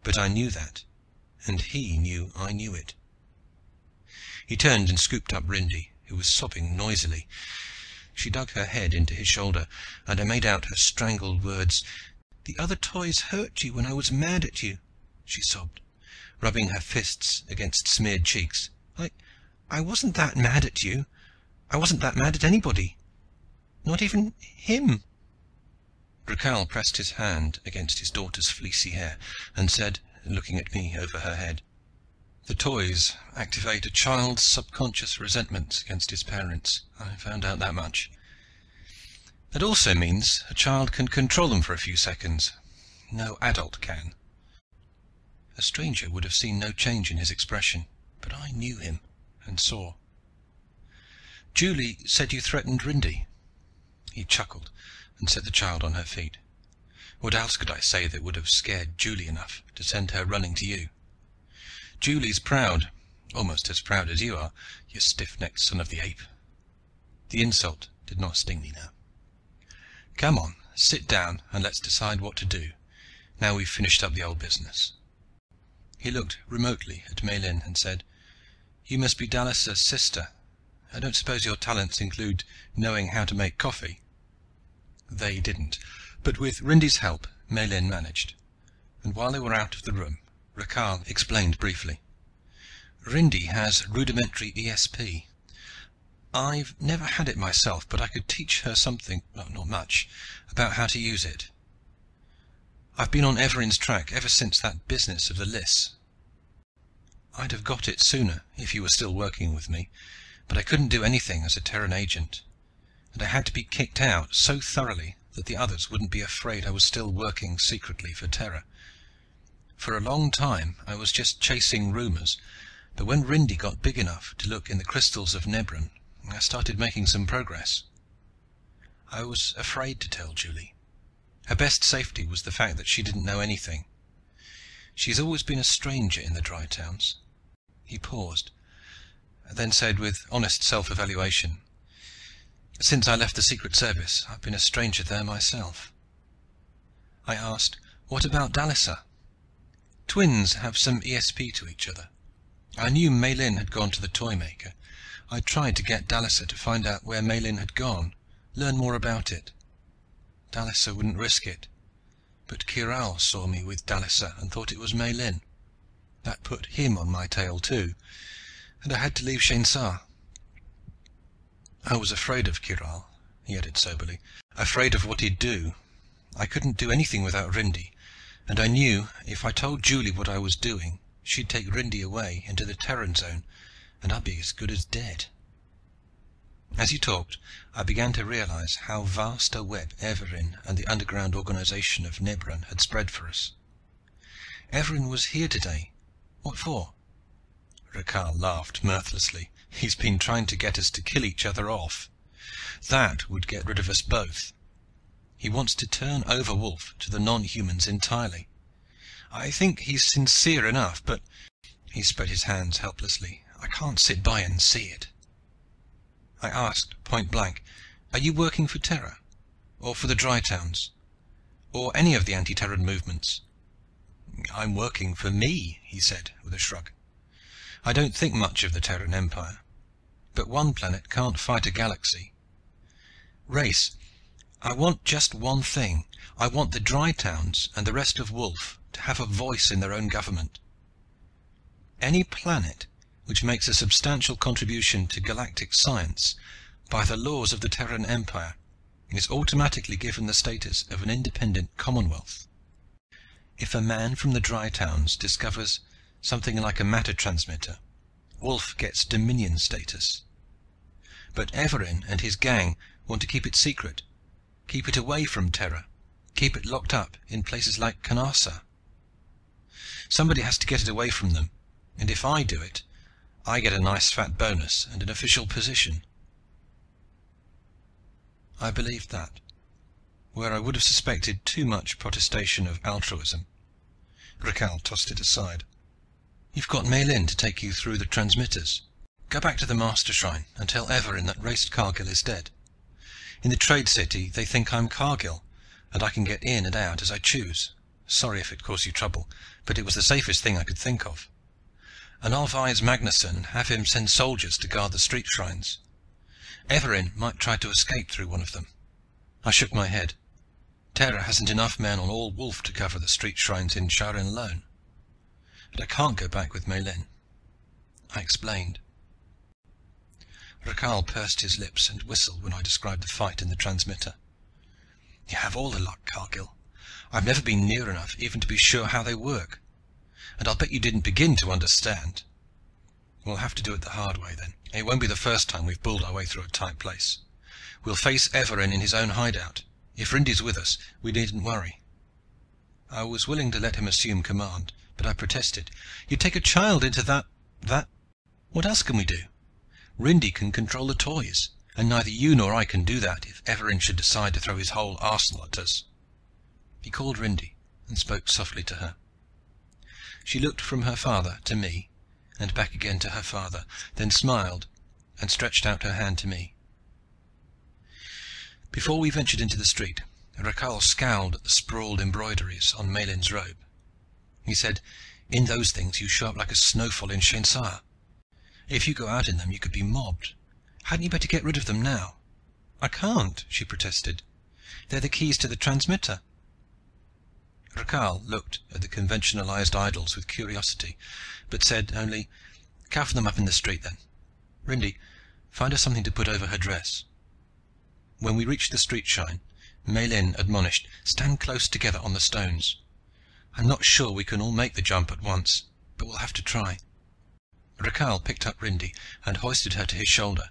But I knew that, and he knew I knew it. He turned and scooped up Rindy, who was sobbing noisily. She dug her head into his shoulder, and I made out her strangled words. "The other toys hurt you when I was mad at you," she sobbed, rubbing her fists against smeared cheeks. I wasn't that mad at you. I wasn't that mad at anybody. Not even him." Rakhal pressed his hand against his daughter's fleecy hair and said, looking at me over her head, "The toys activate a child's subconscious resentments against his parents. I found out that much. That also means a child can control them for a few seconds. No adult can." A stranger would have seen no change in his expression, but I knew him and saw. "Julie said you threatened Rindy." He chuckled and set the child on her feet. "What else could I say that would have scared Julie enough to send her running to you? Julie's proud, almost as proud as you are, you stiff-necked son of the ape." The insult did not sting me now. "Come on, sit down and let's decide what to do, now we've finished up the old business." He looked remotely at Maylin and said, "You must be Dallas's sister. I don't suppose your talents include knowing how to make coffee?" They didn't, but with Rindy's help, Maylin managed. And while they were out of the room, Rakhal explained briefly. "Rindy has rudimentary ESP. I've never had it myself, but I could teach her something, not much, about how to use it. I've been on Everin's track ever since that business of the Liss. I'd have got it sooner if you were still working with me, but I couldn't do anything as a Terran agent, and I had to be kicked out so thoroughly that the others wouldn't be afraid I was still working secretly for Terra. For a long time I was just chasing rumors, but when Rindy got big enough to look in the crystals of Nebran, I started making some progress. I was afraid to tell Julie. Her best safety was the fact that she didn't know anything. She's always been a stranger in the Dry Towns. He paused, then said with honest self-evaluation, "Since I left the Secret Service, I've been a stranger there myself." I asked, "What about Dalisa?" "Twins have some ESP to each other. I knew Maylin had gone to the Toymaker. I tried to get Dalisa to find out where Maylin had gone, learn more about it. Dalisa wouldn't risk it. But Kiral saw me with Dalisa and thought it was Maylin. That put him on my tail too, and I had to leave Shainsar. I was afraid of Kiral," he added soberly, "afraid of what he'd do. I couldn't do anything without Rindy, and I knew if I told Julie what I was doing, she'd take Rindy away into the Terran zone, and I'd be as good as dead." As he talked, I began to realize how vast a web Everin and the underground organization of Nebran had spread for us. "Everin was here today. What for?" Rakhal laughed mirthlessly. "He's been trying to get us to kill each other off. That would get rid of us both. He wants to turn over Wolf to the non-humans entirely. I think he's sincere enough, but—" he spread his hands helplessly. "I can't sit by and see it." I asked point blank, "Are you working for Terra? Or for the Dry Towns? Or any of the anti-Terran movements?" "I'm working for me," he said with a shrug. "I don't think much of the Terran Empire. But one planet can't fight a galaxy. Race, I want just one thing. I want the Dry Towns and the rest of Wolf to have a voice in their own government. Any planet which makes a substantial contribution to galactic science, by the laws of the Terran Empire, is automatically given the status of an independent commonwealth. If a man from the Dry Towns discovers something like a matter transmitter, Wolf gets dominion status. But Everin and his gang want to keep it secret, keep it away from Terra, keep it locked up in places like Kanasa. Somebody has to get it away from them, and if I do it, I get a nice fat bonus and an official position." I believed that, where I would have suspected too much protestation of altruism. Rakhal tossed it aside. "You've got Maylin to take you through the transmitters. Go back to the Master Shrine and tell Everin that Race Cargill is dead. In the Trade City they think I'm Cargill, and I can get in and out as I choose. Sorry if it caused you trouble, but it was the safest thing I could think of. And I'll advise Magnusson and have him send soldiers to guard the street shrines. Everin might try to escape through one of them." I shook my head. Terra hasn't enough men on all Wolf to cover the street shrines in Sharin alone. And I can't go back with Maylin. I explained. Rakhal pursed his lips and whistled when I described the fight in the transmitter. "You have all the luck, Cargill. I've never been near enough even to be sure how they work. And I'll bet you didn't begin to understand. We'll have to do it the hard way then. It won't be the first time we've bulled our way through a tight place. We'll face Everin in his own hideout. If Rindy's with us, we needn't worry." I was willing to let him assume command, but I protested. "You'd take a child into that... What else can we do? Rindy can control the toys, and neither you nor I can do that if Everin should decide to throw his whole arsenal at us." He called Rindy and spoke softly to her. She looked from her father to me, and back again to her father, then smiled and stretched out her hand to me. Before we ventured into the street, Rakhal scowled at the sprawled embroideries on Maylin's robe. He said, "In those things you show up like a snowfall in Shainsar. If you go out in them, you could be mobbed. Hadn't you better get rid of them now?" "I can't," she protested. "They're the keys to the transmitter." Rakhal looked at the conventionalized idols with curiosity, but said only, "Cover them up in the street then. Rindy, find her something to put over her dress." When we reached the street shrine, Maylin admonished, "Stand close together on the stones. I'm not sure we can all make the jump at once, but we'll have to try." Rakhal picked up Rindy and hoisted her to his shoulder.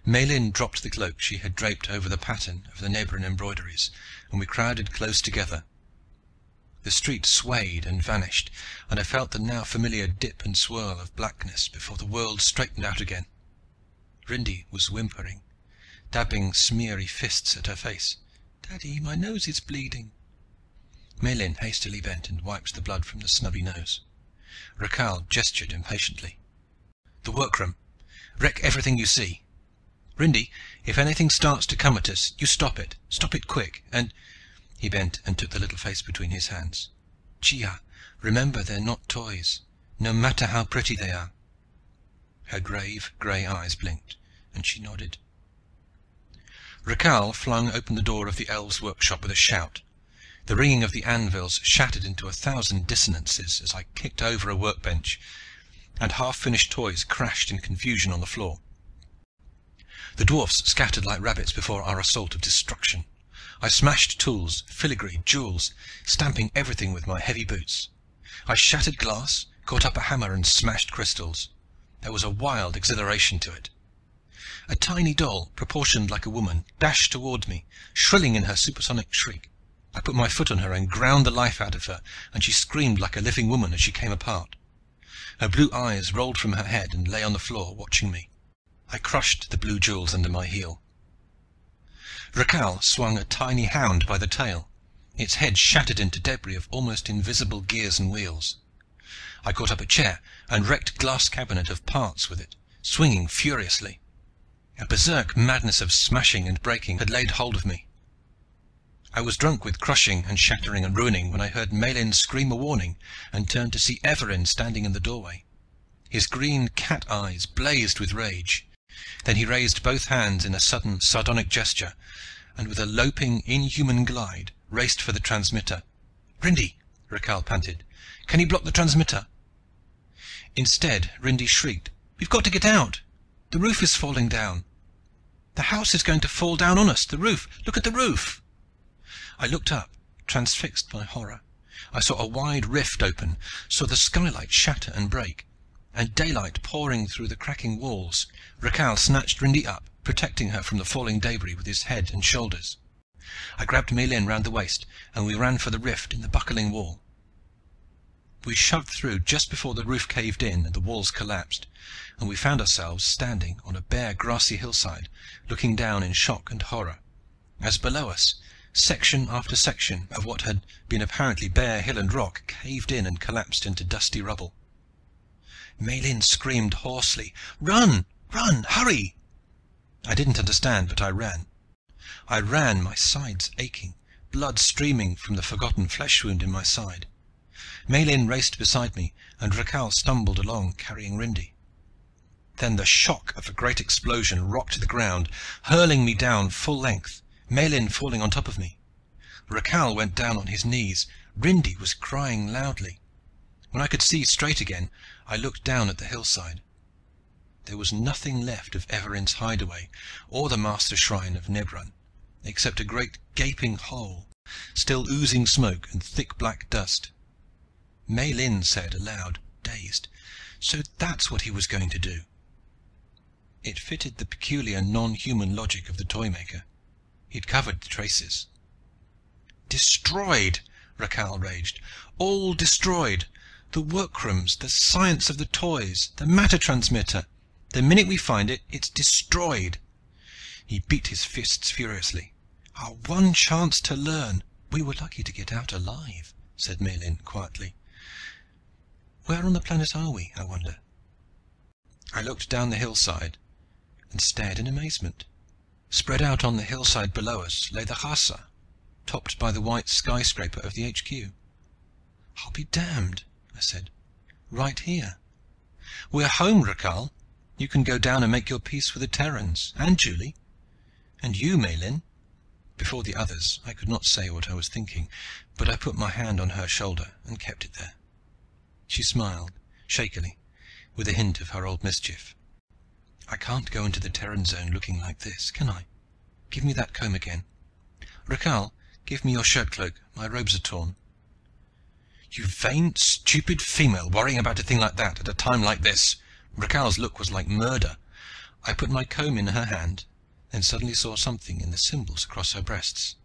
Maylin dropped the cloak she had draped over the pattern of the Nebran embroideries, and we crowded close together. The street swayed and vanished, and I felt the now familiar dip and swirl of blackness before the world straightened out again. Rindy was whimpering, dabbing smeary fists at her face. "Daddy, my nose is bleeding." Malin hastily bent and wiped the blood from the snubby nose. Rakhal gestured impatiently. "The workroom. Wreck everything you see. Rindy, if anything starts to come at us, you stop it. Stop it quick, and..." He bent and took the little face between his hands. "Chia, remember they're not toys, no matter how pretty they are." Her grave, grey eyes blinked, and she nodded. Rakhal flung open the door of the elves' workshop with a shout. The ringing of the anvils shattered into 1,000 dissonances as I kicked over a workbench, and half-finished toys crashed in confusion on the floor. The dwarfs scattered like rabbits before our assault of destruction. I smashed tools, filigree, jewels, stamping everything with my heavy boots. I shattered glass, caught up a hammer and smashed crystals. There was a wild exhilaration to it. A tiny doll, proportioned like a woman, dashed toward me, shrilling in her supersonic shriek. I put my foot on her and ground the life out of her, and she screamed like a living woman as she came apart. Her blue eyes rolled from her head and lay on the floor, watching me. I crushed the blue jewels under my heel. Rakhal swung a tiny hound by the tail. Its head shattered into debris of almost invisible gears and wheels. I caught up a chair and wrecked glass cabinet of parts with it, swinging furiously. A berserk madness of smashing and breaking had laid hold of me. I was drunk with crushing and shattering and ruining when I heard Malin scream a warning and turned to see Everin standing in the doorway. His green cat eyes blazed with rage. Then he raised both hands in a sudden sardonic gesture, and with a loping, inhuman glide, raced for the transmitter. "Rindy," Rakhal panted, "can you block the transmitter?" Instead, Rindy shrieked, "We've got to get out! The roof is falling down! The house is going to fall down on us! The roof! Look at the roof!" I looked up, transfixed by horror. I saw a wide rift open, saw the skylight shatter and break, and daylight pouring through the cracking walls. Rakhal snatched Rindy up, protecting her from the falling debris with his head and shoulders. I grabbed Malin round the waist, and we ran for the rift in the buckling wall. We shoved through just before the roof caved in and the walls collapsed, and we found ourselves standing on a bare grassy hillside, looking down in shock and horror, as below us section after section of what had been apparently bare hill and rock caved in and collapsed into dusty rubble. Malin screamed hoarsely, "Run! Run! Hurry!" I didn't understand, but I ran. I ran, my sides aching, blood streaming from the forgotten flesh wound in my side. Malin raced beside me, and Rakhal stumbled along, carrying Rindy. Then the shock of a great explosion rocked the ground, hurling me down full length, Malin falling on top of me. Rakhal went down on his knees. Rindy was crying loudly. When I could see straight again, I looked down at the hillside. There was nothing left of Everin's hideaway, or the master shrine of Nebran, except a great gaping hole, still oozing smoke and thick black dust. Malin said aloud, dazed, "So that's what he was going to do." It fitted the peculiar non-human logic of the Toymaker. He'd covered the traces. "Destroyed!" Rakhal raged. "All destroyed! The workrooms, the science of the toys, the matter transmitter. The minute we find it, it's destroyed." He beat his fists furiously. "Our one chance to learn." "We were lucky to get out alive," said Malin quietly. "Where on the planet are we, I wonder?" I looked down the hillside and stared in amazement. Spread out on the hillside below us lay the Khasa, topped by the white skyscraper of the HQ. "I'll be damned," I said. "Right here. We're home, Rakhal. You can go down and make your peace with the Terrans, and Julie. And you, Malin." Before the others, I could not say what I was thinking, but I put my hand on her shoulder and kept it there. She smiled, shakily, with a hint of her old mischief. "I can't go into the Terran zone looking like this, can I? Give me that comb again. Rakhal, give me your shirt cloak. My robes are torn." "You vain, stupid female, worrying about a thing like that at a time like this." Rakhal's look was like murder. I put my comb in her hand, then suddenly saw something in the symbols across her breasts.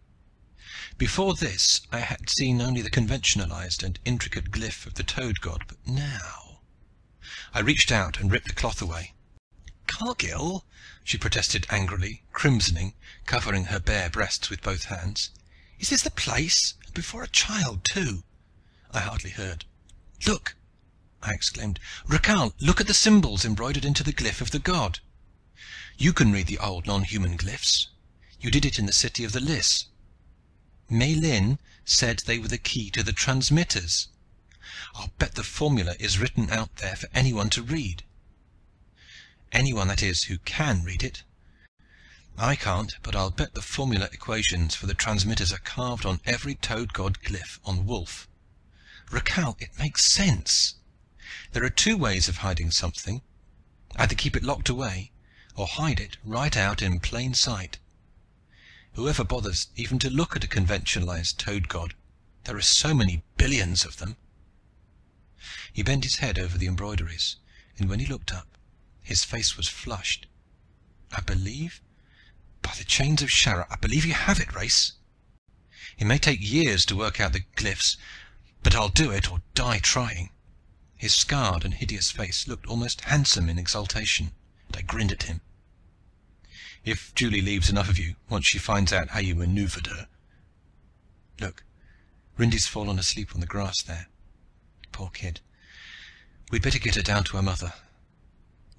Before this, I had seen only the conventionalized and intricate glyph of the toad god, but now... I reached out and ripped the cloth away. "Cargill!" she protested angrily, crimsoning, covering her bare breasts with both hands. "Is this the place? Before a child, too!" I hardly heard. "Look!" I exclaimed. "Rakhal, look at the symbols embroidered into the glyph of the god. You can read the old non-human glyphs. You did it in the city of the Lys. Mei Lin said they were the key to the transmitters. I'll bet the formula is written out there for anyone to read. Anyone, that is, who can read it. I can't, but I'll bet the formula equations for the transmitters are carved on every toad god glyph on Wolf. Rakhal, it makes sense. There are two ways of hiding something. Either keep it locked away, or hide it right out in plain sight. Whoever bothers even to look at a conventionalized toad god? There are so many billions of them." He bent his head over the embroideries, and when he looked up, his face was flushed. "I believe, by the chains of Shara, I believe you have it, Race. It may take years to work out the glyphs, but I'll do it or die trying." His scarred and hideous face looked almost handsome in exultation, and I grinned at him. "If Julie leaves enough of you, once she finds out how you maneuvered her." Look, Rindy's fallen asleep on the grass there. Poor kid. We'd better get her down to her mother.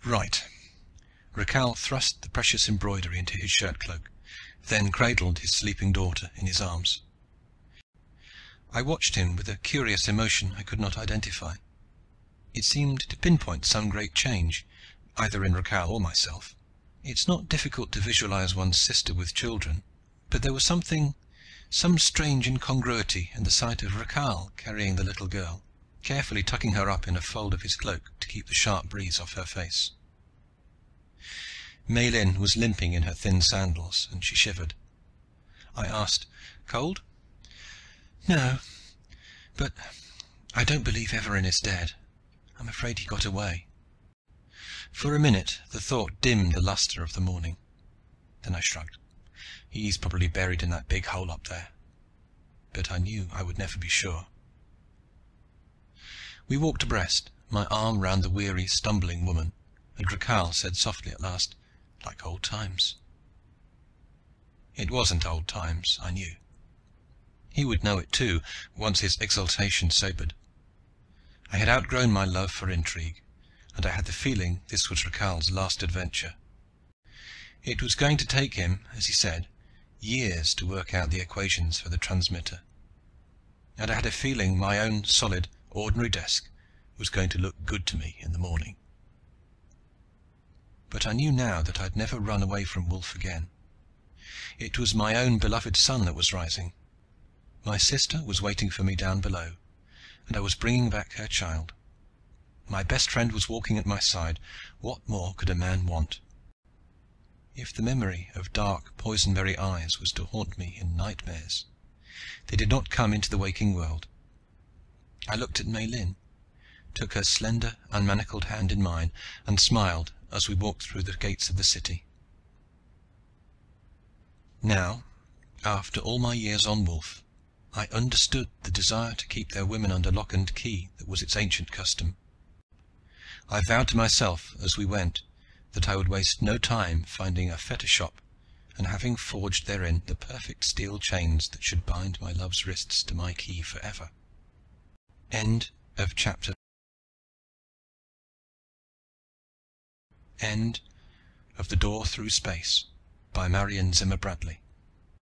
Right. Rakhal thrust the precious embroidery into his shirt cloak, then cradled his sleeping daughter in his arms. I watched him with a curious emotion I could not identify. It seemed to pinpoint some great change, either in Rakhal or myself. It's not difficult to visualize one's sister with children, but there was some strange incongruity in the sight of Rakhal carrying the little girl, carefully tucking her up in a fold of his cloak to keep the sharp breeze off her face. Mei Lin was limping in her thin sandals, and she shivered. I asked, "Cold?" "No, but I don't believe Everin is dead. I'm afraid he got away." For a minute the thought dimmed the luster of the morning. Then I shrugged. He's probably buried in that big hole up there. But I knew I would never be sure. We walked abreast, my arm round the weary, stumbling woman, and Rakhal said softly at last, "Like old times." It wasn't old times, I knew. He would know it too, once his exultation sobered. I had outgrown my love for intrigue, and I had the feeling this was Rakhal's last adventure. It was going to take him, as he said, years to work out the equations for the transmitter. And I had a feeling my own solid, ordinary desk was going to look good to me in the morning. But I knew now that I'd never run away from Wolf again. It was my own beloved sun that was rising. My sister was waiting for me down below, and I was bringing back her child. My best friend was walking at my side. What more could a man want? If the memory of dark, poisonberry eyes was to haunt me in nightmares, they did not come into the waking world. I looked at Mei Lin, took her slender, unmanacled hand in mine, and smiled as we walked through the gates of the city. Now, after all my years on Wolf, I understood the desire to keep their women under lock and key that was its ancient custom. I vowed to myself as we went that I would waste no time finding a fetter shop and having forged therein the perfect steel chains that should bind my love's wrists to my key forever. End of chapter. End of The Door Through Space by Marion Zimmer Bradley.